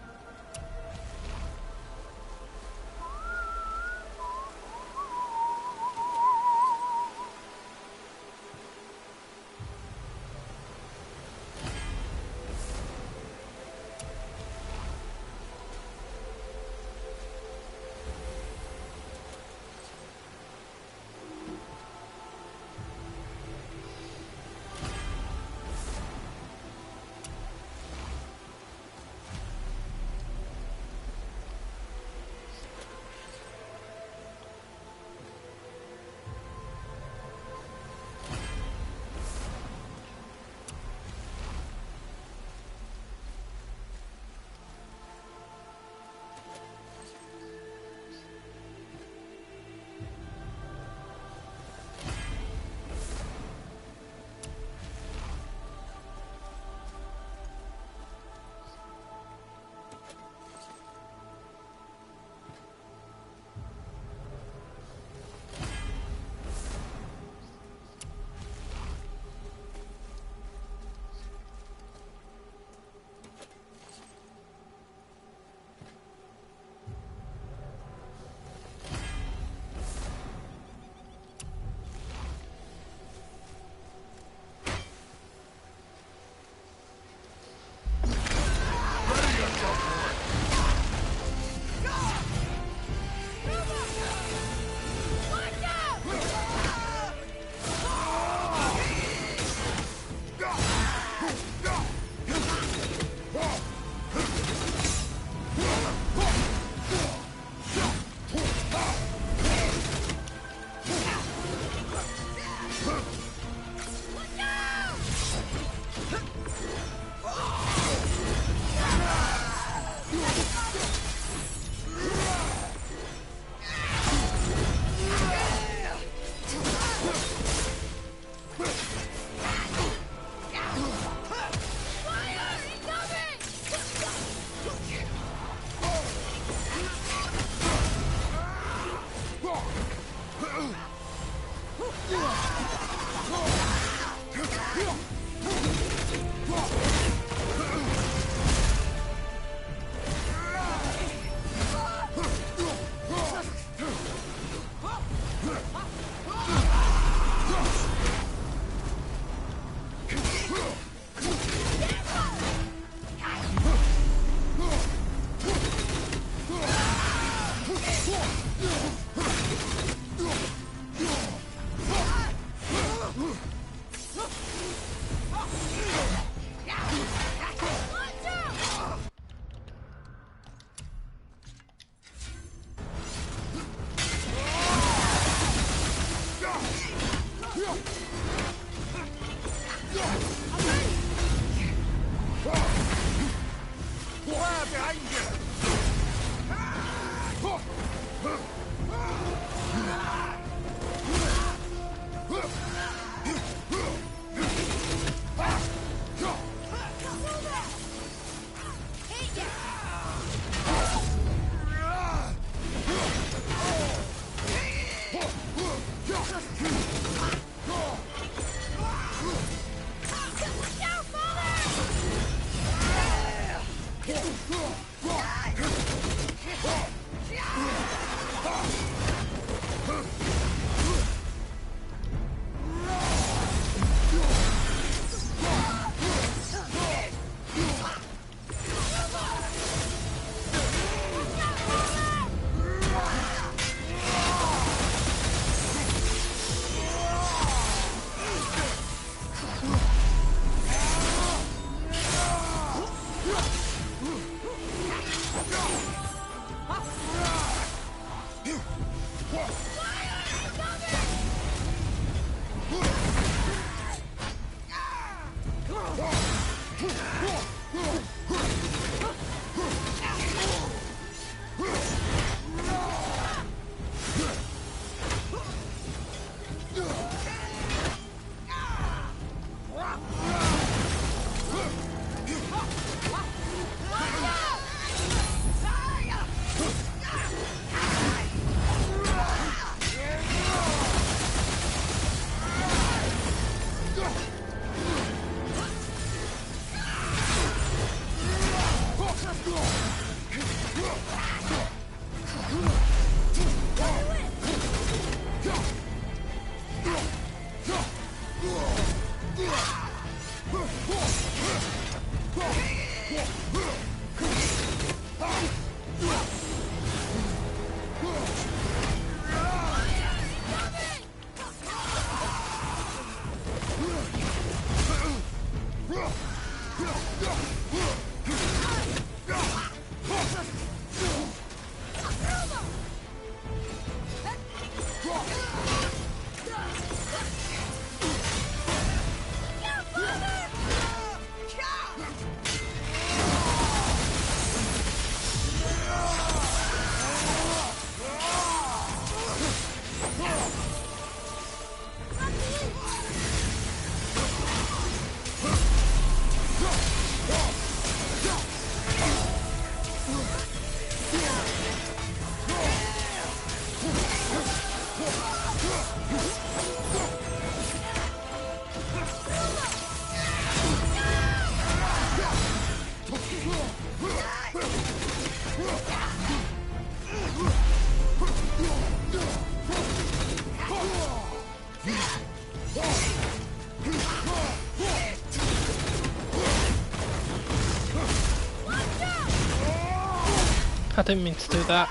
I didn't mean to do that.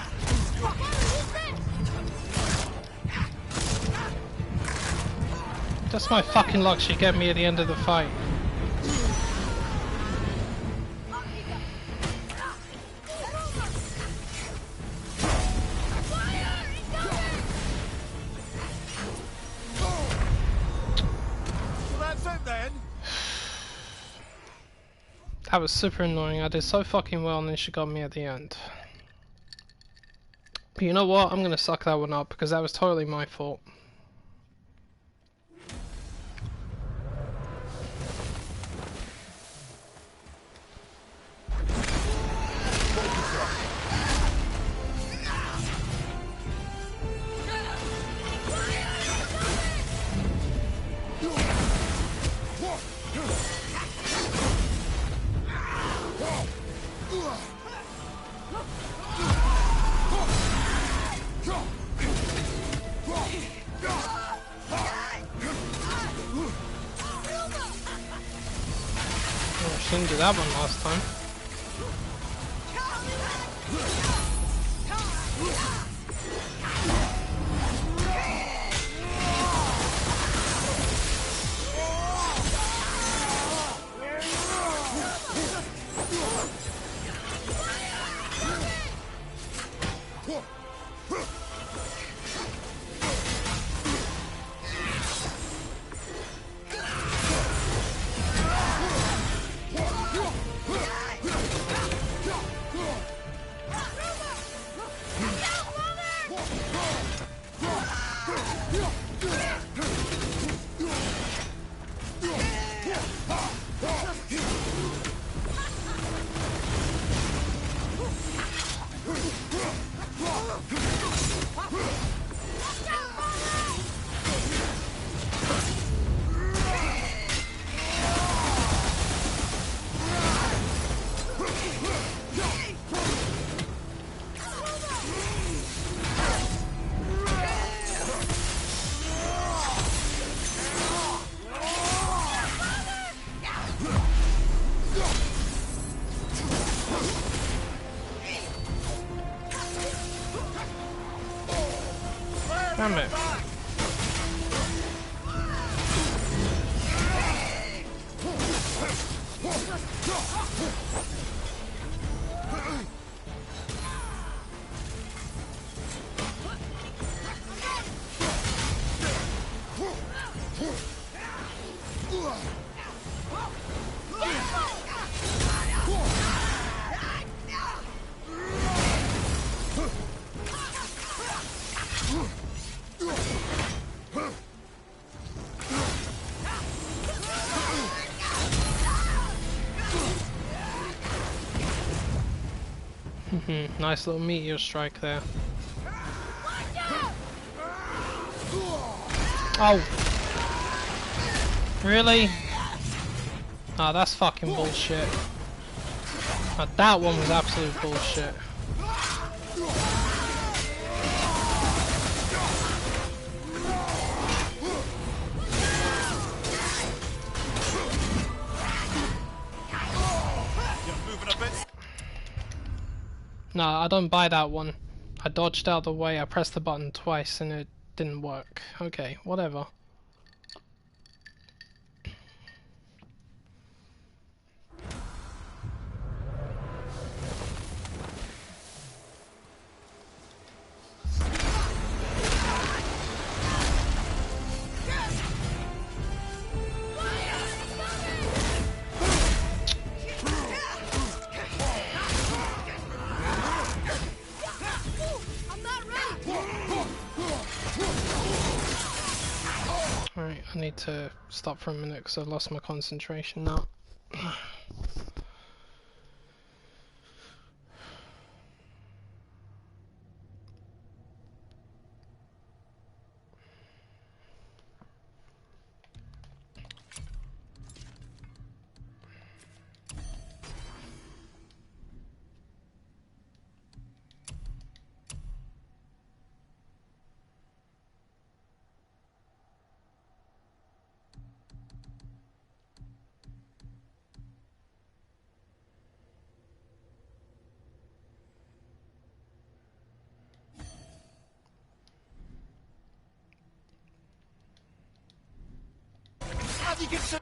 Just my fucking luck she get me at the end of the fight. That was super annoying. I did so fucking well and then she got me at the end. But you know what? I'm gonna suck that one up because that was totally my fault. Didn't do that one last time. Damn it. Nice little meteor strike there. Oh! Really? Ah, that's fucking bullshit. That one was absolute bullshit. No, I don't buy that one. I dodged out of the way, I pressed the button twice and it didn't work. Okay, whatever. Alright, I need to stop for a minute because I've lost my concentration now. get some...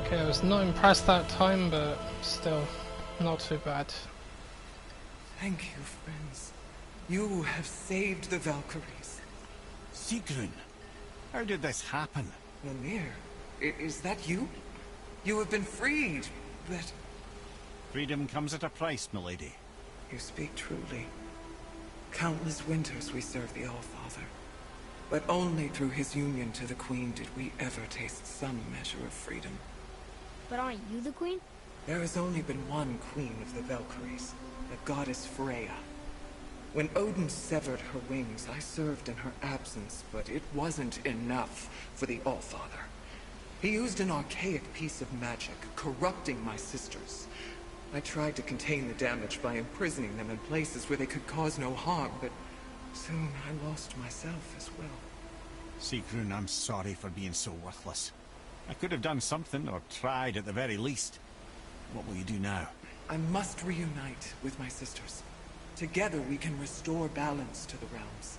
Okay, I was not impressed that time, but still, not too bad. Thank you, friends. You have saved the Valkyries. Sigrun, how did this happen? Mimir, is that you? You have been freed, but... Freedom comes at a price, milady. You speak truly. Countless winters we served the All-Father. But only through his union to the Queen did we ever taste some measure of freedom. But aren't you the queen? There has only been one Queen of the Valkyries, the goddess Freya. When Odin severed her wings, I served in her absence, but it wasn't enough for the Allfather. He used an archaic piece of magic, corrupting my sisters. I tried to contain the damage by imprisoning them in places where they could cause no harm, but soon I lost myself as well. Sigrun, I'm sorry for being so worthless. I could have done something, or tried at the very least. What will you do now? I must reunite with my sisters. Together we can restore balance to the realms.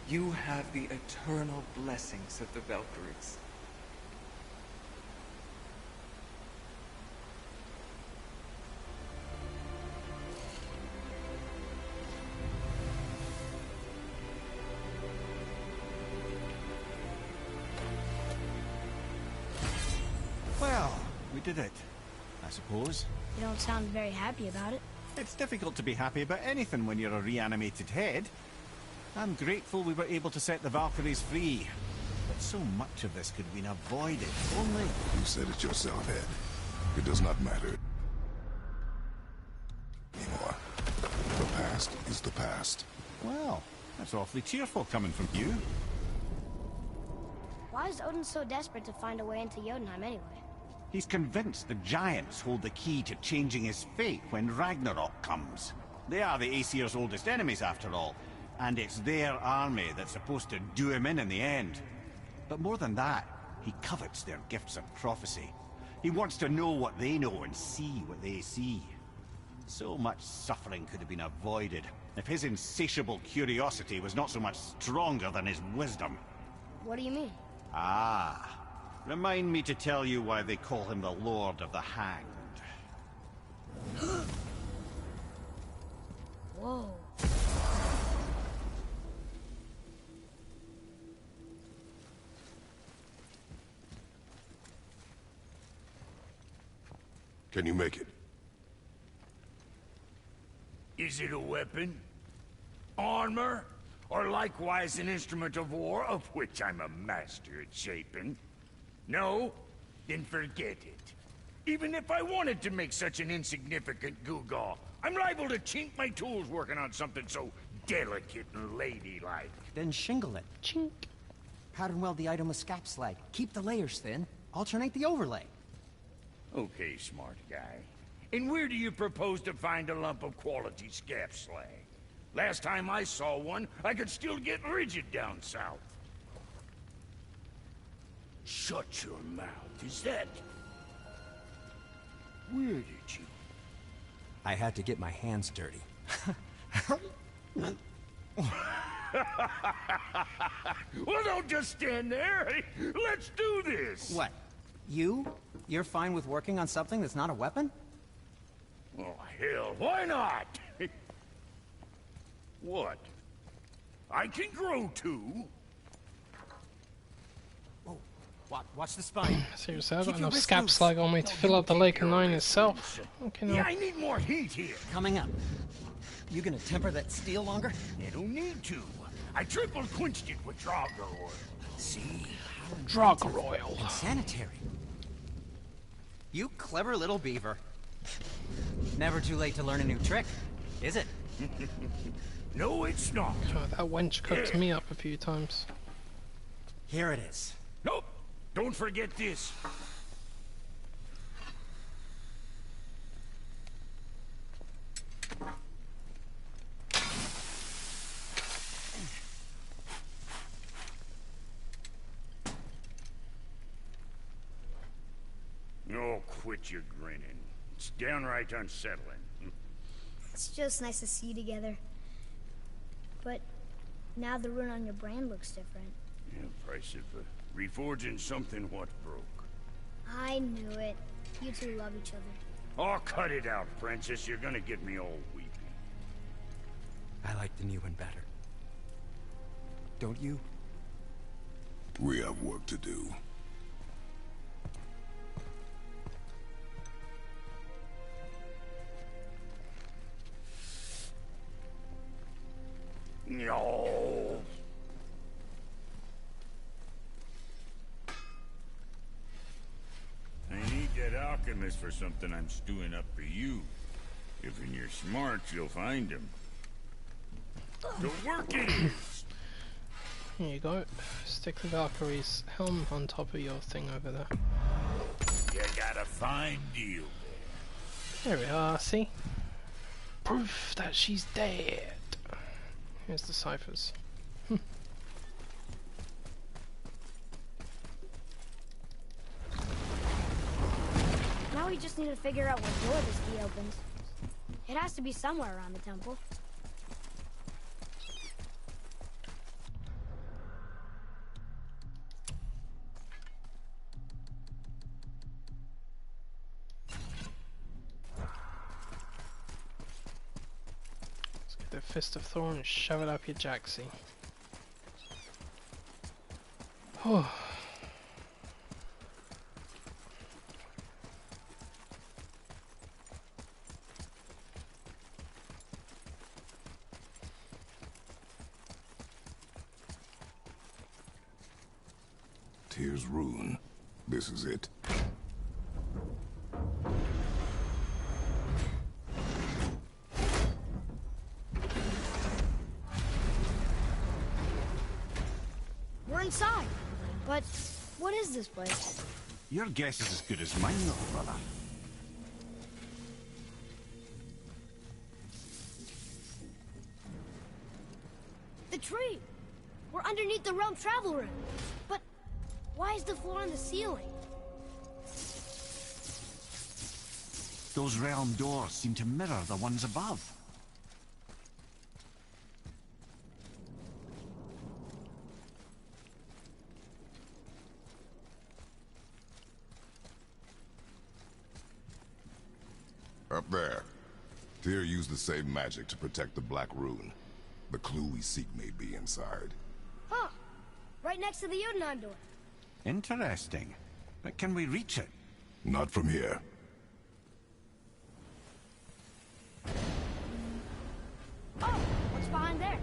You have the eternal blessings of the Valkyries. Well, we did it, I suppose. You don't sound very happy about it. It's difficult to be happy about anything when you're a reanimated head. I'm grateful we were able to set the Valkyries free. But so much of this could have been avoided, only... You said it yourself, Ed. It does not matter anymore. The past is the past. Well, that's awfully cheerful coming from you. Why is Odin so desperate to find a way into Jotunheim anyway? He's convinced the giants hold the key to changing his fate when Ragnarok comes. They are the Aesir's oldest enemies, after all, and it's their army that's supposed to do him in the end. But more than that, he covets their gifts of prophecy. He wants to know what they know and see what they see. So much suffering could have been avoided if his insatiable curiosity was not so much stronger than his wisdom. What do you mean? Ah. Remind me to tell you why they call him the Lord of the Hanged. Whoa. Can you make it? Is it a weapon? Armor? Or likewise an instrument of war, of which I'm a master at shaping? No? Then forget it. Even if I wanted to make such an insignificant gewgaw, I'm liable to chink my tools working on something so delicate and ladylike. Then shingle it. Chink. Pattern weld the item with scap slag. Keep the layers thin. Alternate the overlay. Okay, smart guy. And where do you propose to find a lump of quality scap slag? Last time I saw one, I could still get rigid down south. Shut your mouth, is that... Where did you... I had to get my hands dirty. Well, don't just stand there. Let's do this. What? You're fine with working on something that's not a weapon? Oh, hell, why not? What? I can grow too. Oh, watch the spine. Seriously, I've got enough scap slag on me to fill up the Lake of Nine itself. Okay, no. Yeah, I need more heat here. Coming up. You gonna temper that steel longer? You don't need to. I triple quenched it with Drago oil. See? Drago oil. And sanitary. You clever little beaver. Never too late to learn a new trick, is it? No, it's not. Oh, that wench cooked me up a few times. Here it is. Nope. Don't forget this. Oh, quit your grinning. It's downright unsettling. It's just nice to see you together. But now the rune on your brain looks different. Yeah, price of reforging something what broke. I knew it. You two love each other. Oh, cut it out, Princess. You're gonna get me all weepy. I like the new one better. Don't you? We have work to do. No. I need that alchemist for something I'm stewing up for you. If you're smart, you'll find him. The work it is. Here you go. Stick the Valkyrie's helm on top of your thing over there. You got a fine deal There we are, see? Proof that she's dead. Here's the ciphers. Now we just need to figure out what door this key opens. It has to be somewhere around the temple. Let's get the Fist of Thorn and shove it up your jacksie. Oh. Tyr's rune. This is it. We're inside. But what is this place? Your guess is as good as mine, little brother. The tree! We're underneath the realm travel room. But why is the floor on the ceiling? Those realm doors seem to mirror the ones above. Up there. Tyr used the same magic to protect the Black Rune. The clue we seek may be inside. Huh. Right next to the Jotunheim door. Interesting. But can we reach it? Not from here. Oh, what's behind there?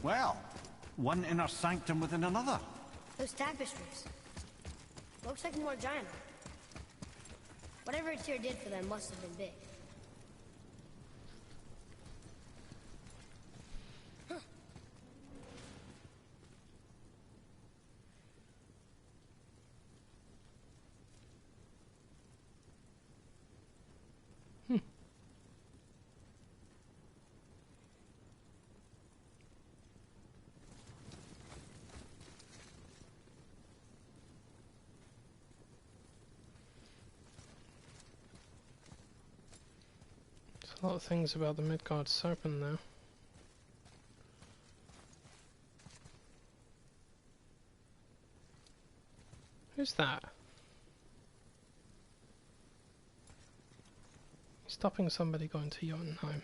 Well, one inner sanctum within another. Those tapestries. Looks like more giant. Whatever Tyr did for them must have been big. A lot of things about the Midgard Serpent now. Who's that? He's stopping somebody going to Jotunheim.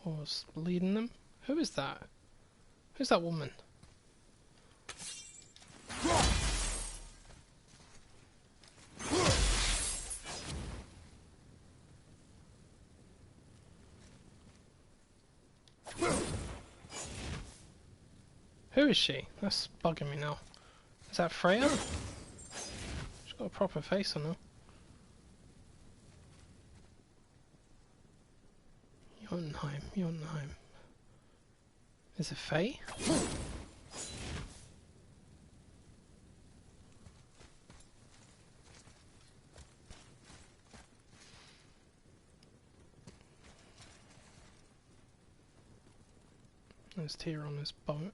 Or leading them? Who is that? Who's that woman? Who is she? That's bugging me now. Is that Freya? She's got a proper face on her. Jotunheim, Jotunheim. Is it Faye? There's Tyr on his boat.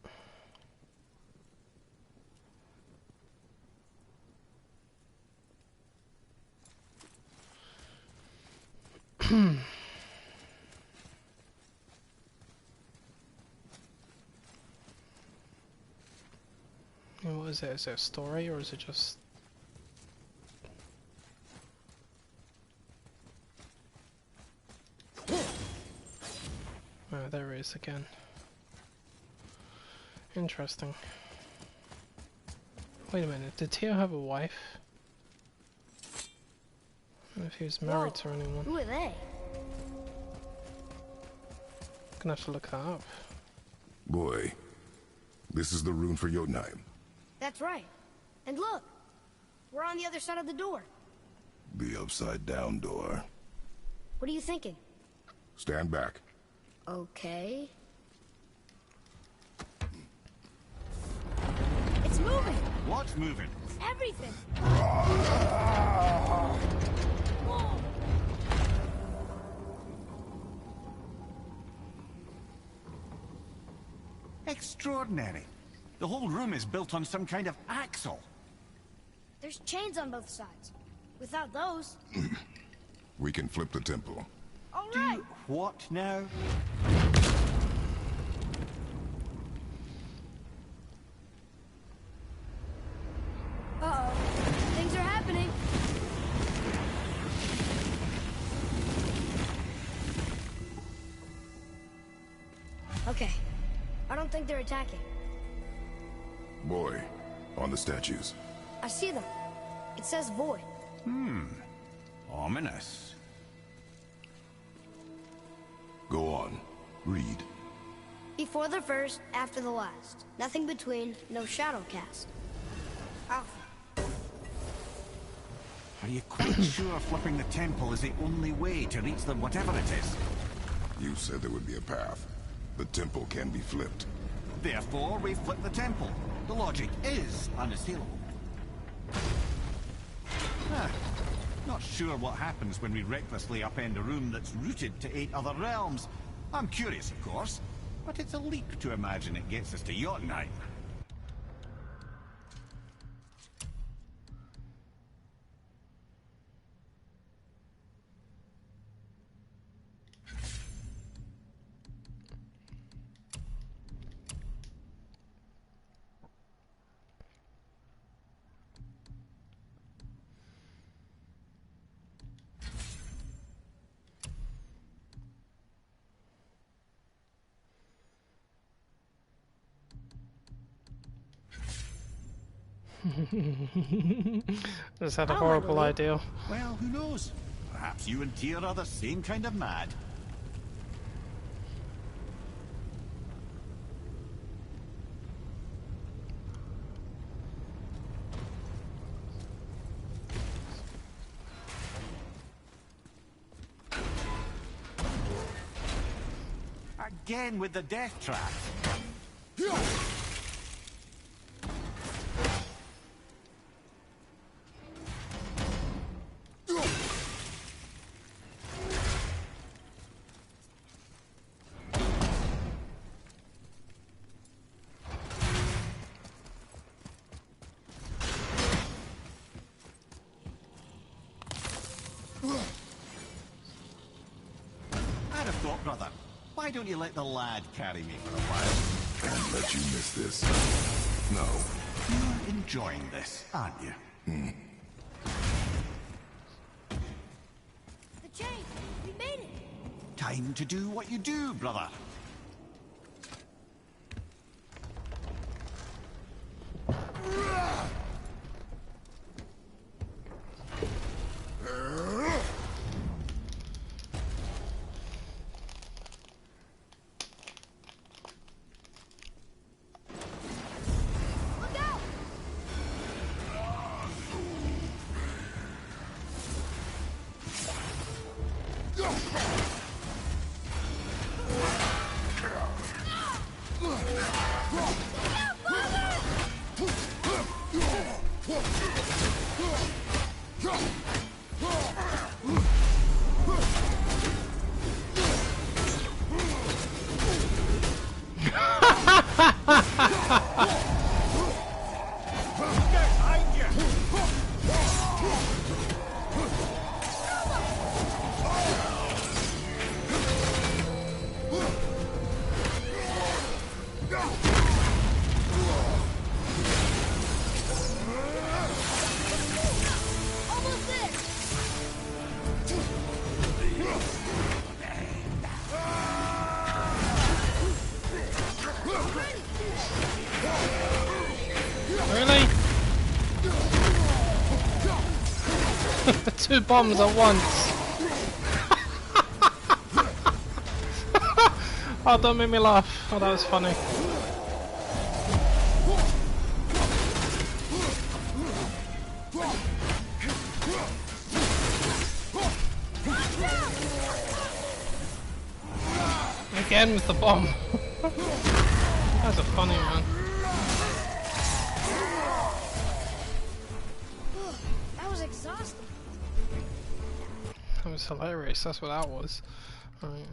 What is it? Is it a story or is it just... Oh, there it is again. Interesting. Wait a minute, did Tyr have a wife? I don't know if he was married to anyone. Who are they? Gonna have to look that up. Boy, this is the rune for Jotunheim. That's right. And look, we're on the other side of the door. The upside-down door. What are you thinking? Stand back. Okay. It's moving! What's moving? Everything! Extraordinary. The whole room is built on some kind of axle. There's chains on both sides. Without those... We can flip the temple. All right! What now? Uh-oh. Things are happening. Okay. I don't think they're attacking. Boy, on the statues. I see them. It says void. Ominous. Go on. Read. Before the first, after the last. Nothing between, no shadow cast. Alpha. Are you quite sure flipping the temple is the only way to reach them, whatever it is? You said there would be a path. The temple can be flipped. Therefore, we flip the temple. The logic is unassailable. Not sure what happens when we recklessly upend a room that's rooted to 8 other realms. I'm curious, of course, but it's a leap to imagine it gets us to Jotunheim. Just had a horrible idea. Well, who knows? Perhaps you and Tyr are the same kind of mad. Again with the death trap. I'd have thought, brother, why don't you let the lad carry me for a while? Can't let you miss this. No. You're enjoying this, aren't you? The chain! We made it! Time to do what you do, brother. Look out! Almost there! Really? 2 bombs at once. Oh, don't make me laugh. Oh, that was funny. Again with the bomb. That's a funny man. That was exhausting. That was hilarious, that's what that was. Right,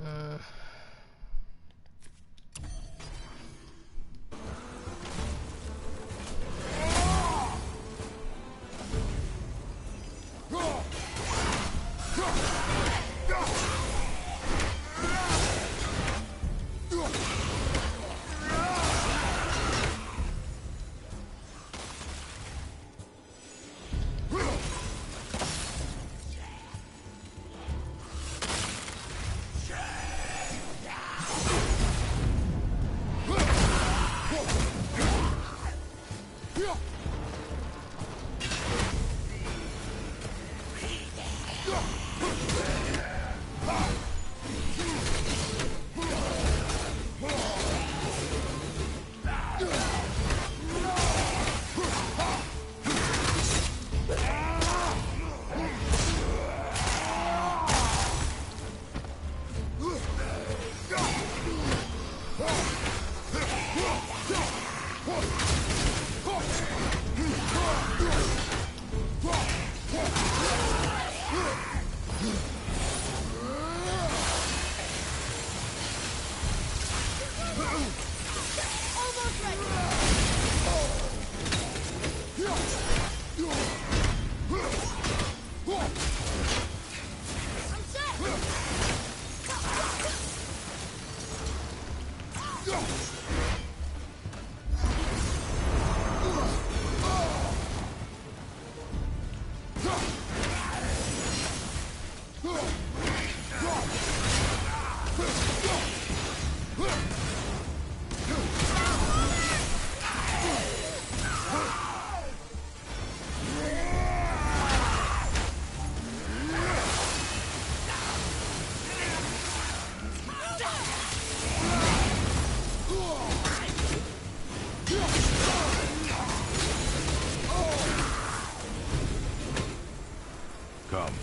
Come.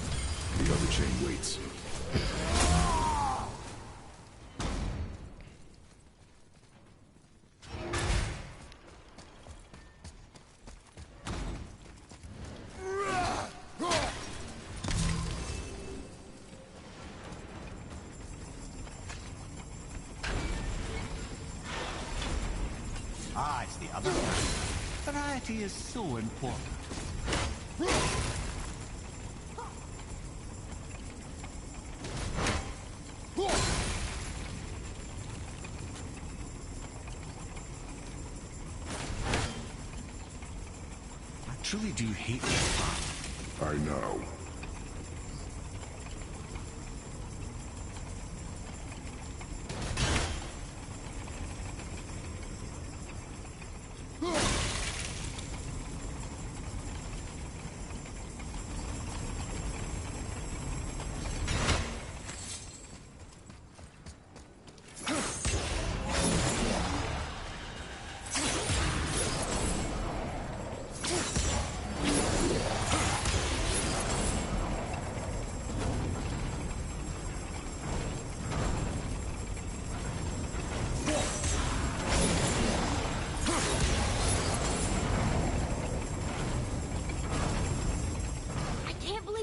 The other chain waits. Ah, it's the other one. Variety is so important. I truly do hate this part. I know.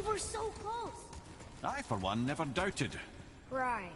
We're so close. I, for one, never doubted. Right.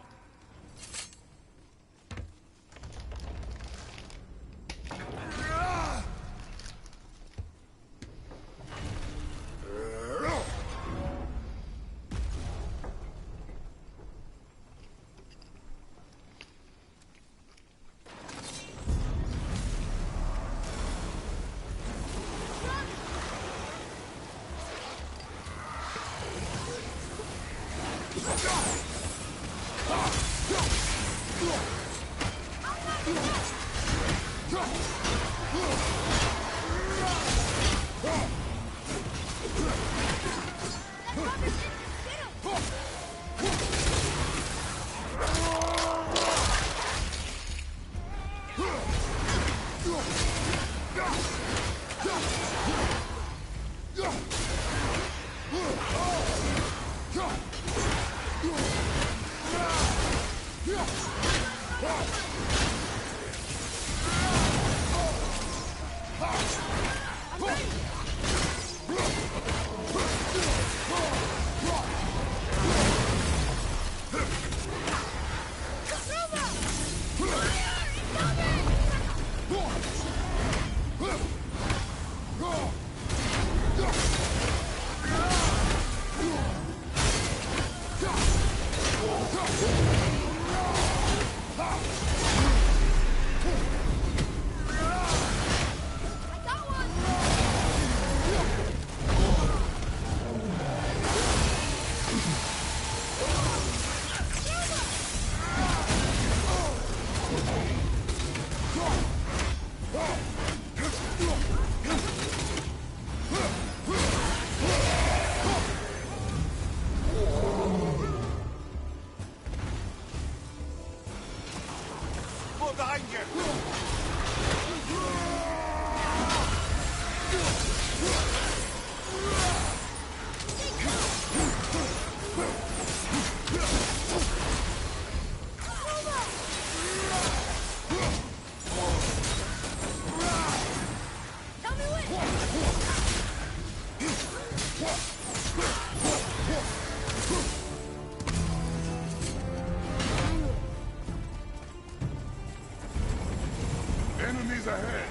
Enemies ahead!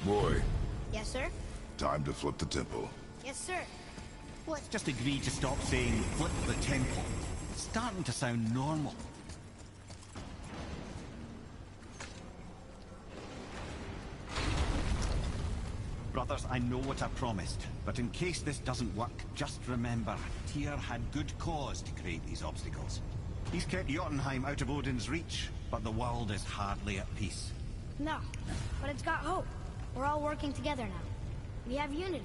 Boy, Yes, sir? time to flip the temple. Yes, sir. Let's just agree to stop saying flip the temple. It's starting to sound normal. Brothers, I know what I promised, but in case this doesn't work, just remember, Tyr had good cause to create these obstacles. He's kept Jotunheim out of Odin's reach, but the world is hardly at peace. No, but it's got hope. We're all working together now. We have unity.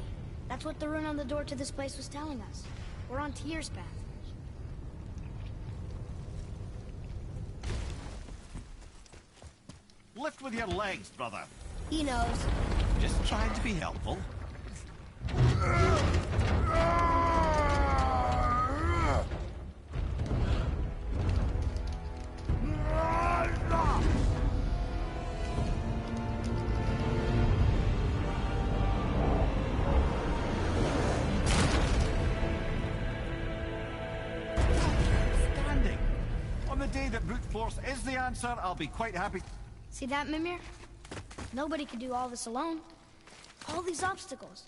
That's what the rune on the door to this place was telling us. We're on Tyr's path. Lift with your legs, brother. He knows. Just trying to be helpful. Standing. On the day that brute force is the answer, I'll be quite happy. See that, Mimir? Nobody could do all this alone. All these obstacles.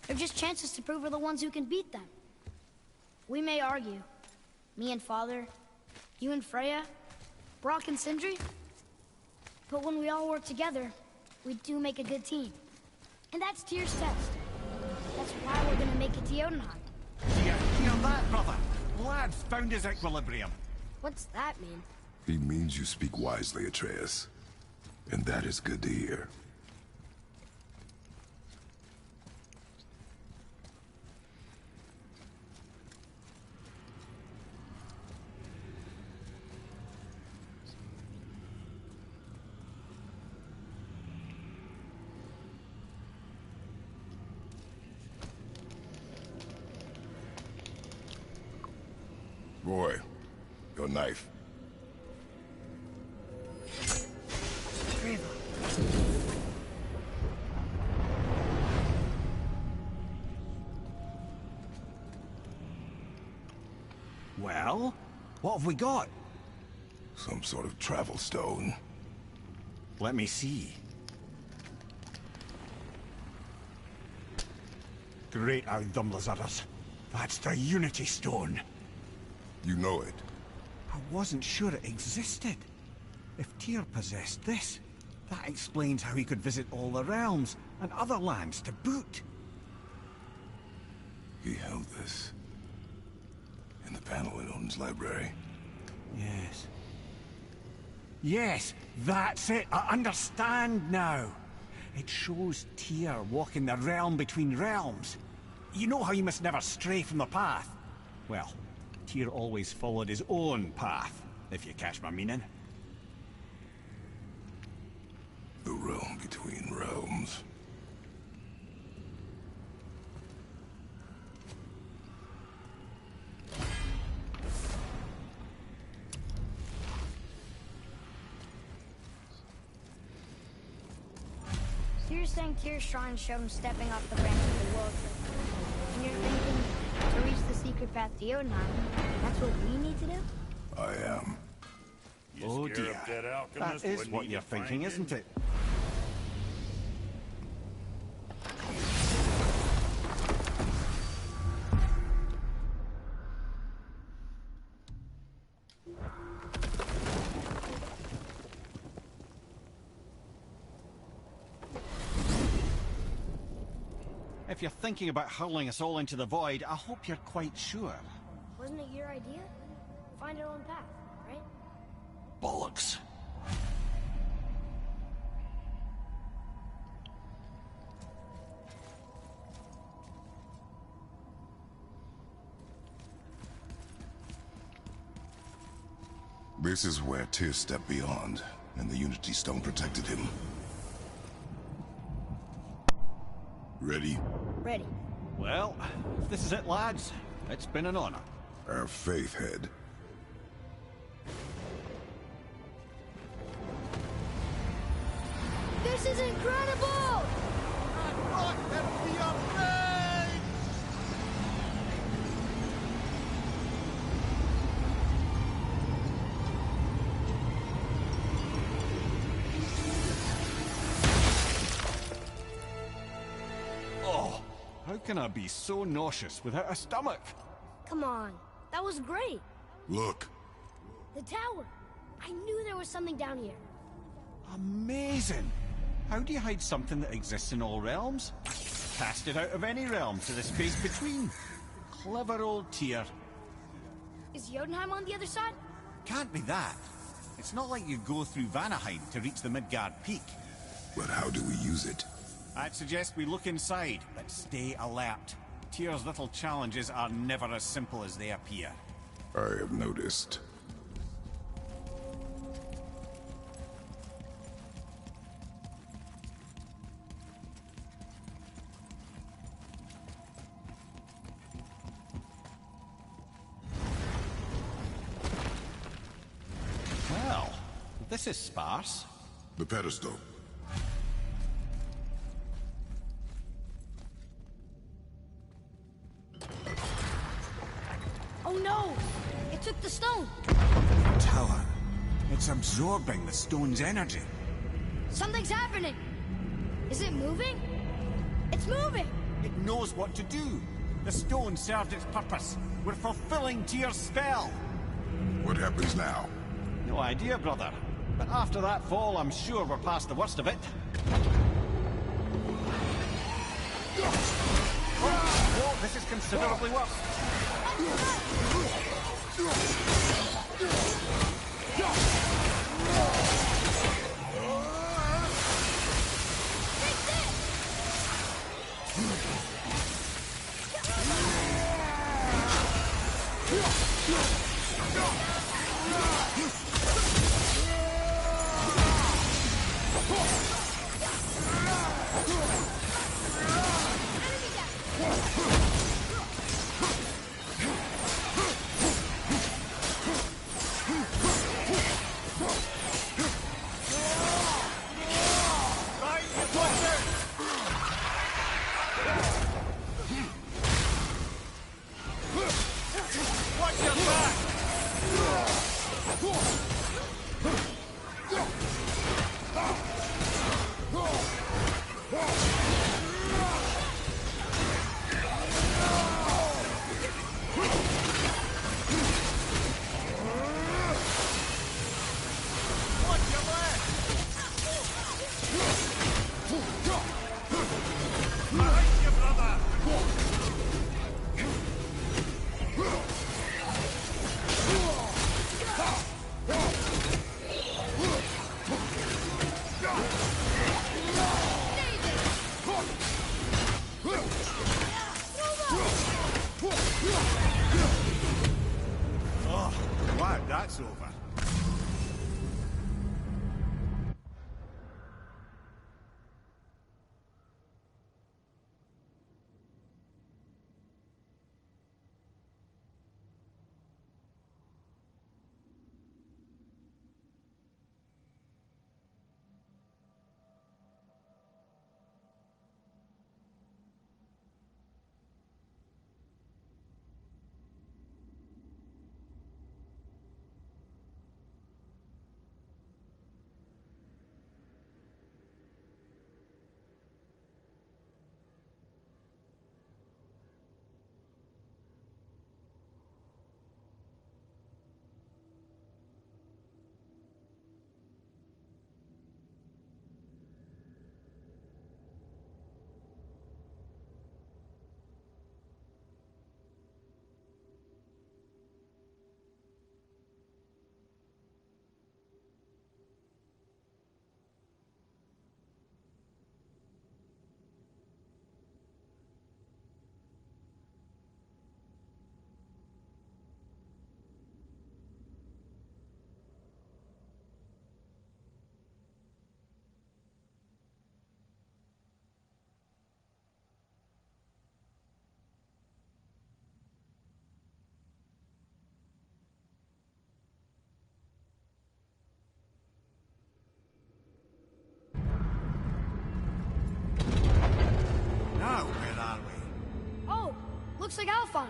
They're just chances to prove we're the ones who can beat them. We may argue. Me and Father, you and Freya, Brock and Sindri. But when we all work together, we do make a good team. And that's Tyr's test. That's why we're gonna make it to Jotunheim. Hear that, brother? Lad's found his equilibrium. What's that mean? He means you speak wisely, Atreus. And that is good to hear. Roy, your knife. Well, what have we got? Some sort of travel stone. Let me see. Great Audumlazaras. That's the Unity Stone. You know it. I wasn't sure it existed. If Tyr possessed this, that explains how he could visit all the realms and other lands to boot. He held this in the panel in Odin's library. Yes. Yes, that's it. I understand now. It shows Tyr walking the realm between realms. You know how you must never stray from the path? Well, Tyr always followed his own path, if you catch my meaning. The realm between realms. So you're saying Tyr's shrine showed him stepping off the branch of the world tree. And you're thinking to reach the secret path to Jotunheim, that's what we need to do? I am. Oh dear. That is what you're thinking, isn't it? If you're thinking about hurling us all into the void, I hope you're quite sure. Wasn't it your idea? Find our own path, right? Bollocks. This is where Tyr stepped beyond, and the Unity Stone protected him. Ready? Ready. Well, if this is it, lads, it's been an honor. Our faith head. This is incredible! Oh, how can I be so nauseous without a stomach? Come on, that was great. Look. The tower. I knew there was something down here. Amazing! How do you hide something that exists in all realms? Cast it out of any realm to the space between. Clever old Tyr. Is Jotunheim on the other side? Can't be that. It's not like you go through Vanaheim to reach the Midgard Peak. But how do we use it? I'd suggest we look inside, but stay alert. Tyr's little challenges are never as simple as they appear. I have noticed. Well, this is sparse. The pedestal. Oh no! It took the stone! Tower. It's absorbing the stone's energy. Something's happening! Is it moving? It's moving! It knows what to do. The stone served its purpose. We're fulfilling Tyr's spell. What happens now? No idea, brother. But after that fall, I'm sure we're past the worst of it. Oh, this is considerably worse. That's over. Looks like Alphon.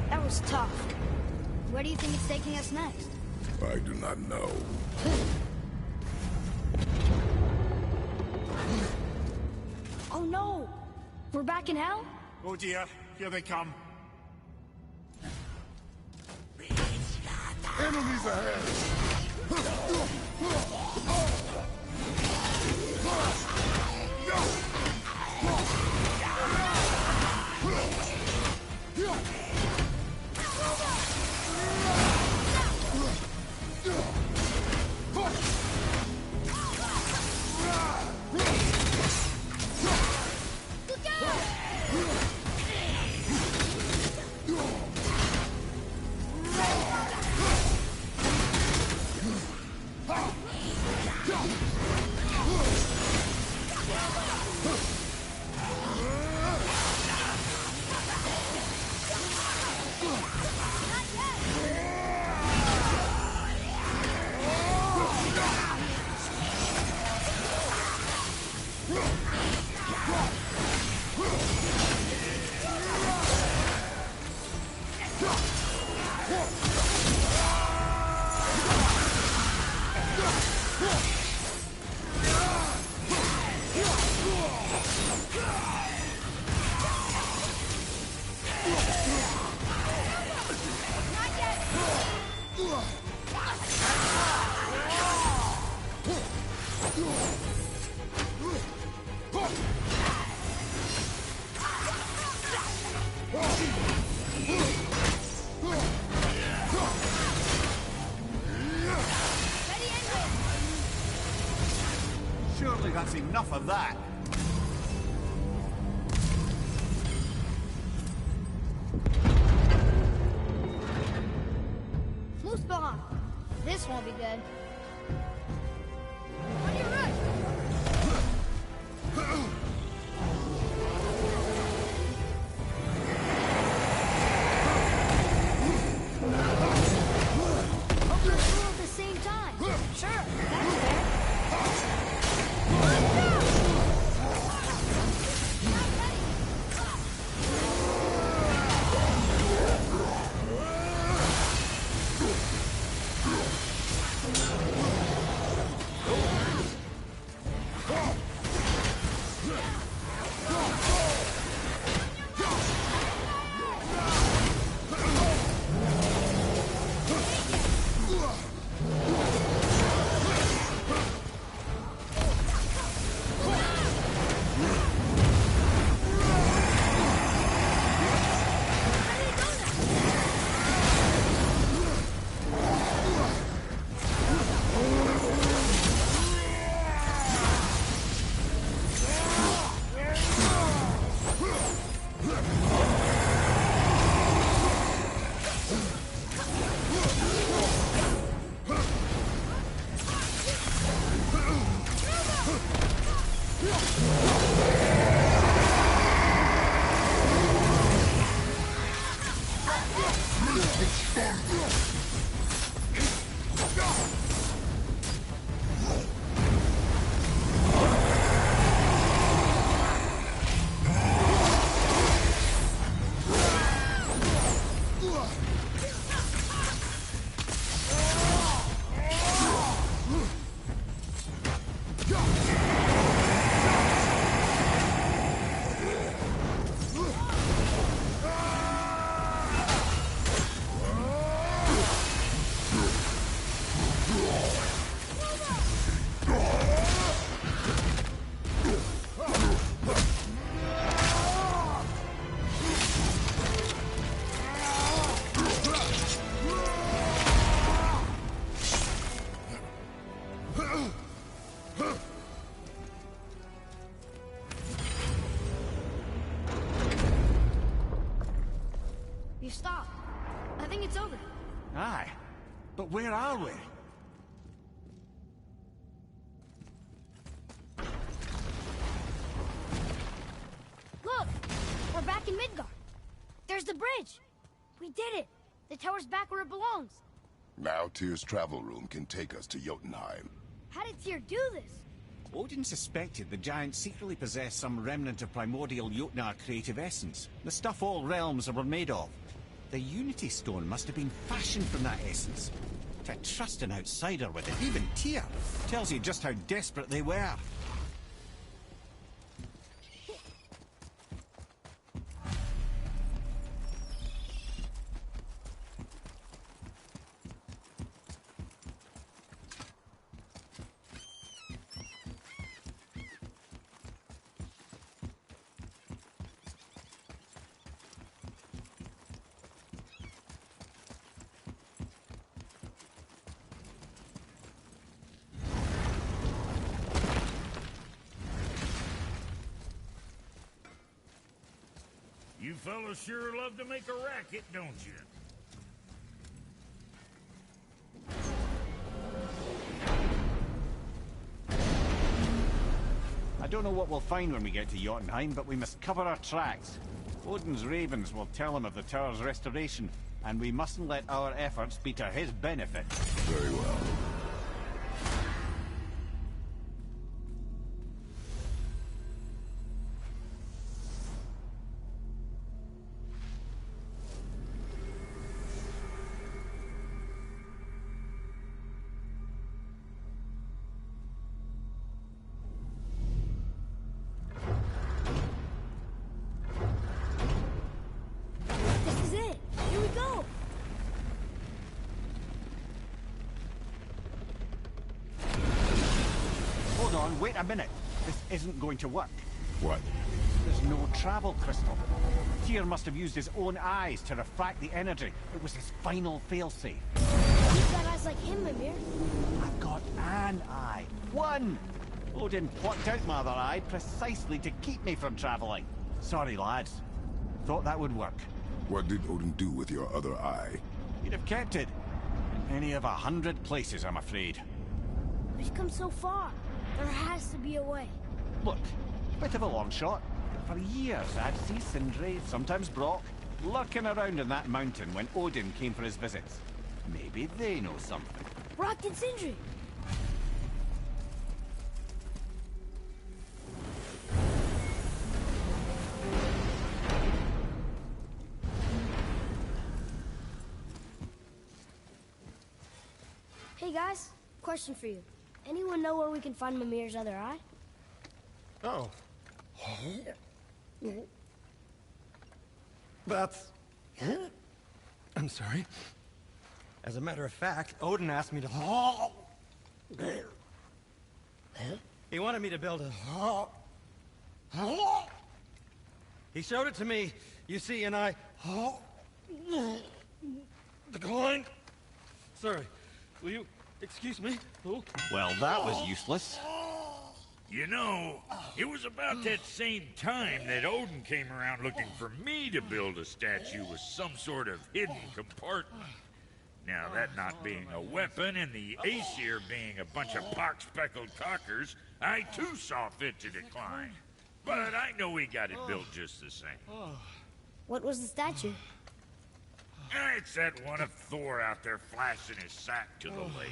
That was tough. Where do you think it's taking us next? I do not know. Oh no! We're back in hell? Oh dear, here they come. Enemies ahead! Surely that's enough of that. Flusbaum. This won't be good. On your right. At the same time. Sure, that's fair. You stopped. I think it's over. Aye. But where are we? Look! We're back in Midgard. There's the bridge. We did it. The tower's back where it belongs. Now Tyr's travel room can take us to Jotunheim. How did Tyr do this? Odin suspected the giants secretly possessed some remnant of primordial Jotnar creative essence. The stuff all realms were made of. The Unity Stone must have been fashioned from that essence. To trust an outsider with it, even Tyr, tells you just how desperate they were. You fellas sure love to make a racket, don't you? I don't know what we'll find when we get to Jotunheim, but we must cover our tracks. Odin's ravens will tell him of the tower's restoration, and we mustn't let our efforts be to his benefit. Very well. This is it. Here we go. Hold on, wait a minute. This isn't going to work. What? There's no travel crystal. Tyr must have used his own eyes to refract the energy. It was his final failsafe. You've got eyes like him, Mimir. I've got an eye. One! Odin plucked out my other eye precisely to keep me from traveling. Sorry, lads. Thought that would work. What did Odin do with your other eye? He'd have kept it. In any of 100 places, I'm afraid. We've come so far. There has to be a way. Look, bit of a long shot. For years, I'd see Sindri, sometimes Brock, lurking around in that mountain when Odin came for his visits. Maybe they know something. Brock and Sindri. Hey guys, question for you. Anyone know where we can find Mimir's other eye? Oh. That's... I'm sorry. As a matter of fact, Odin asked me to... He wanted me to build a... He showed it to me, you see, and I... Declined. Sorry. Will you excuse me? Oh. Well, that was useless. You know, it was about that same time that Odin came around looking for me to build a statue with some sort of hidden compartment. Now, that not being a weapon and the Aesir being a bunch of pock-speckled cockers, I too saw fit to decline. But I know we got it built just the same. What was the statue? It's that one of Thor out there flashing his sack to the lake.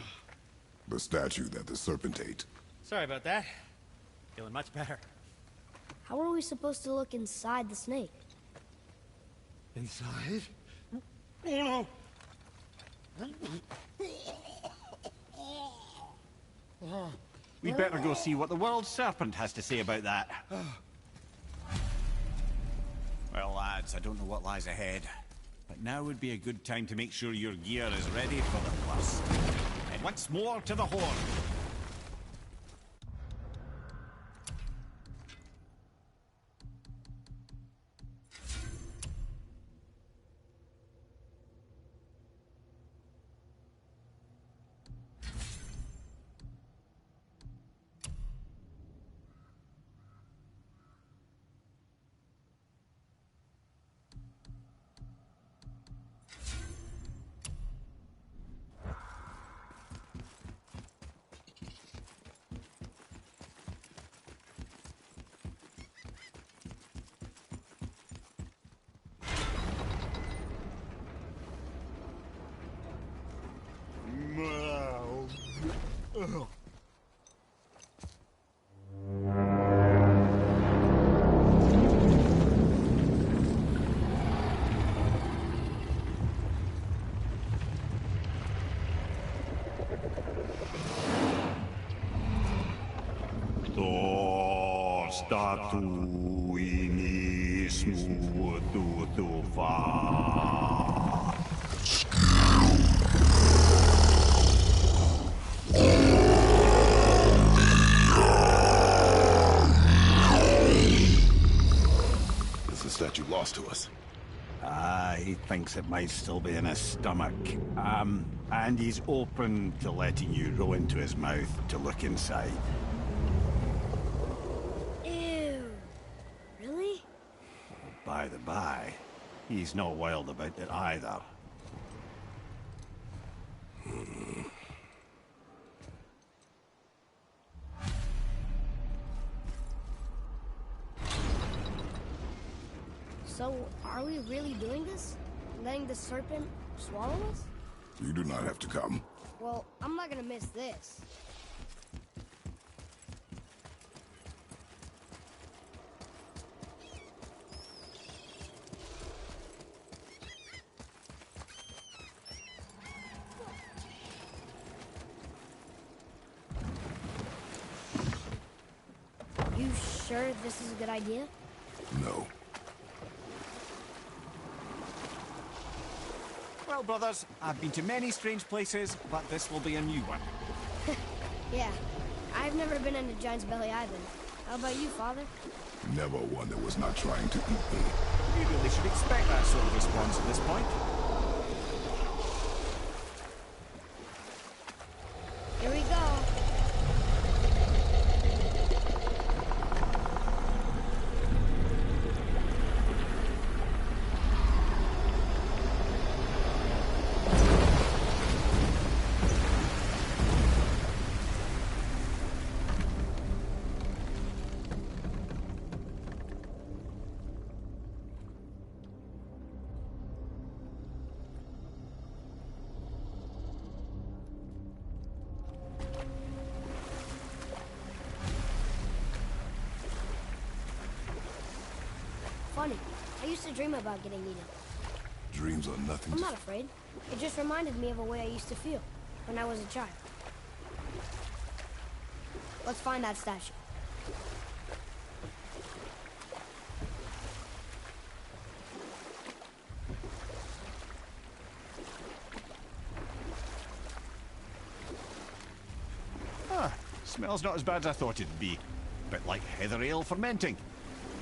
The statue that the serpent ate. Sorry about that. Feeling much better. How are we supposed to look inside the snake? Inside? Oh no! We better go see what the world serpent has to say about that. Well, lads, I don't know what lies ahead, but now would be a good time to make sure your gear is ready for the worst. And once more to the horn. Is the statue lost to us? He thinks it might still be in his stomach. And he's open to letting you roll into his mouth to look inside. Ew. Really? By the by, he's not wild about it either. So, are we really doing this? Letting the serpent swallow us? You do not have to come. Well, I'm not gonna miss this. You sure this is a good idea? No. Well, brothers, I've been to many strange places, but this will be a new one. Yeah. I've never been into Giant's Belly Island. How about you, Father? Never one that was not trying to eat me. You really should expect that sort of response at this point. Here we go. Funny. I used to dream about getting eaten. Dreams are nothing I'm to... not afraid. It just reminded me of a way I used to feel when I was a child. Let's find that statue. Smells not as bad as I thought it'd be. Bit like heather ale fermenting.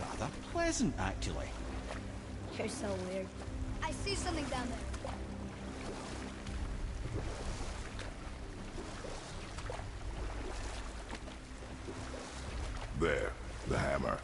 Rather pleasant, actually. You're so weird. I see something down there. There, the hammer.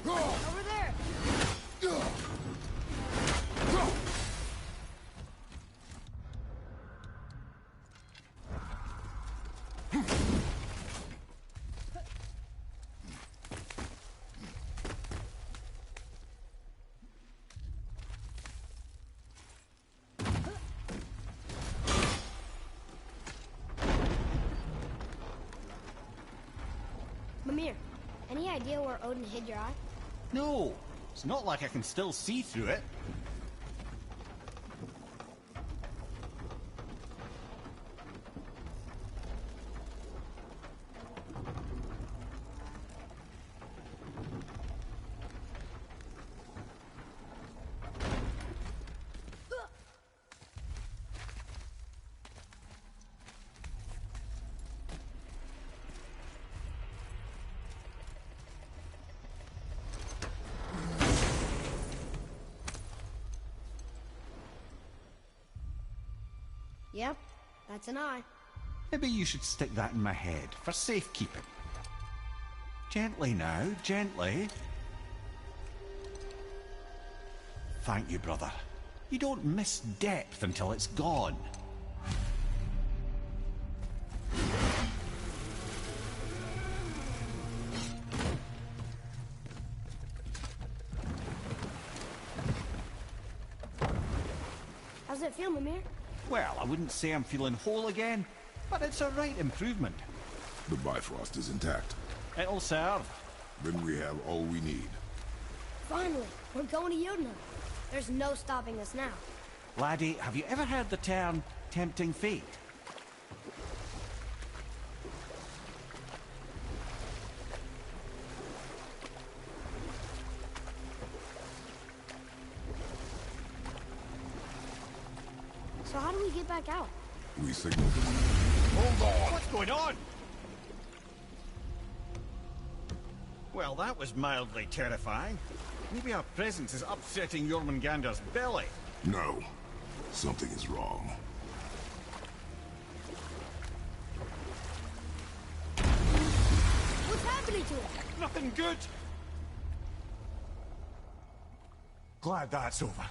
Over there! Mimir, any idea where Odin hid your eye? No, it's not like I can still see through it. Yep, that's an eye. Maybe you should stick that in my head for safekeeping. Gently now, gently. Thank you, brother. You don't miss depth until it's gone. How's it feel, Mimir? Well, I wouldn't say I'm feeling whole again, but it's a right improvement. The Bifrost is intact. It'll serve. Then we have all we need. Finally, we're going to Yudna. There's no stopping us now. Laddie, have you ever heard the term tempting fate? So how do we get back out? We signaled them. Hold on! What's going on? Well, that was mildly terrifying. Maybe our presence is upsetting Jormungandr's belly. No. Something is wrong. What's happening to him? Nothing good. Glad that's over.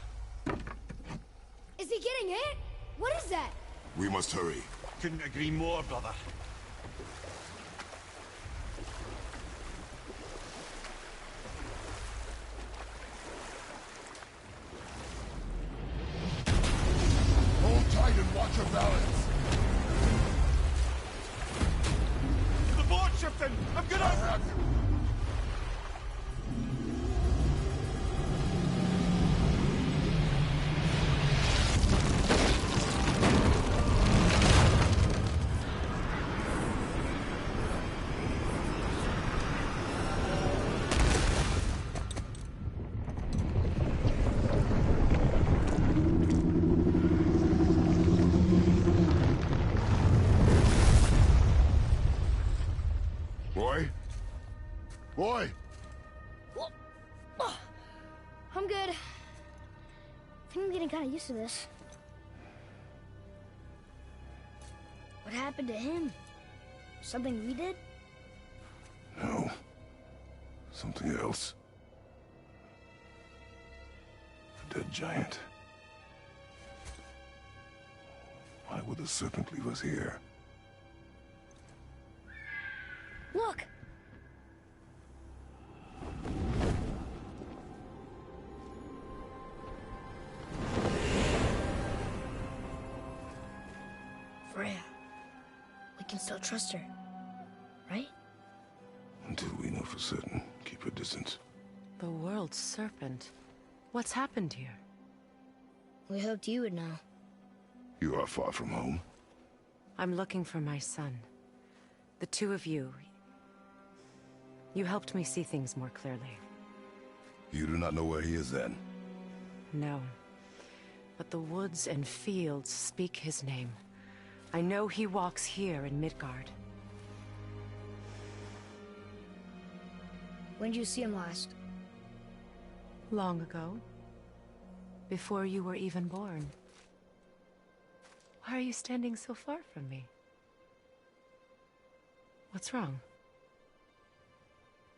Is he getting hit? What is that? We must hurry. Couldn't agree more, brother. Hold tight and watch your balance. The board shifting! I'm gonna... Boy! I'm good. I think I'm getting kind of used to this. What happened to him? Something we did? No. Something else. A dead giant. Why would the serpent leave us here? Look! Freya. We can still trust her, right? Until we know for certain, keep her distance. The world's serpent. What's happened here? We hoped you would know. You are far from home. I'm looking for my son. The two of you. You helped me see things more clearly. You do not know where he is then? No. But the woods and fields speak his name. I know he walks here in Midgard. When did you see him last? Long ago. Before you were even born. Why are you standing so far from me? What's wrong?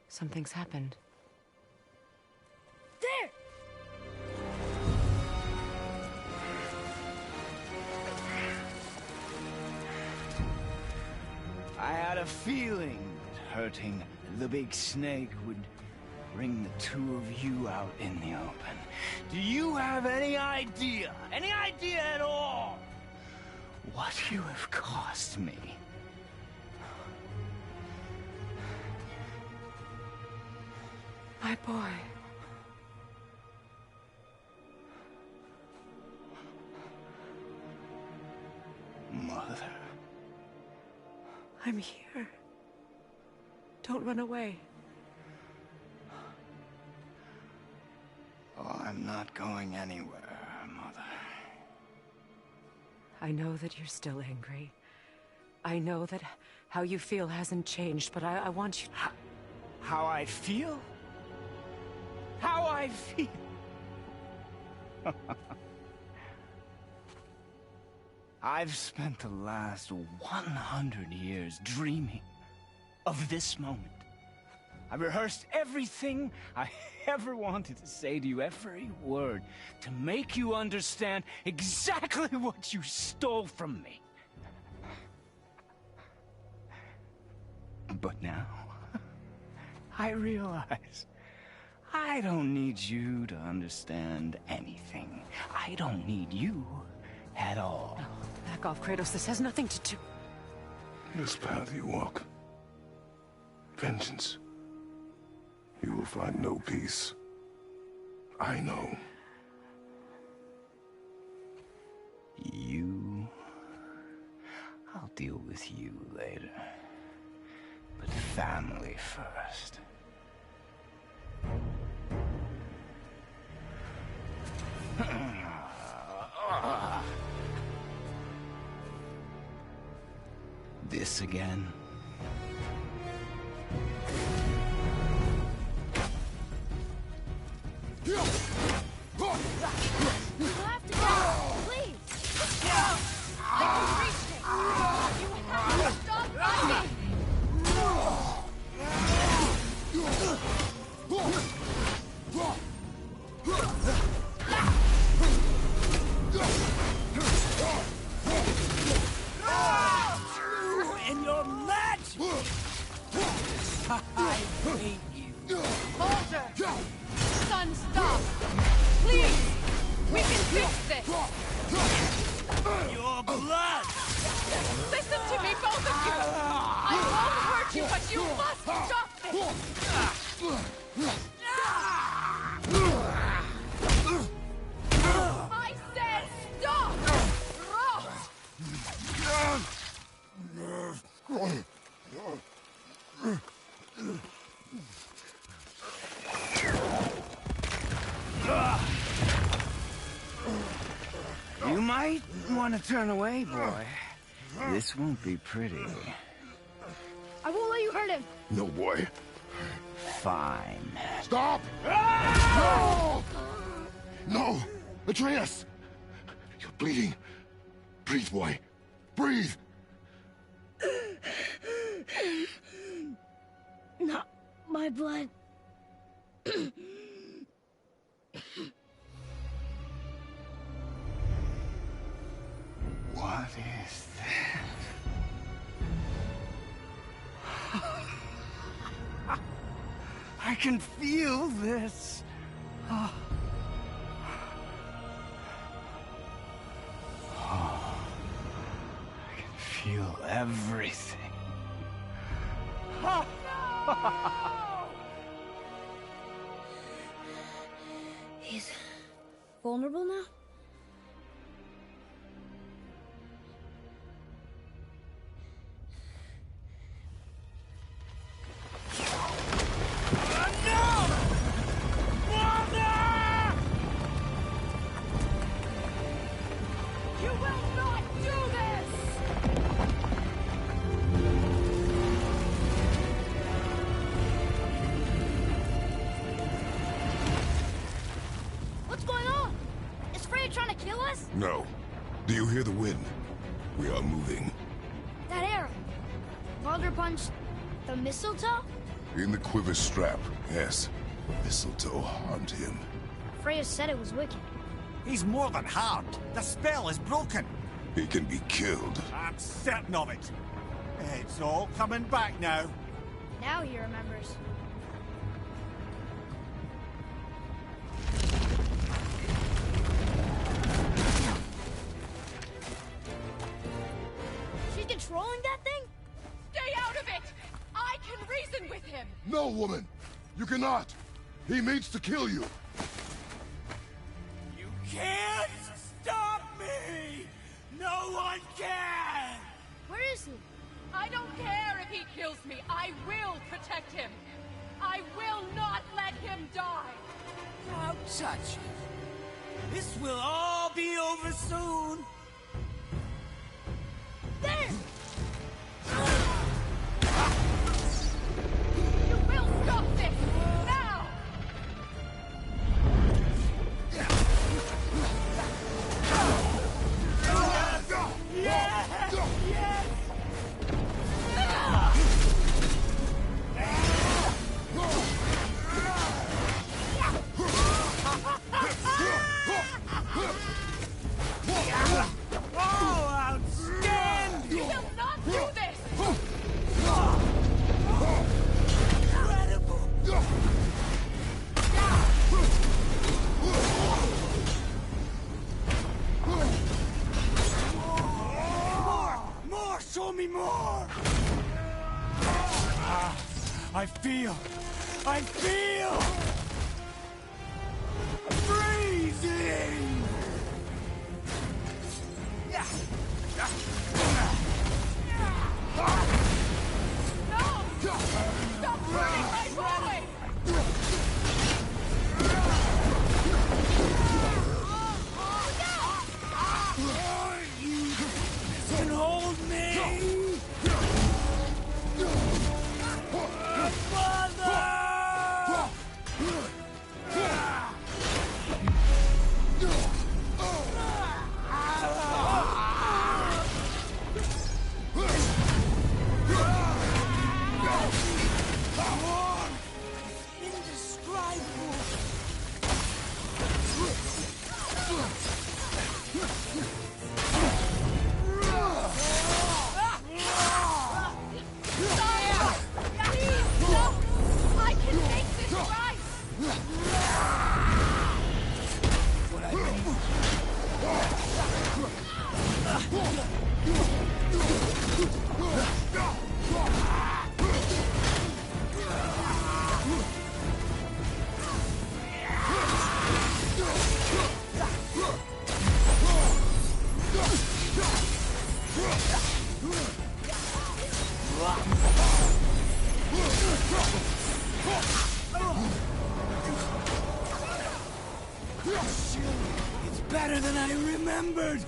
Something's happened. There! I had a feeling that hurting the big snake would bring the two of you out in the open. Do you have any idea at all, what you have cost me? My boy. Mother. I'm here. Don't run away. Oh, I'm not going anywhere, Mother. I know that you're still angry. I know that how you feel hasn't changed, but I want you... How I feel? How I feel? I've spent the last 100 years dreaming of this moment. I rehearsed everything I ever wanted to say to you, every word, to make you understand exactly what you stole from me. But now, I realize I don't need you to understand anything. I don't need you at all. No, back off, Kratos. This has nothing to do... This path you walk, vengeance, you will find no peace. I know. You... I'll deal with you later. But family first. This again? You have to go, please. I can reach it. You have to stop fighting. And your match! I hate you. Mulder! Son, stop! Please! We can fix this! Your blood! Listen to me, both of you! I won't hurt you, but you must stop this! I said stop! You might want to turn away, boy. This won't be pretty. I won't let you hurt him. No, boy. Fine. Stop! No! No! Atreus! You're bleeding. Breathe, boy. Breathe! Not my blood. What is that? I can feel this. Oh. I can feel everything. He's vulnerable now? You will not do this! What's going on? Is Freya trying to kill us? No. Do you hear the wind? We are moving. That arrow. Baldur punched the mistletoe? In the quiver strap, yes. Mistletoe harmed him. Freya said it was wicked. He's more than harmed. The spell is broken. He can be killed. I'm certain of it. It's all coming back now. Now he remembers. She's controlling that thing? Stay out of it! I can reason with him! No, woman! You cannot! He means to kill you! You can't stop me! No one can! Where is he? I don't care if he kills me. I will protect him. I will not let him die. Don't touch it. This will all be over soon. There! You will stop this now! I feel freezing! No! Stop hurting my boy! You can hold me! It's better than I remembered!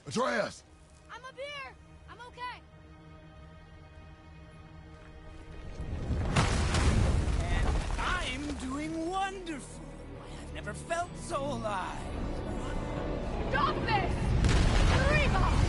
Atreus! I'm up here! I'm okay! And I'm doing wonderful! I've never felt so alive! Stop this! Reba!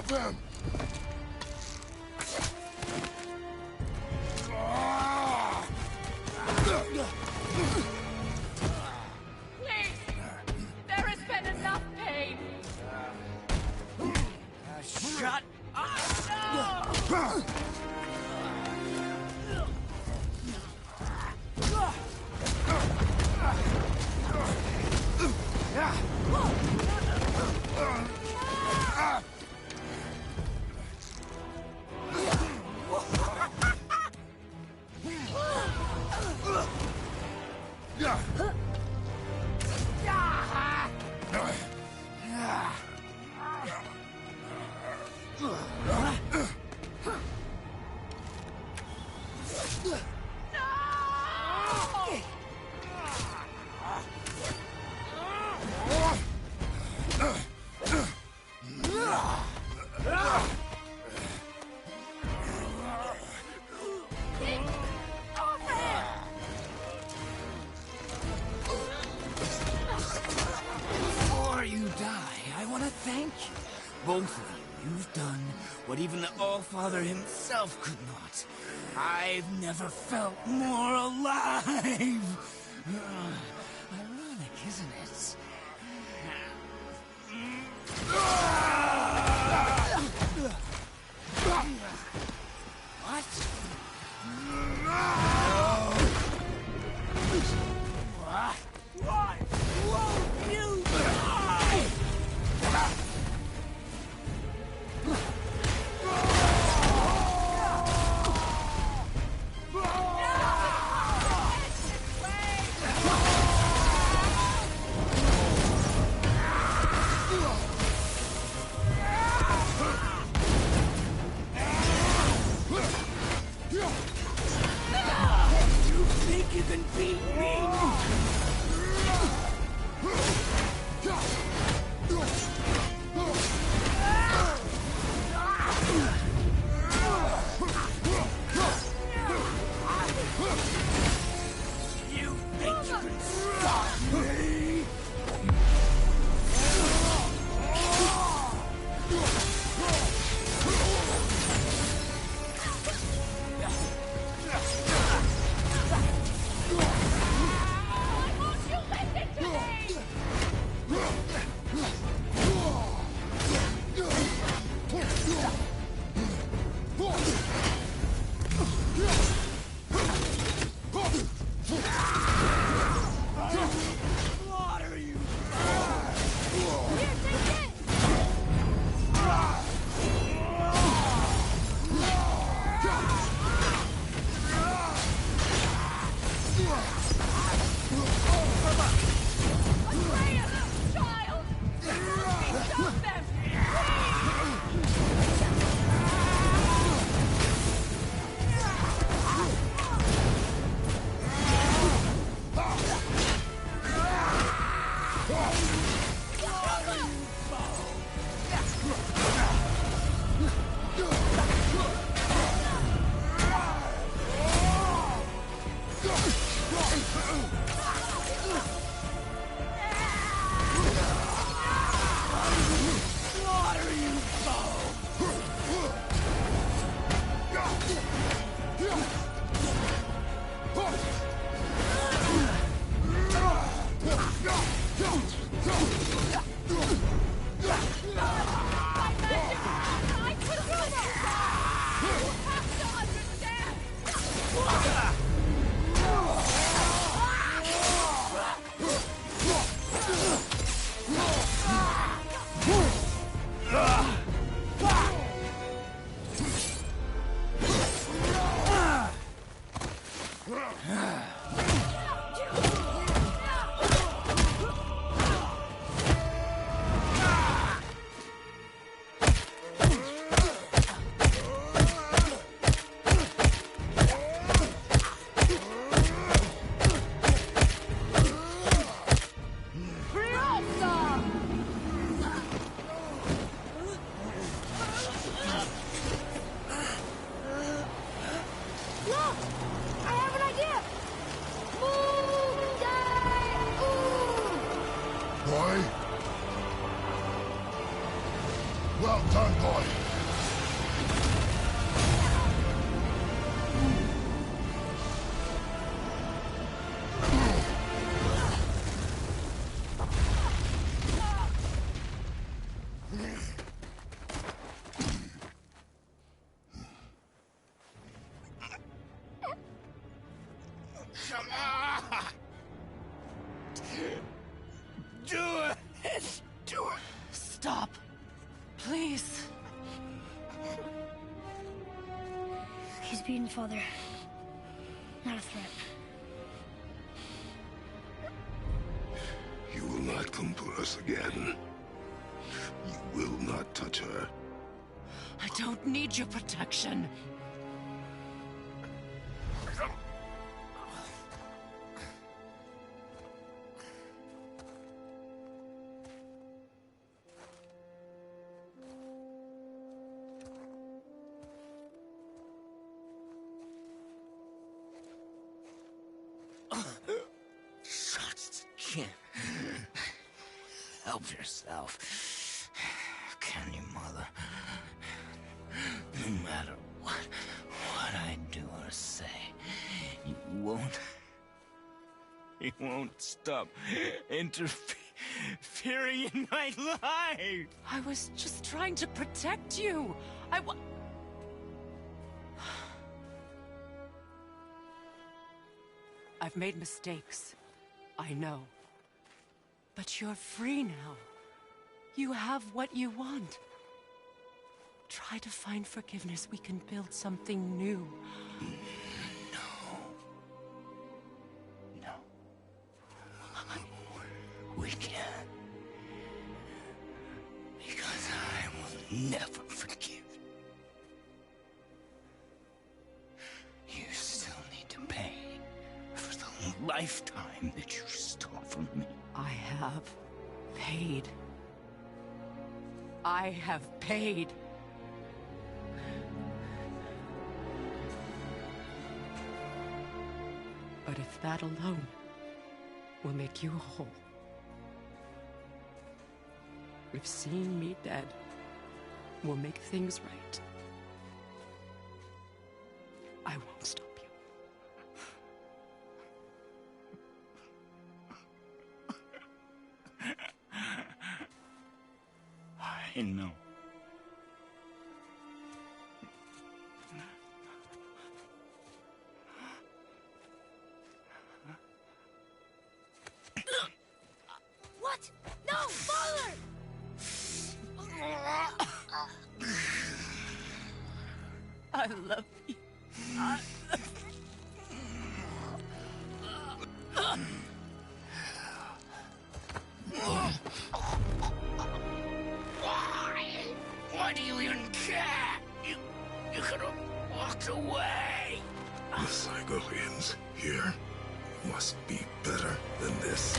Stop him! Please! There has been enough pain! Shut up! Before you die, I want to thank you. Both of you. You've done what even the All-Father himself could not. I've never felt more alive. Ironic, isn't it? What? Why won't you die? You think you can beat me? You think you can stop me? Slaughter you! Here, take it! Atreus! Child! Stop them! Slaughter you both! I could do that! You have to understand! Look! I have an idea! Boy? Well done, boy. Come on! Do it! Do it! Stop. Please. He's beaten, Father. Not a threat. You will not come for us again. You will not touch her. I don't need your protection. Shots again. Help yourself. Can you, Mother? No matter what I do or say, you won't stop interfering in my life. I was just trying to protect you. I've made mistakes. I know. But you're free now. You have what you want. Try to find forgiveness. We can build something new. No. We can't. Because I will never forgive. You still need to pay for the lifetime that you stole from me. I have paid. I have paid. But if that alone will make you whole, if seeing me dead will make things right, I won't stop you. I know. What? No, Father! I love you. Why do you even care? You could have walked away. The Cygolians here must be better than this.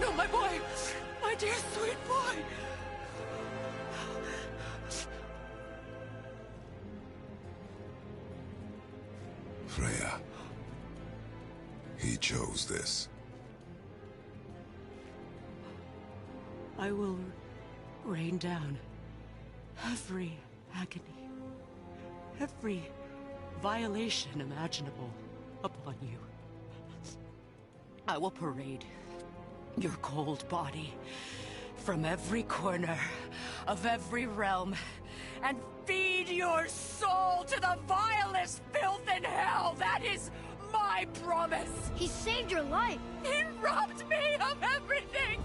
No, my boy! My dear sweet boy! Freya. He chose this. I will rain down every agony, every violation imaginable upon you. I will parade your cold body from every corner of every realm and feed your soul to the vilest filth in hell. That is my promise. He saved your life. He robbed me of everything.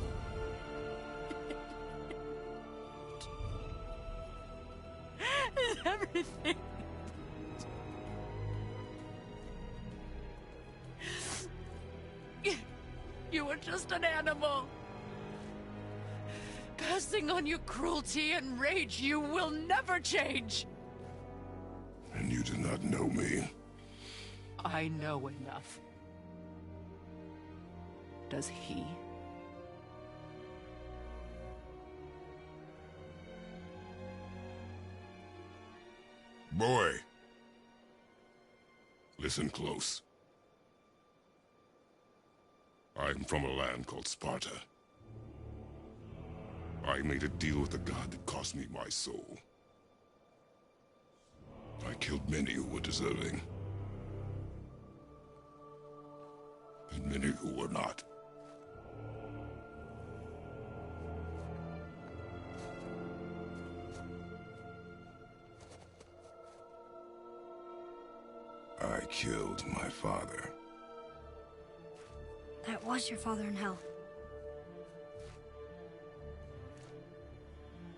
Everything. You were just an animal. Passing on your cruelty and rage, you will never change. And you do not know me. I know enough. Does he? Boy. Listen close. I'm from a land called Sparta. I made a deal with the god that cost me my soul. I killed many who were deserving. And many who were not. I killed my father. That was your father in hell.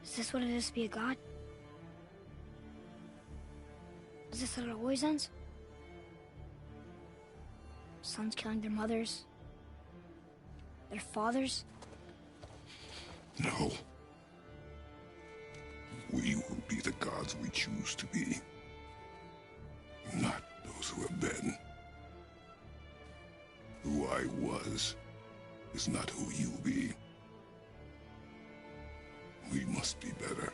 Is this what it is to be a god? Is this how it always ends? Sons killing their mothers? Their fathers? No. We will be the gods we choose to be. Not those who have been. Who I was is not who you'll be. We must be better.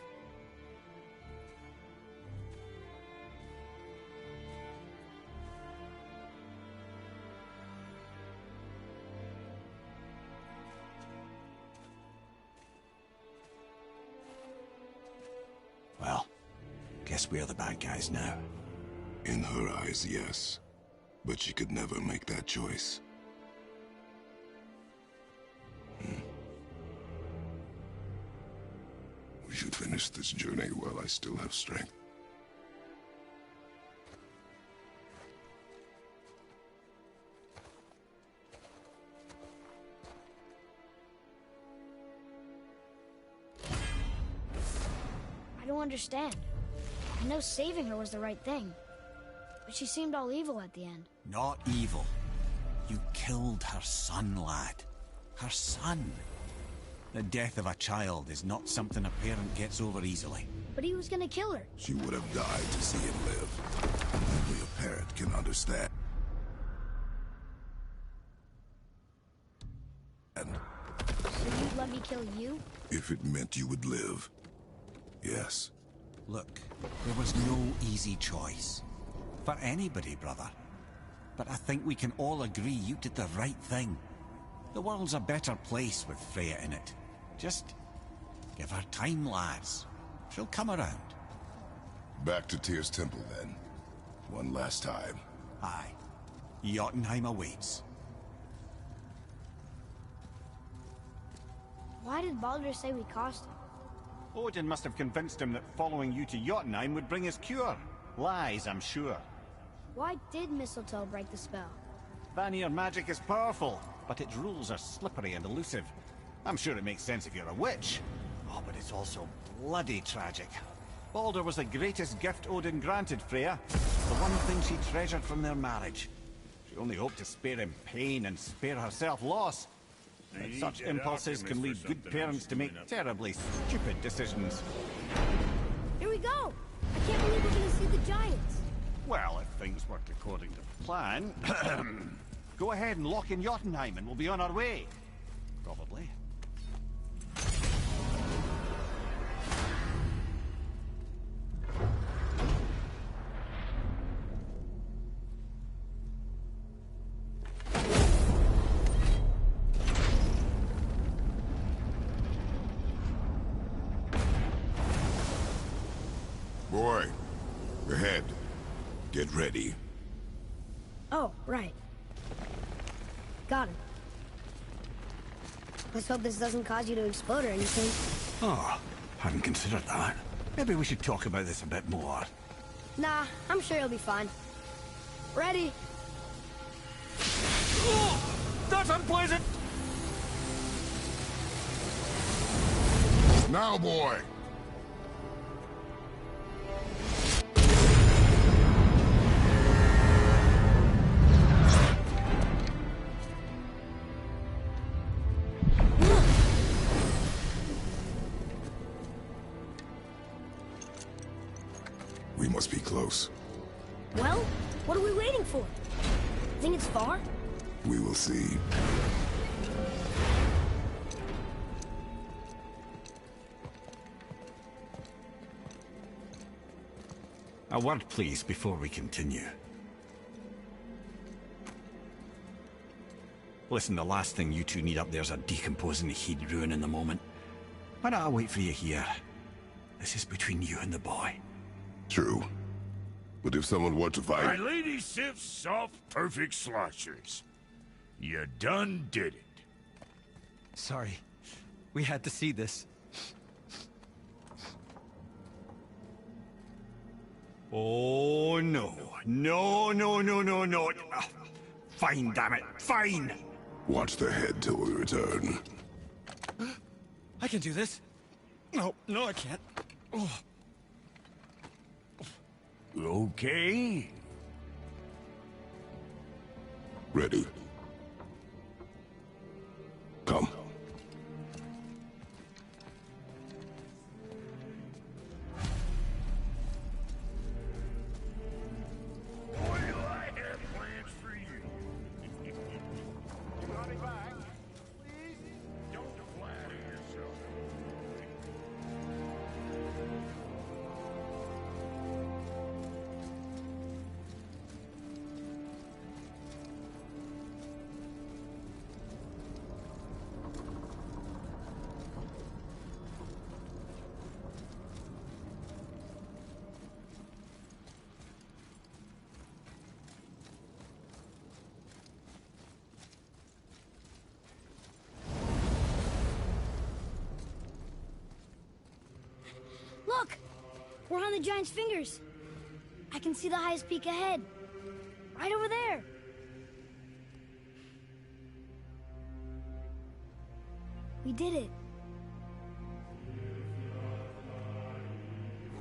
Well, guess we're the bad guys now. In her eyes, yes. But she could never make that choice. We should finish this journey while I still have strength. I don't understand. I know saving her was the right thing. But she seemed all evil at the end. Not evil. You killed her son, lad. Her son. The death of a child is not something a parent gets over easily. But he was gonna kill her. She would have died to see him live. Only a parent can understand. So you'd let me kill you? If it meant you would live. Yes. Look, there was no easy choice. For anybody, brother. But I think we can all agree you did the right thing. The world's a better place with Freya in it. Just give her time, lads. She'll come around. Back to Tyr's temple, then. One last time. Aye. Jotunheim awaits. Why did Baldur say we cost him? Odin must have convinced him that following you to Jotunheim would bring his cure. Lies, I'm sure. Why did mistletoe break the spell? Vanir magic is powerful, but its rules are slippery and elusive. I'm sure it makes sense if you're a witch. Oh, but it's also bloody tragic. Baldur was the greatest gift Odin granted Freya. The one thing she treasured from their marriage. She only hoped to spare him pain and spare herself loss. And such impulses can lead good parents to make terribly stupid decisions. Here we go! I can't believe we're gonna see the giants. Well, if things worked according to plan... Go ahead and lock in Jotunheim and we'll be on our way. Probably. Boy, ahead. Get ready. Oh, right. Got it. Let's hope this doesn't cause you to explode or anything. Oh, hadn't considered that. Maybe we should talk about this a bit more. Nah, I'm sure you'll be fine. Ready? Oh, that's unpleasant! Now, boy! We must be close. Well, what are we waiting for? Think it's far? We will see. A word, please, before we continue. Listen, the last thing you two need up there's a decomposing heat ruining the moment. Why don't I wait for you here? This is between you and the boy. True. But if someone were to fight... My lady sips soft, perfect sloshers. You done did it. Sorry. We had to see this. Oh, no. No, no, no, no, no. Fine, damn it. Fine. Watch the head till we return. I can do this. No, I can't. Oh. Okay. Ready. Come. Boy, do I have plans for you. You got me back. Please, don't flatter yourself. Look! We're on the giant's fingers. I can see the highest peak ahead. Right over there. We did it.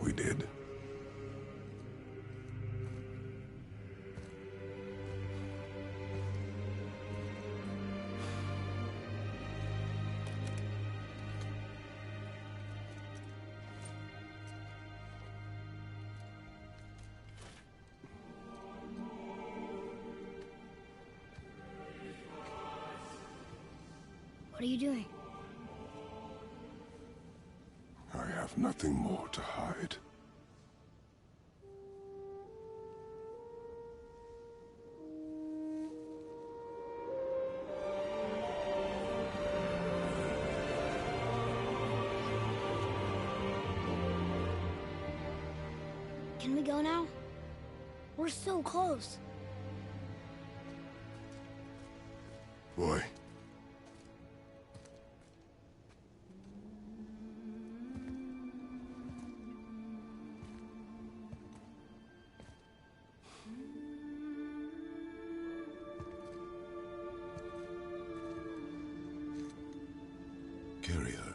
We did. What are you doing? I have nothing more to hide. Can we go now? We're so close. Boy. Carry her.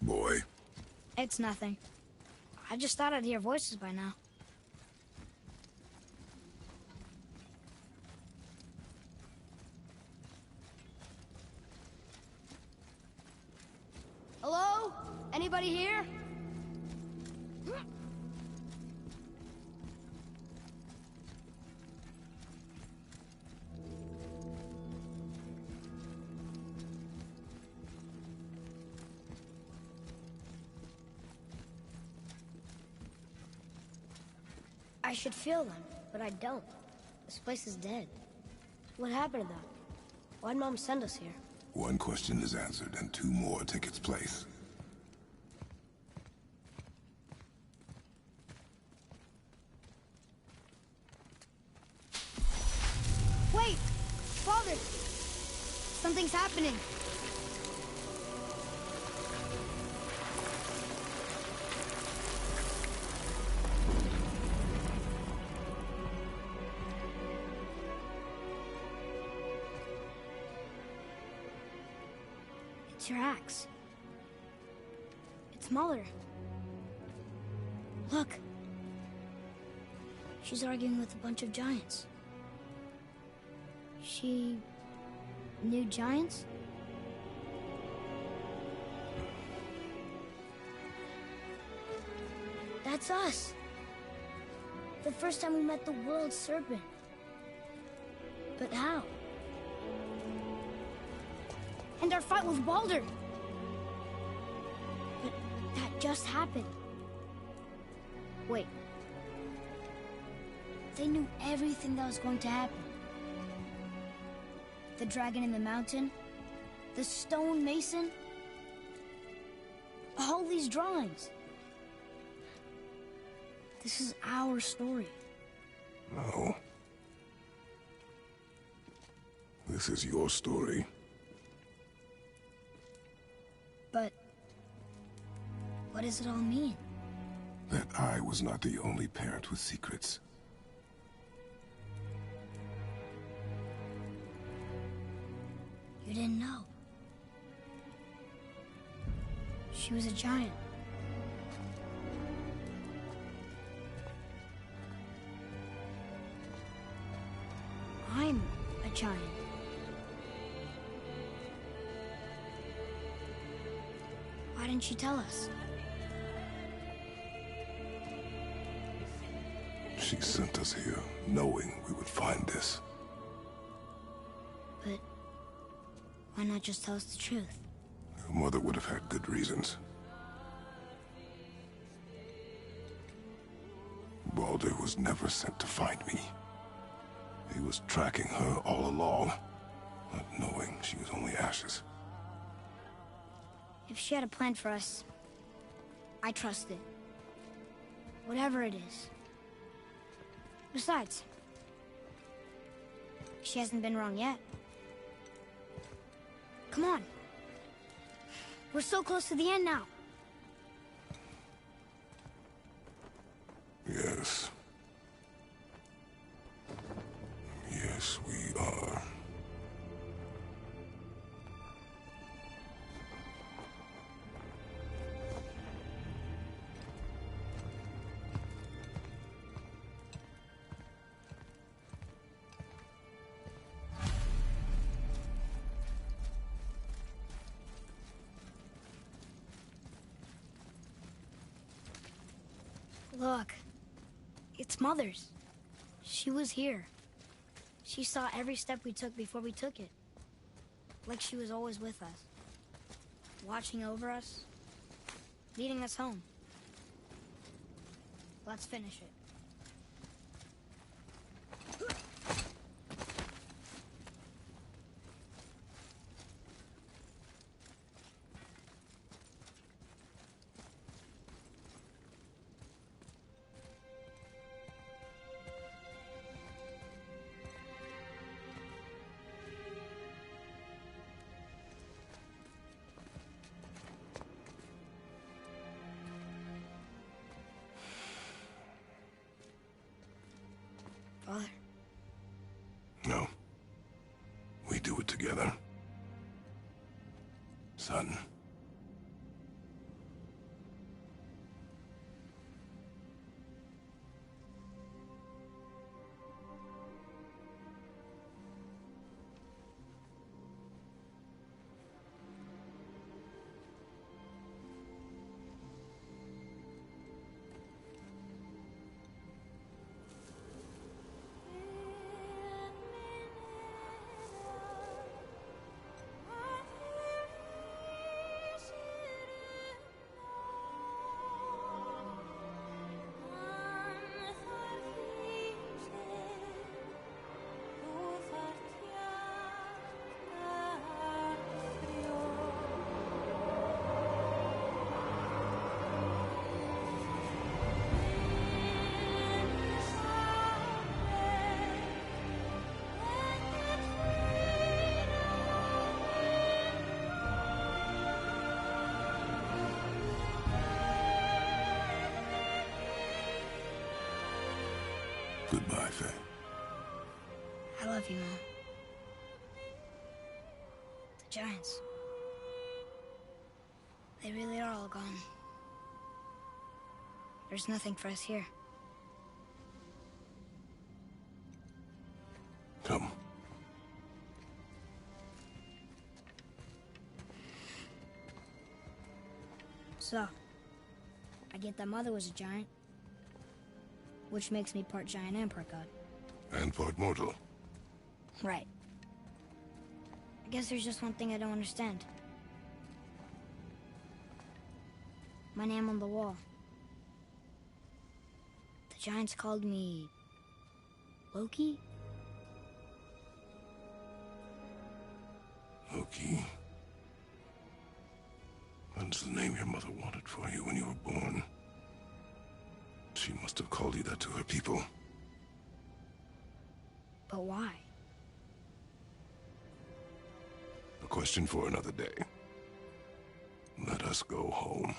Boy. It's nothing. I just thought I'd hear voices by now. Hello? Anybody here? I should feel them, but I don't. This place is dead. What happened to them? Why'd Mom send us here? One question is answered, and two more take its place. Wait! Father! Something's happening. It's your axe. It's Muller. Look. She's arguing with a bunch of giants. She knew giants? That's us. The first time we met the world serpent. But how? And our fight with Baldur. But that just happened. Wait. They knew everything that was going to happen. The dragon in the mountain, the stone mason, all these drawings. This is our story. No. This is your story. But what does it all mean? That I was not the only parent with secrets. You didn't know. She was a giant. I'm a giant. Why didn't you tell us? She sent us here, knowing we would find this. But why not just tell us the truth? Your mother would have had good reasons. Baldur was never sent to find me. He was tracking her all along, not knowing she was only ashes. If she had a plan for us, I trust it. Whatever it is. Besides, she hasn't been wrong yet. Come on. We're so close to the end now. Yes. Yes, we are. Look, it's Mother's. She was here. She saw every step we took before we took it. Like she was always with us. Watching over us. Leading us home. Let's finish it. Father? No. We do it together. Son. Goodbye, Faye. I love you, Mom. The giants. They really are all gone. There's nothing for us here. Come. So, I get that Mother was a giant, which makes me part giant and part god. And part mortal. Right. I guess there's just one thing I don't understand. My name on the wall. The giants called me... Loki? Loki. That's the name your mother wanted for you when you were born. She must have called you that to her people. But why? A question for another day. Let us go home.